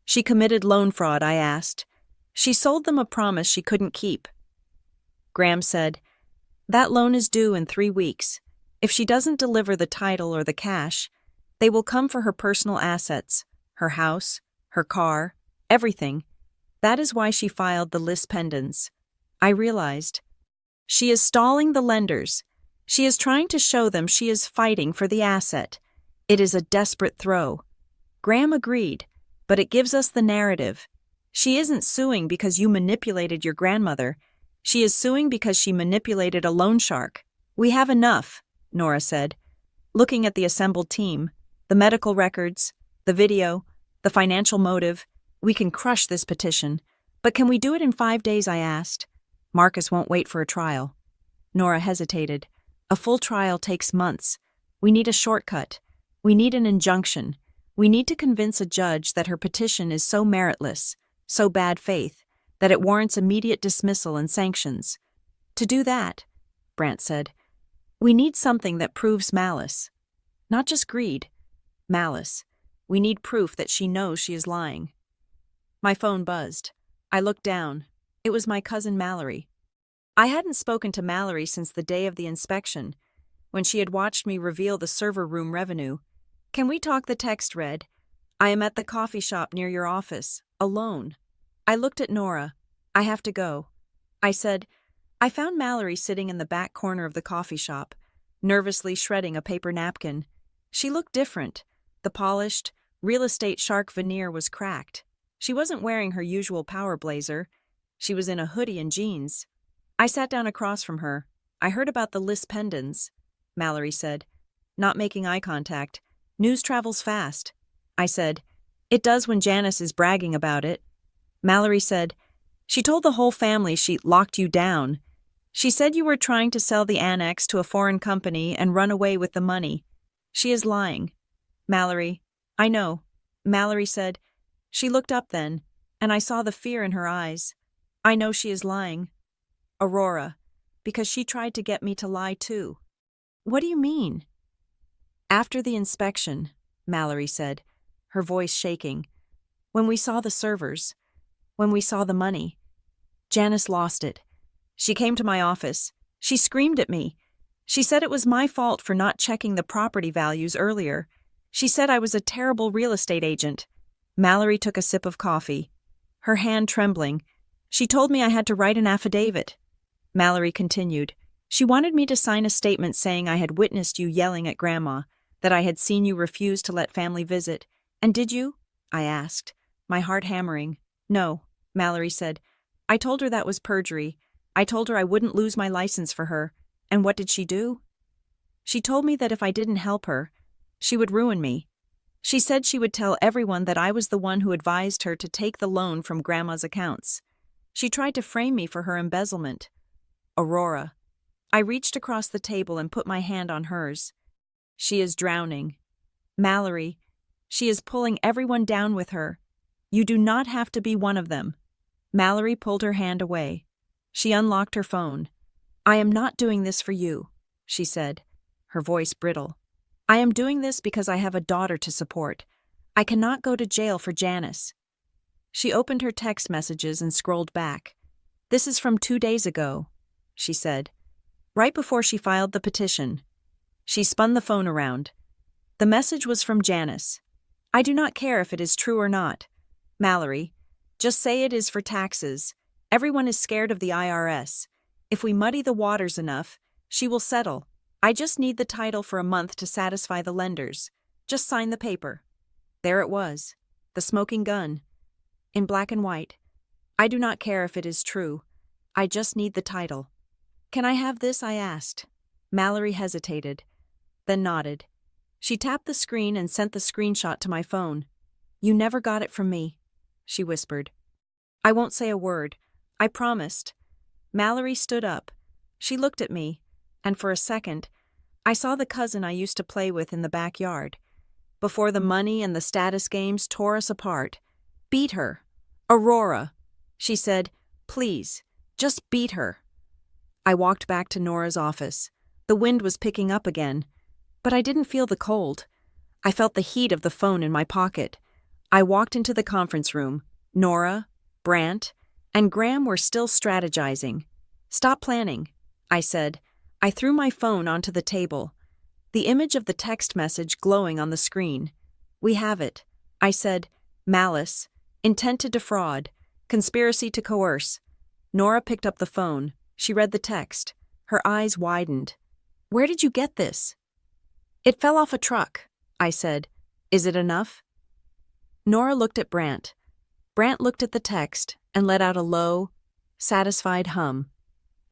She committed loan fraud," I asked. "She sold them a promise she couldn't keep." Graham said, "That loan is due in 3 weeks. If she doesn't deliver the title or the cash, they will come for her personal assets, her house, her car, everything. That is why she filed the lis pendens." I realized. She is stalling the lenders. She is trying to show them she is fighting for the asset. It is a desperate throw. Graham agreed, but it gives us the narrative. She isn't suing because you manipulated your grandmother. She is suing because she manipulated a loan shark. "We have enough," Nora said, looking at the assembled team. "The medical records, the video, the financial motive. We can crush this petition. But can we do it in 5 days?" I asked. "Marcus won't wait for a trial." Nora hesitated. "A full trial takes months. We need a shortcut. We need an injunction. We need to convince a judge that her petition is so meritless, so bad faith, that it warrants immediate dismissal and sanctions. To do that," Brant said, "we need something that proves malice. Not just greed. Malice. We need proof that she knows she is lying." My phone buzzed. I looked down. It was my cousin Mallory. I hadn't spoken to Mallory since the day of the inspection, when she had watched me reveal the server room revenue. "Can we talk?" the text read. "I am at the coffee shop near your office, alone." I looked at Nora. "I have to go." I said, I found Mallory sitting in the back corner of the coffee shop, nervously shredding a paper napkin. She looked different. The polished, real estate shark veneer was cracked. She wasn't wearing her usual power blazer. She was in a hoodie and jeans. I sat down across from her. "I heard about the lis pendens," Mallory said, not making eye contact. "News travels fast." I said, "It does when Janice is bragging about it." Mallory said, "She told the whole family she locked you down. She said you were trying to sell the annex to a foreign company and run away with the money. She is lying." Mallory, "I know," Mallory said. She looked up then, and I saw the fear in her eyes. "I know she is lying. Aurora, because she tried to get me to lie too." "What do you mean?" "After the inspection," Mallory said, her voice shaking, "when we saw the servers, when we saw the money, Janice lost it. She came to my office. She screamed at me. She said it was my fault for not checking the property values earlier. She said I was a terrible real estate agent." Mallory took a sip of coffee. her hand trembling. She told me I had to write an affidavit. Mallory continued. She wanted me to sign a statement saying I had witnessed you yelling at Grandma, that I had seen you refuse to let family visit. And did you? I asked, my heart hammering. No, Mallory said. I told her that was perjury. I told her I wouldn't lose my license for her. And what did she do? She told me that if I didn't help her, she would ruin me. She said she would tell everyone that I was the one who advised her to take the loan from Grandma's accounts. She tried to frame me for her embezzlement. Aurora. I reached across the table and put my hand on hers. She is drowning. Mallory, she is pulling everyone down with her. You do not have to be one of them. Mallory pulled her hand away. She unlocked her phone. I am not doing this for you, she said, her voice brittle. I am doing this because I have a daughter to support. I cannot go to jail for Janice. She opened her text messages and scrolled back. This is from 2 days ago, she said, right before she filed the petition. She spun the phone around. The message was from Janice. I do not care if it is true or not. Mallory, just say it is for taxes. Everyone is scared of the IRS. If we muddy the waters enough, she will settle. I just need the title for a month to satisfy the lenders. Just sign the paper. There it was, the smoking gun, in black and white. I do not care if it is true. I just need the title. Can I have this? I asked. Mallory hesitated, then nodded. She tapped the screen and sent the screenshot to my phone. You never got it from me, she whispered. I won't say a word. I promised. Mallory stood up. She looked at me, and for a second, I saw the cousin I used to play with in the backyard. Before the money and the status games tore us apart. Beat her. Aurora, she said, please, just beat her. I walked back to Nora's office. The wind was picking up again, but I didn't feel the cold. I felt the heat of the phone in my pocket. I walked into the conference room. Nora, Brant, and Graham were still strategizing. Stop planning, I said. I threw my phone onto the table. The image of the text message glowing on the screen. We have it, I said. Malice, intent to defraud, conspiracy to coerce. Nora picked up the phone. She read the text. Her eyes widened. Where did you get this? It fell off a truck, I said. Is it enough? Nora looked at Brant. Brant looked at the text and let out a low, satisfied hum.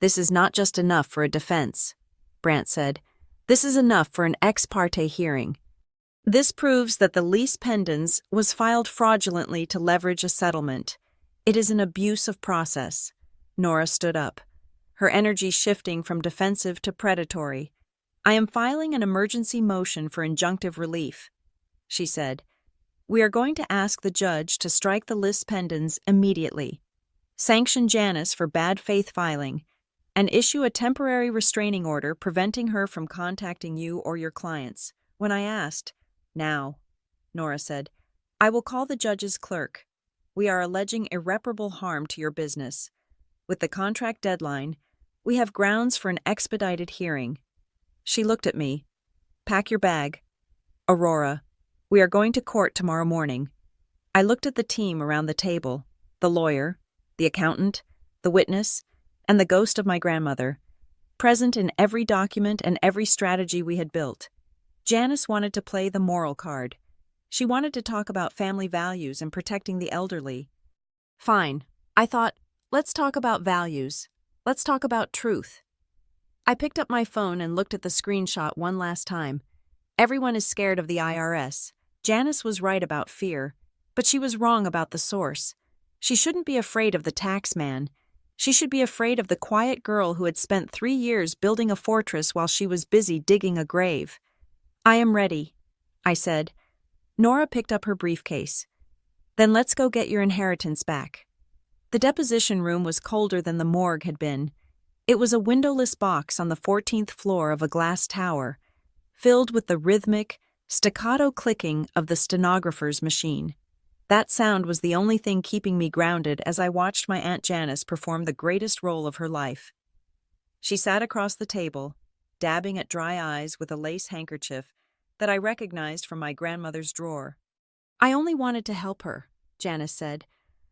This is not just enough for a defense, Brant said. This is enough for an ex parte hearing. This proves that the lease pendens was filed fraudulently to leverage a settlement. It is an abuse of process. Nora stood up, her energy shifting from defensive to predatory. I am filing an emergency motion for injunctive relief, she said. We are going to ask the judge to strike the lis pendens immediately, sanction Janice for bad faith filing, and issue a temporary restraining order preventing her from contacting you or your clients. When I asked, now, Nora said, I will call the judge's clerk. We are alleging irreparable harm to your business. With the contract deadline, we have grounds for an expedited hearing. She looked at me. Pack your bag. Aurora, we are going to court tomorrow morning. I looked at the team around the table, the lawyer, the accountant, the witness, and the ghost of my grandmother, present in every document and every strategy we had built. Janice wanted to play the moral card. She wanted to talk about family values and protecting the elderly. Fine, I thought, let's talk about values. Let's talk about truth. I picked up my phone and looked at the screenshot one last time. Everyone is scared of the IRS. Janice was right about fear, but she was wrong about the source. She shouldn't be afraid of the tax man. She should be afraid of the quiet girl who had spent 3 years building a fortress while she was busy digging a grave. I am ready, I said. Nora picked up her briefcase. Then let's go get your inheritance back. The deposition room was colder than the morgue had been. It was a windowless box on the 14th floor of a glass tower, filled with the rhythmic, staccato clicking of the stenographer's machine. That sound was the only thing keeping me grounded as I watched my Aunt Janice perform the greatest role of her life. She sat across the table, dabbing at dry eyes with a lace handkerchief that I recognized from my grandmother's drawer. I only wanted to help her, Janice said.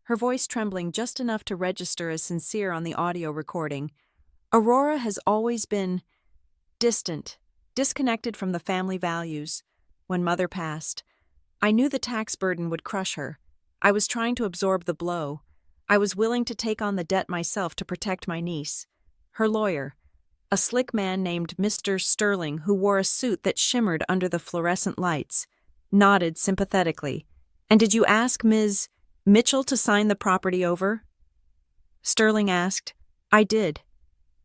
her voice trembling just enough to register as sincere on the audio recording. Aurora has always been distant, disconnected from the family values. When Mother passed, I knew the tax burden would crush her. I was trying to absorb the blow. I was willing to take on the debt myself to protect my niece. Her lawyer, a slick man named Mr. Sterling who wore a suit that shimmered under the fluorescent lights, nodded sympathetically. "And did you ask Ms. Mitchell to sign the property over?" Sterling asked. "I did."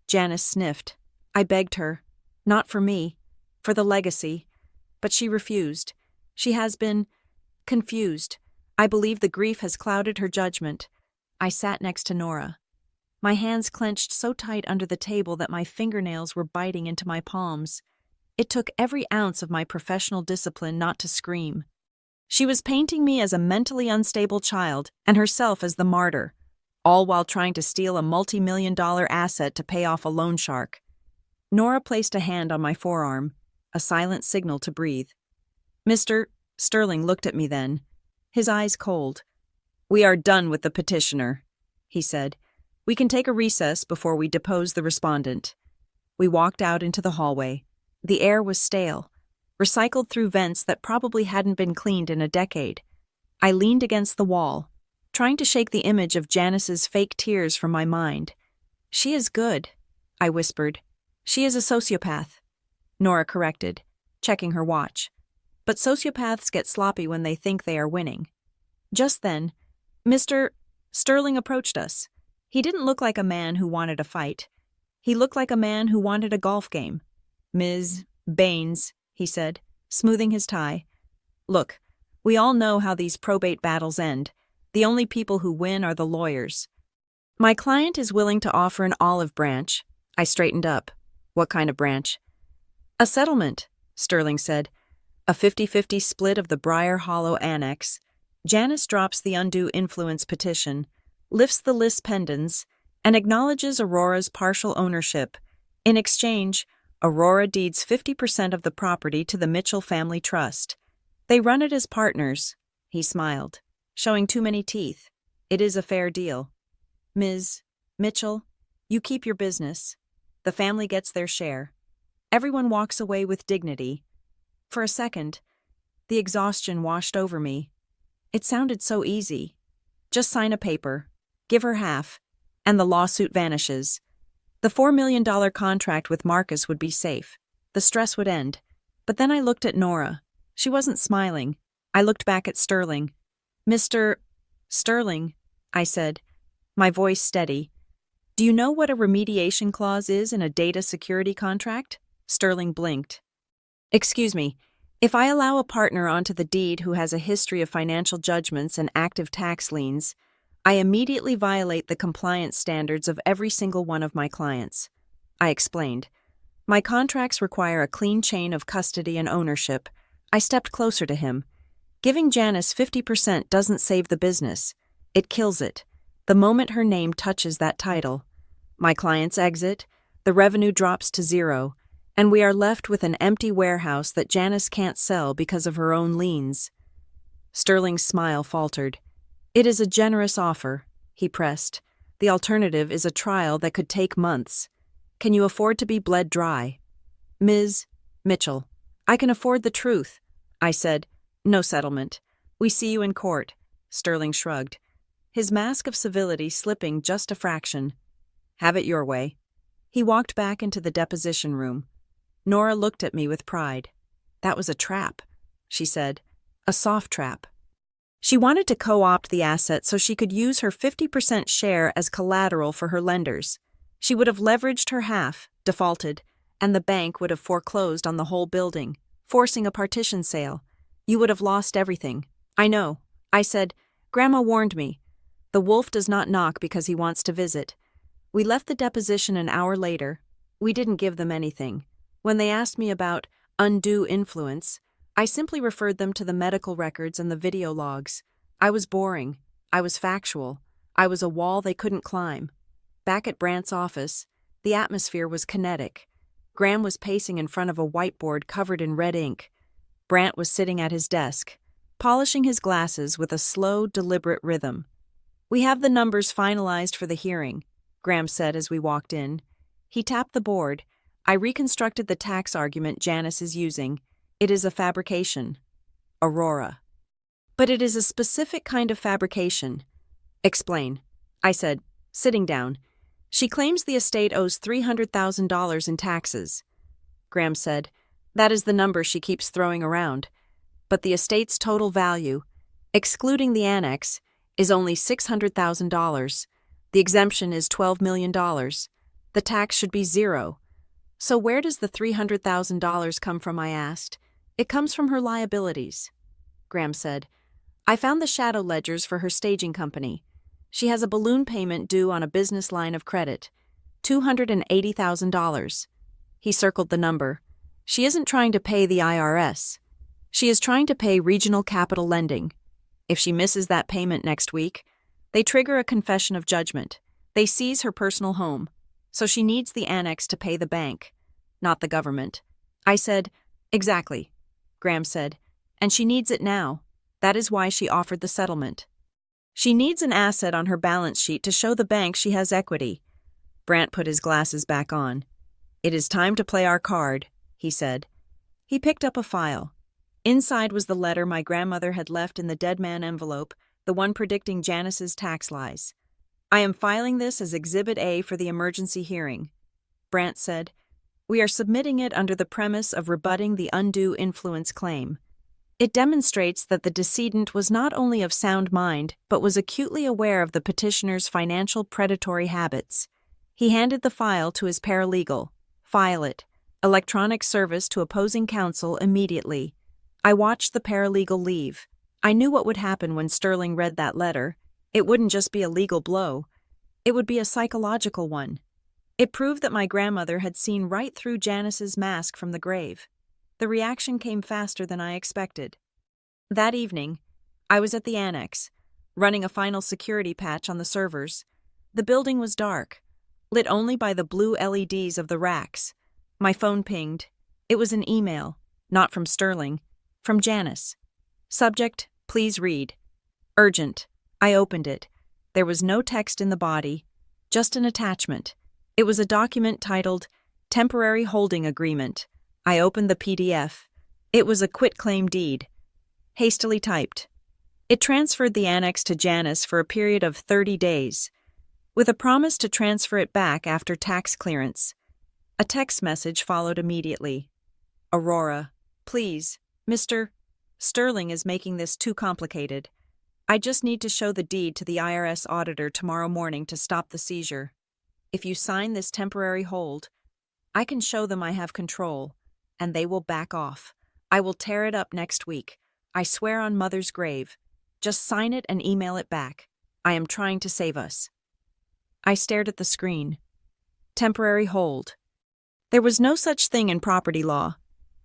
Janice sniffed. "I begged her. Not for me. For the legacy. But she refused. She has been confused. I believe the grief has clouded her judgment." I sat next to Nora. My hands clenched so tight under the table that my fingernails were biting into my palms. It took every ounce of my professional discipline not to scream. She was painting me as a mentally unstable child and herself as the martyr, all while trying to steal a multi-million-dollar asset to pay off a loan shark. Nora placed a hand on my forearm, a silent signal to breathe. Mr. Sterling looked at me then, his eyes cold. "We are done with the petitioner," he said. "We can take a recess before we depose the respondent." We walked out into the hallway. The air was stale, recycled through vents that probably hadn't been cleaned in a decade. I leaned against the wall, trying to shake the image of Janice's fake tears from my mind. "She is good," I whispered. "She is a sociopath," Nora corrected, checking her watch. "But sociopaths get sloppy when they think they are winning." Just then, Mr. Sterling approached us. He didn't look like a man who wanted a fight. He looked like a man who wanted a golf game. "Ms. Baines," he said, smoothing his tie. "Look, we all know how these probate battles end. The only people who win are the lawyers. My client is willing to offer an olive branch." I straightened up. "What kind of branch?" "A settlement," Sterling said. "A 50-50 split of the Briar Hollow Annex." Janice drops the undue influence petition, lifts the lis pendens, and acknowledges Aurora's partial ownership. In exchange, Aurora deeds 50% of the property to the Mitchell Family Trust. "They run it as partners," he smiled, showing too many teeth. "It is a fair deal. Ms. Mitchell, you keep your business. The family gets their share. Everyone walks away with dignity." For a second, the exhaustion washed over me. It sounded so easy. Just sign a paper, give her half, and the lawsuit vanishes. The $4 million contract with Marcus would be safe. The stress would end. But then I looked at Nora. She wasn't smiling. I looked back at Sterling. "Mr. Sterling," I said, my voice steady. "Do you know what a remediation clause is in a data security contract?" Sterling blinked. "Excuse me. If I allow a partner onto the deed who has a history of financial judgments and active tax liens, I immediately violate the compliance standards of every single one of my clients." I explained. "My contracts require a clean chain of custody and ownership." I stepped closer to him. "Giving Janice 50% doesn't save the business. It kills it. The moment her name touches that title, my clients exit, the revenue drops to zero, and we are left with an empty warehouse that Janice can't sell because of her own liens." Sterling's smile faltered. "It is a generous offer," he pressed. "The alternative is a trial that could take months. Can you afford to be bled dry?" "Ms. Mitchell, I can afford the truth," I said. "No settlement. We see you in court." Sterling shrugged, his mask of civility slipping just a fraction. "Have it your way." He walked back into the deposition room. Nora looked at me with pride. "That was a trap," she said. "A soft trap." She wanted to co-opt the asset so she could use her 50% share as collateral for her lenders. She would have leveraged her half, defaulted, and the bank would have foreclosed on the whole building, forcing a partition sale. You would have lost everything. "I know," I said. "Grandma warned me. The wolf does not knock because he wants to visit." We left the deposition an hour later. We didn't give them anything. When they asked me about undue influence, I simply referred them to the medical records and the video logs. I was boring. I was factual. I was a wall they couldn't climb. Back at Brant's office, the atmosphere was kinetic. Graham was pacing in front of a whiteboard covered in red ink. Brant was sitting at his desk, polishing his glasses with a slow, deliberate rhythm. We have the numbers finalized for the hearing, Graham said as we walked in. He tapped the board. I reconstructed the tax argument Janice is using. It is a fabrication. Aurora. But it is a specific kind of fabrication. Explain, I said, sitting down. She claims the estate owes $300,000 in taxes. Graham said, that is the number she keeps throwing around. But the estate's total value, excluding the annex, is only $600,000. The exemption is $12 million. The tax should be zero. So where does the $300,000 come from, I asked. It comes from her liabilities. Graham said, I found the shadow ledgers for her staging company. She has a balloon payment due on a business line of credit, $280,000. He circled the number. She isn't trying to pay the IRS. She is trying to pay Regional Capital Lending. If she misses that payment next week, they trigger a confession of judgment. They seize her personal home. So she needs the annex to pay the bank, not the government. I said, exactly. Graham said, and she needs it now. That is why she offered the settlement. She needs an asset on her balance sheet to show the bank she has equity. Brant put his glasses back on. It is time to play our card, he said. He picked up a file. Inside was the letter my grandmother had left in the dead man envelope, the one predicting Janice's tax lies. I am filing this as Exhibit A for the emergency hearing. Brant said, we are submitting it under the premise of rebutting the undue influence claim. It demonstrates that the decedent was not only of sound mind, but was acutely aware of the petitioner's financial predatory habits. He handed the file to his paralegal. File it. Electronic service to opposing counsel immediately. I watched the paralegal leave. I knew what would happen when Sterling read that letter. It wouldn't just be a legal blow. It would be a psychological one. It proved that my grandmother had seen right through Janice's mask from the grave. The reaction came faster than I expected. That evening, I was at the annex, running a final security patch on the servers. The building was dark, lit only by the blue LEDs of the racks. My phone pinged. It was an email, not from Sterling, from Janice. Subject, please read. Urgent. I opened it. There was no text in the body, just an attachment. It was a document titled Temporary Holding Agreement. I opened the PDF. It was a quitclaim deed. Hastily typed. It transferred the annex to Janice for a period of 30 days, with a promise to transfer it back after tax clearance. A text message followed immediately. Aurora, please, Mr. Sterling is making this too complicated. I just need to show the deed to the IRS auditor tomorrow morning to stop the seizure. If you sign this temporary hold, I can show them I have control, and they will back off. I will tear it up next week. I swear on Mother's grave. Just sign it and email it back. I am trying to save us. I stared at the screen. Temporary hold. There was no such thing in property law.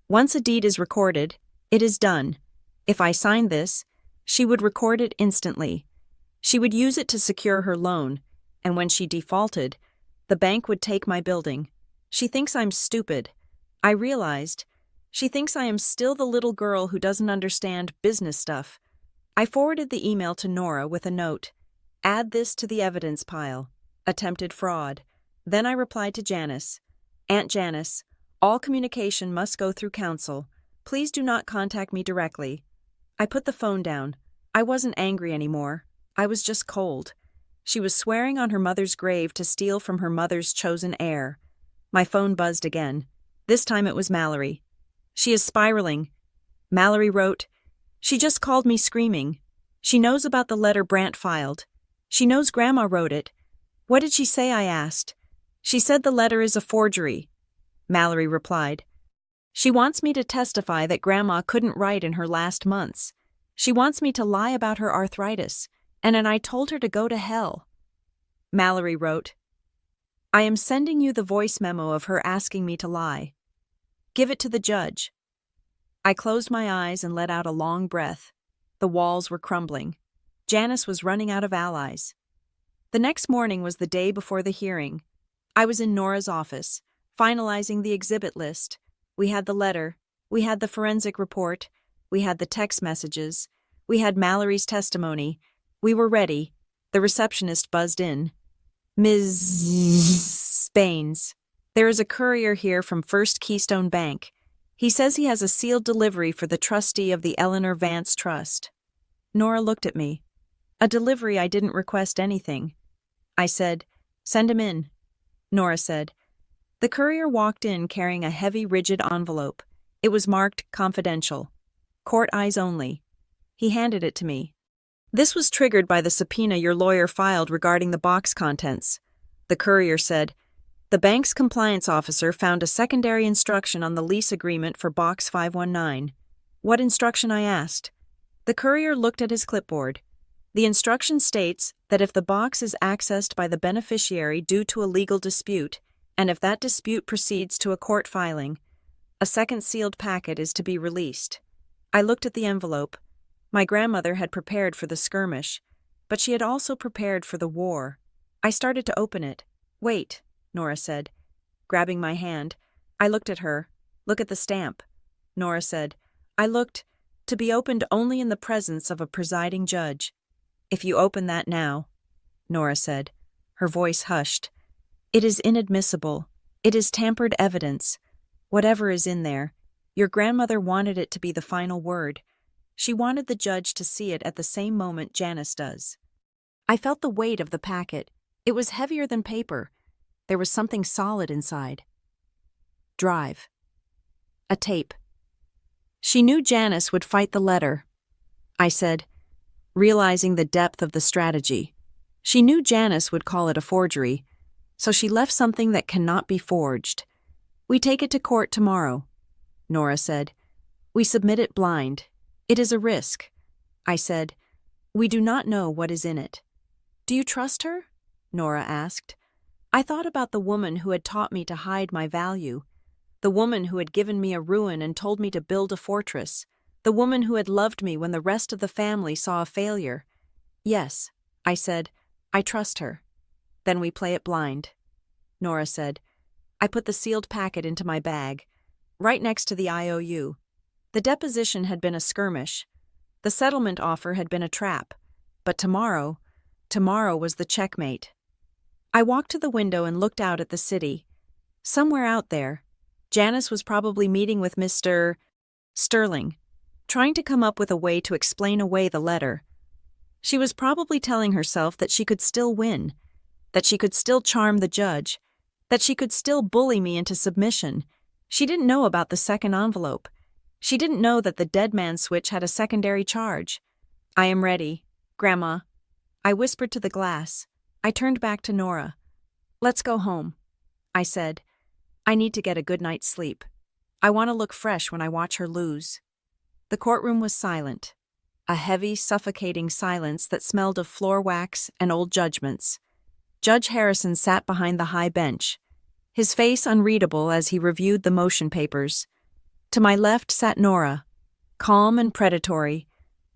Once a deed is recorded, it is done. If I signed this, she would record it instantly. She would use it to secure her loan, and when she defaulted, the bank would take my building. She thinks I'm stupid. I realized. She thinks I am still the little girl who doesn't understand business stuff. I forwarded the email to Nora with a note. Add this to the evidence pile. Attempted fraud. Then I replied to Janice. Aunt Janice, all communication must go through counsel. Please do not contact me directly. I put the phone down. I wasn't angry anymore. I was just cold. She was swearing on her mother's grave to steal from her mother's chosen heir. My phone buzzed again. This time it was Mallory. She is spiraling. Mallory wrote, she just called me screaming. She knows about the letter Brant filed. She knows Grandma wrote it. What did she say, I asked. She said the letter is a forgery. Mallory replied. She wants me to testify that Grandma couldn't write in her last months. She wants me to lie about her arthritis, and I told her to go to hell. Mallory wrote, I am sending you the voice memo of her asking me to lie. Give it to the judge. I closed my eyes and let out a long breath. The walls were crumbling. Janice was running out of allies. The next morning was the day before the hearing. I was in Nora's office, finalizing the exhibit list. We had the letter, we had the forensic report, we had the text messages, we had Mallory's testimony. We were ready. The receptionist buzzed in. Ms. Baines, there is a courier here from First Keystone Bank. He says he has a sealed delivery for the trustee of the Eleanor Vance Trust. Nora looked at me. A delivery? I didn't request anything. I said, "Send him in." Nora said. The courier walked in carrying a heavy, rigid envelope. It was marked confidential. Court eyes only. He handed it to me. "This was triggered by the subpoena your lawyer filed regarding the box contents." The courier said, "The bank's compliance officer found a secondary instruction on the lease agreement for Box 519. "What instruction?" I asked. The courier looked at his clipboard. "The instruction states that if the box is accessed by the beneficiary due to a legal dispute, and if that dispute proceeds to a court filing, a second sealed packet is to be released." I looked at the envelope. My grandmother had prepared for the skirmish, but she had also prepared for the war. I started to open it. "Wait," Nora said, grabbing my hand. I looked at her. "Look at the stamp." Nora said. I looked. "To be opened only in the presence of a presiding judge." "If you open that now," Nora said. Her voice hushed. "It is inadmissible. It is tampered evidence. Whatever is in there, your grandmother wanted it to be the final word. She wanted the judge to see it at the same moment Janice does." I felt the weight of the packet. It was heavier than paper. There was something solid inside. Drive. A tape. She knew Janice would fight the letter, I said, realizing the depth of the strategy. She knew Janice would call it a forgery, so she left something that cannot be forged. "We take it to court tomorrow," Nora said. "We submit it blind. It is a risk," I said. "We do not know what is in it." "Do you trust her?" Nora asked. I thought about the woman who had taught me to hide my value, the woman who had given me a ruin and told me to build a fortress, the woman who had loved me when the rest of the family saw a failure. "Yes," I said, "I trust her." "Then we play it blind," Nora said. I put the sealed packet into my bag, right next to the IOU. The deposition had been a skirmish. The settlement offer had been a trap. But tomorrow was the checkmate. I walked to the window and looked out at the city. Somewhere out there, Janice was probably meeting with Mr. Sterling, trying to come up with a way to explain away the letter. She was probably telling herself that she could still win, that she could still charm the judge, that she could still bully me into submission. She didn't know about the second envelope. She didn't know that the dead man switch had a secondary charge. "I am ready, Grandma," I whispered to the glass. I turned back to Nora. "Let's go home," I said. "I need to get a good night's sleep. I want to look fresh when I watch her lose." The courtroom was silent, a heavy, suffocating silence that smelled of floor wax and old judgments. Judge Harrison sat behind the high bench, his face unreadable as he reviewed the motion papers. To my left sat Nora, calm and predatory.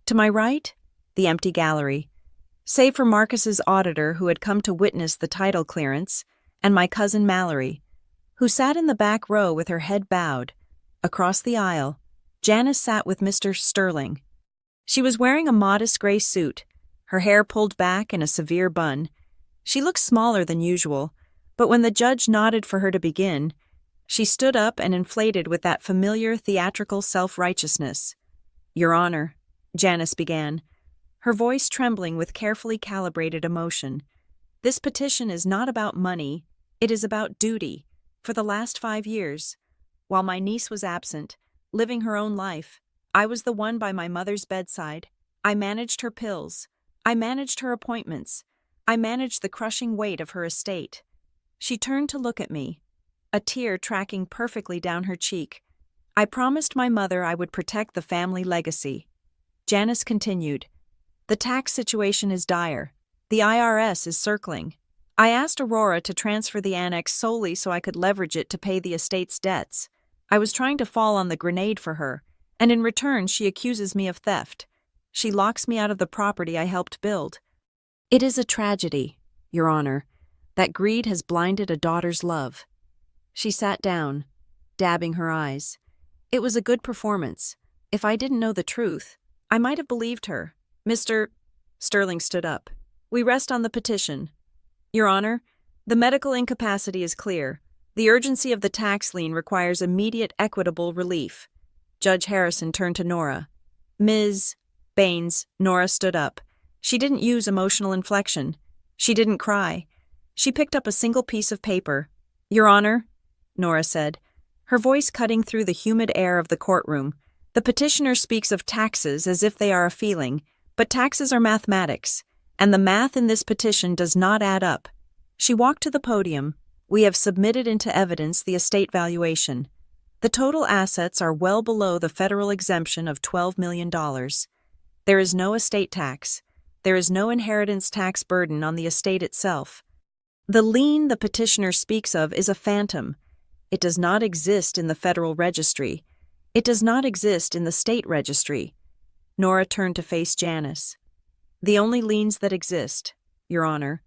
To my right, the empty gallery, save for Marcus's auditor who had come to witness the title clearance, and my cousin Mallory, who sat in the back row with her head bowed. Across the aisle, Janice sat with Mr. Sterling. She was wearing a modest gray suit, her hair pulled back in a severe bun. She looked smaller than usual, but when the judge nodded for her to begin, she stood up and inflated with that familiar theatrical self-righteousness. "Your Honor," Janice began, her voice trembling with carefully calibrated emotion. "This petition is not about money, it is about duty. For the last 5 years, while my niece was absent, living her own life, I was the one by my mother's bedside. I managed her pills. I managed her appointments. I managed the crushing weight of her estate." She turned to look at me, a tear tracking perfectly down her cheek. "I promised my mother I would protect the family legacy." Janice continued, "The tax situation is dire. The IRS is circling. I asked Aurora to transfer the annex solely so I could leverage it to pay the estate's debts. I was trying to fall on the grenade for her, and in return she accuses me of theft. She locks me out of the property I helped build. It is a tragedy, Your Honor, that greed has blinded a daughter's love." She sat down, dabbing her eyes. It was a good performance. If I didn't know the truth, I might have believed her. Mr. Sterling stood up. We rest on the petition. Your Honor, the medical incapacity is clear. The urgency of the tax lien requires immediate equitable relief. Judge Harrison turned to Nora. Ms. Baines, Nora stood up. She didn't use emotional inflection. She didn't cry. She picked up a single piece of paper. Your Honor, Nora said, her voice cutting through the humid air of the courtroom. The petitioner speaks of taxes as if they are a feeling, but taxes are mathematics, and the math in this petition does not add up. She walked to the podium. We have submitted into evidence the estate valuation. The total assets are well below the federal exemption of $12 million. There is no estate tax. There is no inheritance tax burden on the estate itself. The lien the petitioner speaks of is a phantom. It does not exist in the federal registry. It does not exist in the state registry. Nora turned to face Janice. The only liens that exist, Your Honor,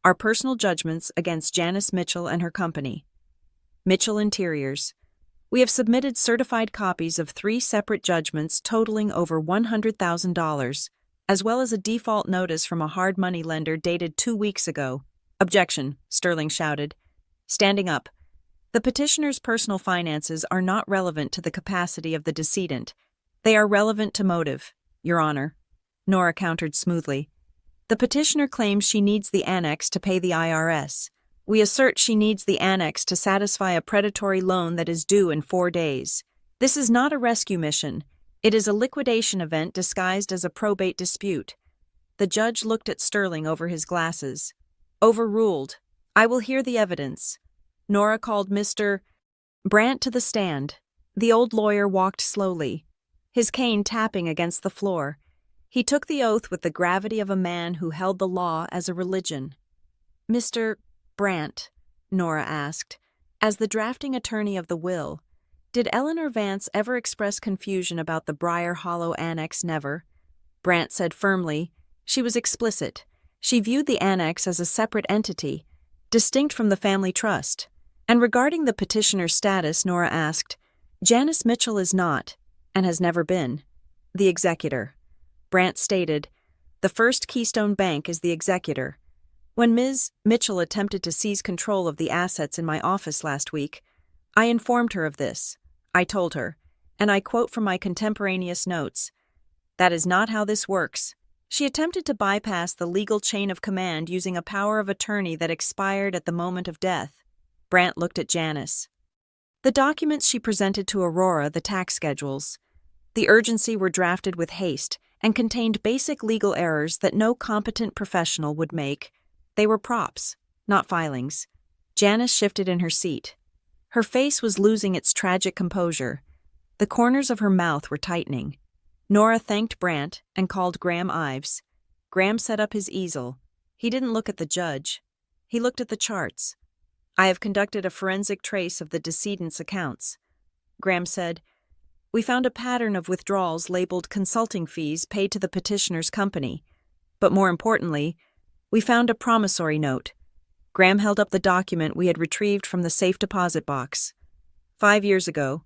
are personal judgments against Janice Mitchell and her company. Mitchell Interiors. We have submitted certified copies of 3 separate judgments totaling over $100,000, as well as a default notice from a hard money lender dated 2 weeks ago. Objection, Sterling shouted. Standing up. The petitioner's personal finances are not relevant to the capacity of the decedent. They are relevant to motive, Your Honor. Nora countered smoothly. The petitioner claims she needs the annex to pay the IRS. We assert she needs the annex to satisfy a predatory loan that is due in 4 days. This is not a rescue mission. It is a liquidation event disguised as a probate dispute. The judge looked at Sterling over his glasses. Overruled. I will hear the evidence. Nora called Mr. Brandt to the stand. The old lawyer walked slowly, his cane tapping against the floor. He took the oath with the gravity of a man who held the law as a religion. Mr. Brandt, Nora asked, as the drafting attorney of the will, did Eleanor Vance ever express confusion about the Briar Hollow Annex? Never. Brandt said firmly. She was explicit. She viewed the annex as a separate entity, distinct from the family trust. And regarding the petitioner's status, Nora asked, Janice Mitchell is not, and has never been, the executor. Brandt stated, the First Keystone Bank is the executor. When Ms. Mitchell attempted to seize control of the assets in my office last week, I informed her of this. I told her, and I quote from my contemporaneous notes, that is not how this works. She attempted to bypass the legal chain of command using a power of attorney that expired at the moment of death. Brandt looked at Janice. The documents she presented to Aurora, the tax schedules, the urgency were drafted with haste and contained basic legal errors that no competent professional would make. They were props, not filings. Janice shifted in her seat. Her face was losing its tragic composure. The corners of her mouth were tightening. Nora thanked Brandt and called Graham Ives. Graham set up his easel. He didn't look at the judge. He looked at the charts. I have conducted a forensic trace of the decedent's accounts. Graham said, we found a pattern of withdrawals labeled consulting fees paid to the petitioner's company. But more importantly, we found a promissory note. Graham held up the document we had retrieved from the safe deposit box. 5 years ago,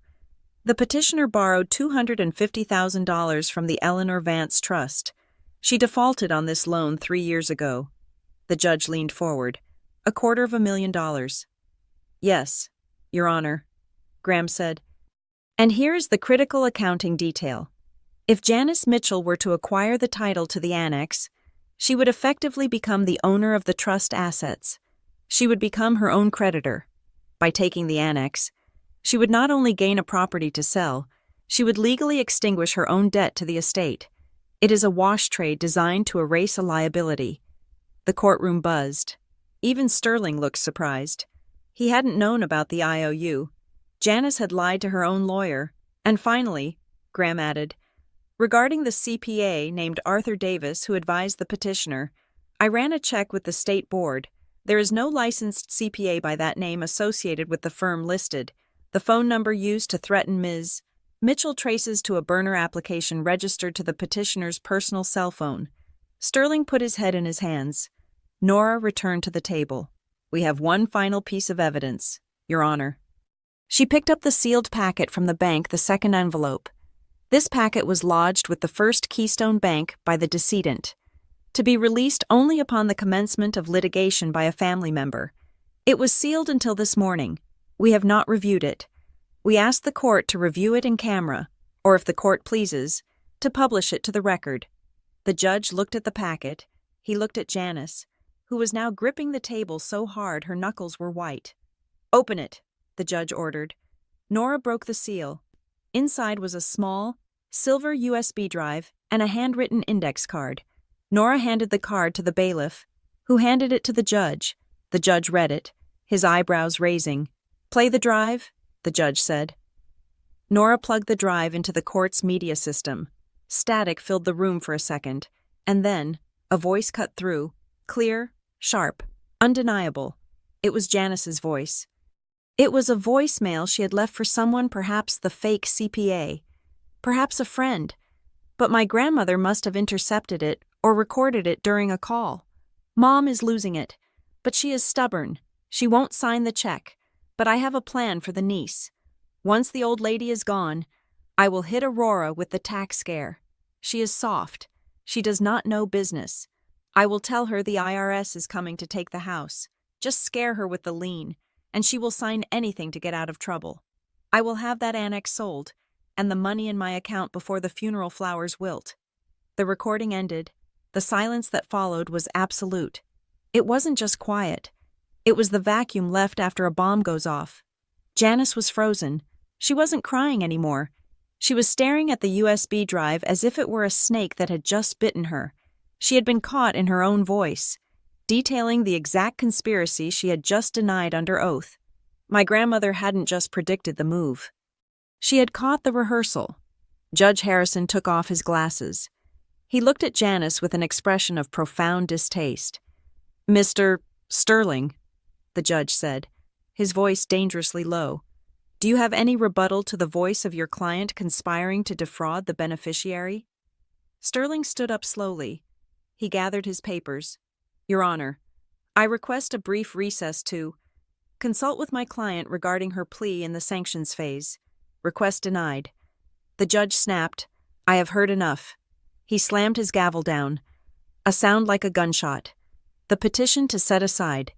the petitioner borrowed $250,000 from the Eleanor Vance Trust. She defaulted on this loan 3 years ago. The judge leaned forward. $250,000. Yes, Your Honor, Graham said. And here is the critical accounting detail. If Janice Mitchell were to acquire the title to the annex, she would effectively become the owner of the trust assets. She would become her own creditor. By taking the annex, she would not only gain a property to sell, she would legally extinguish her own debt to the estate. It is a wash trade designed to erase a liability. The courtroom buzzed. Even Sterling looked surprised. He hadn't known about the IOU. Janice had lied to her own lawyer. And finally, Graham added, regarding the CPA named Arthur Davis who advised the petitioner, I ran a check with the state board. There is no licensed CPA by that name associated with the firm listed. The phone number used to threaten Ms. Mitchell traces to a burner application registered to the petitioner's personal cell phone. Sterling put his head in his hands. Nora returned to the table. We have one final piece of evidence, Your Honor. She picked up the sealed packet from the bank, the second envelope. This packet was lodged with the First Keystone Bank by the decedent. to be released only upon the commencement of litigation by a family member. It was sealed until this morning. We have not reviewed it. We asked the court to review it in camera, or if the court pleases, to publish it to the record. The judge looked at the packet. He looked at Janice, who was now gripping the table so hard her knuckles were white. "Open it," the judge ordered. Nora broke the seal. Inside was a small, silver USB drive and a handwritten index card. Nora handed the card to the bailiff, who handed it to the judge. The judge read it, his eyebrows raising. "Play the drive," the judge said. Nora plugged the drive into the court's media system. Static filled the room for a second, and then a voice cut through, clear, sharp, undeniable. It was Janice's voice. It was a voicemail she had left for someone, perhaps the fake CPA, perhaps a friend, but my grandmother must have intercepted it or recorded it during a call. "Mom is losing it, but she is stubborn. She won't sign the check, but I have a plan for the niece. Once the old lady is gone, I will hit Aurora with the tax scare. She is soft. She does not know business. I will tell her the IRS is coming to take the house. Just scare her with the lien, and she will sign anything to get out of trouble. I will have that annex sold, and the money in my account before the funeral flowers wilt." The recording ended. The silence that followed was absolute. It wasn't just quiet. It was the vacuum left after a bomb goes off. Janice was frozen. She wasn't crying anymore. She was staring at the USB drive as if it were a snake that had just bitten her. She had been caught in her own voice, detailing the exact conspiracy she had just denied under oath. My grandmother hadn't just predicted the move. She had caught the rehearsal. Judge Harrison took off his glasses. He looked at Janice with an expression of profound distaste. "Mr. Sterling," the judge said, his voice dangerously low, "do you have any rebuttal to the voice of your client conspiring to defraud the beneficiary?" Sterling stood up slowly. He gathered his papers. "Your Honor, I request a brief recess to consult with my client regarding her plea in the sanctions phase. Request denied." The judge snapped, "I have heard enough." He slammed his gavel down. A sound like a gunshot. The petition to set aside.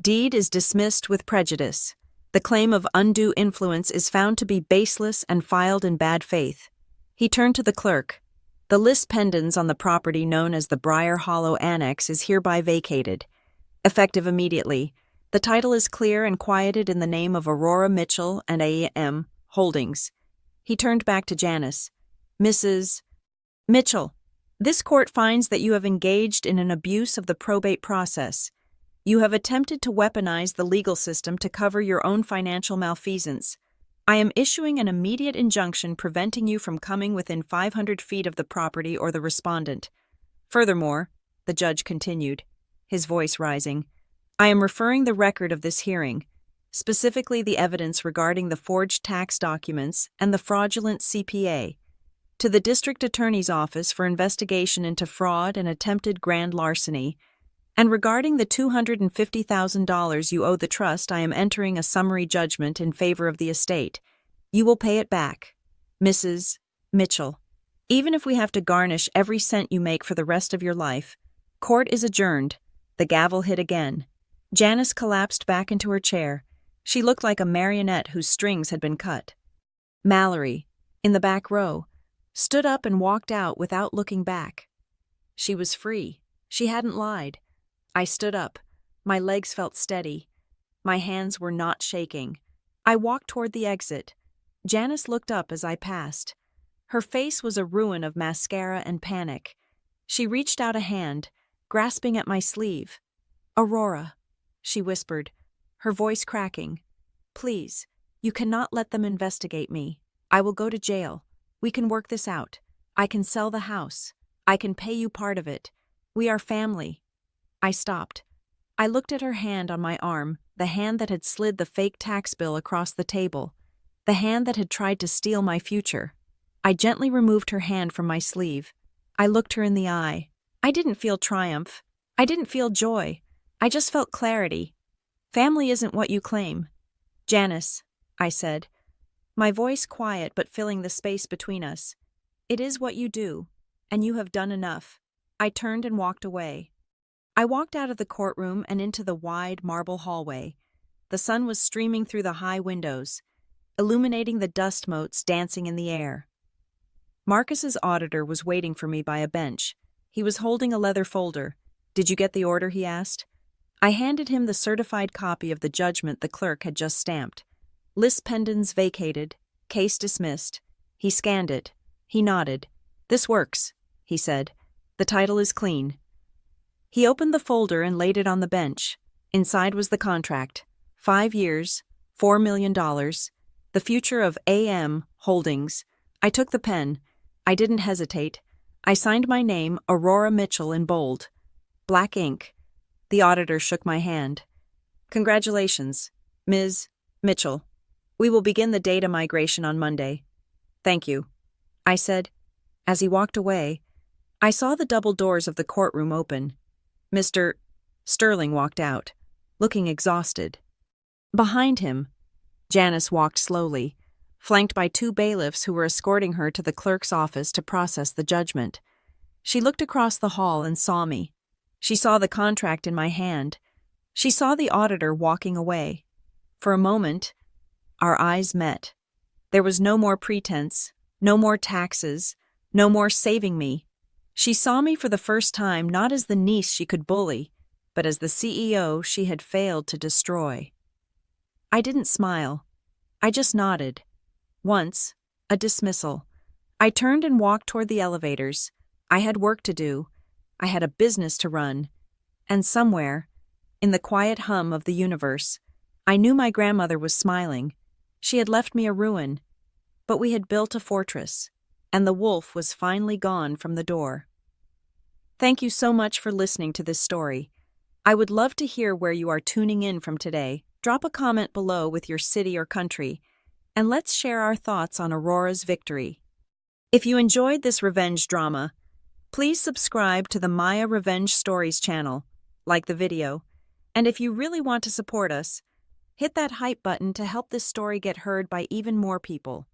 Deed is dismissed with prejudice. The claim of undue influence is found to be baseless and filed in bad faith. He turned to the clerk. "The lis pendens on the property known as the Briar Hollow Annex is hereby vacated. Effective immediately. The title is clear and quieted in the name of Aurora Mitchell and A.M. Holdings." He turned back to Janice. "Mrs. Mitchell, this court finds that you have engaged in an abuse of the probate process. You have attempted to weaponize the legal system to cover your own financial malfeasance. I am issuing an immediate injunction preventing you from coming within 500 feet of the property or the respondent. Furthermore," the judge continued, his voice rising, "I am referring the record of this hearing, specifically the evidence regarding the forged tax documents and the fraudulent CPA, to the District Attorney's Office for investigation into fraud and attempted grand larceny, and regarding the $250,000 you owe the trust, I am entering a summary judgment in favor of the estate. You will pay it back. Mrs. Mitchell, even if we have to garnish every cent you make for the rest of your life, court is adjourned." The gavel hit again. Janice collapsed back into her chair. She looked like a marionette whose strings had been cut. Mallory, in the back row, stood up and walked out without looking back. She was free. She hadn't lied. I stood up. My legs felt steady. My hands were not shaking. I walked toward the exit. Janice looked up as I passed. Her face was a ruin of mascara and panic. She reached out a hand, grasping at my sleeve. "Aurora," she whispered, her voice cracking. "Please, you cannot let them investigate me. I will go to jail. We can work this out. I can sell the house. I can pay you part of it. We are family." I stopped. I looked at her hand on my arm, the hand that had slid the fake tax bill across the table, the hand that had tried to steal my future. I gently removed her hand from my sleeve. I looked her in the eye. I didn't feel triumph. I didn't feel joy. I just felt clarity. "Family isn't what you claim." "Janice," I said, my voice quiet but filling the space between us, "it is what you do, and you have done enough. I turned and walked away. I walked out of the courtroom and into the wide marble hallway. The sun was streaming through the high windows, illuminating the dust motes dancing in the air. Marcus's auditor was waiting for me by a bench. He was holding a leather folder. "Did you get the order?" he asked. I handed him the certified copy of the judgment the clerk had just stamped. Lis pendens vacated, case dismissed. He scanned it. He nodded. "This works," he said. "The title is clean." He opened the folder and laid it on the bench. Inside was the contract. 5 years, $4 million, the future of AM Holdings. I took the pen. I didn't hesitate. I signed my name, Aurora Mitchell, in bold. Black ink. The auditor shook my hand. "Congratulations, Ms. Mitchell. We will begin the data migration on Monday." "Thank you," I said. As he walked away, I saw the double doors of the courtroom open. Mr. Sterling walked out, looking exhausted. Behind him, Janice walked slowly, flanked by 2 bailiffs who were escorting her to the clerk's office to process the judgment. She looked across the hall and saw me. She saw the contract in my hand. She saw the auditor walking away. For a moment, our eyes met. There was no more pretense, no more taxes, no more saving me. She saw me for the first time not as the niece she could bully, but as the CEO she had failed to destroy. I didn't smile. I just nodded. Once, a dismissal. I turned and walked toward the elevators. I had work to do. I had a business to run. And somewhere, in the quiet hum of the universe, I knew my grandmother was smiling. She had left me a ruin, but we had built a fortress, and the wolf was finally gone from the door. Thank you so much for listening to this story. I would love to hear where you are tuning in from today. Drop a comment below with your city or country, and let's share our thoughts on Aurora's victory. If you enjoyed this revenge drama, please subscribe to the Maya Revenge Stories channel, like the video, and if you really want to support us, hit that hype button to help this story get heard by even more people.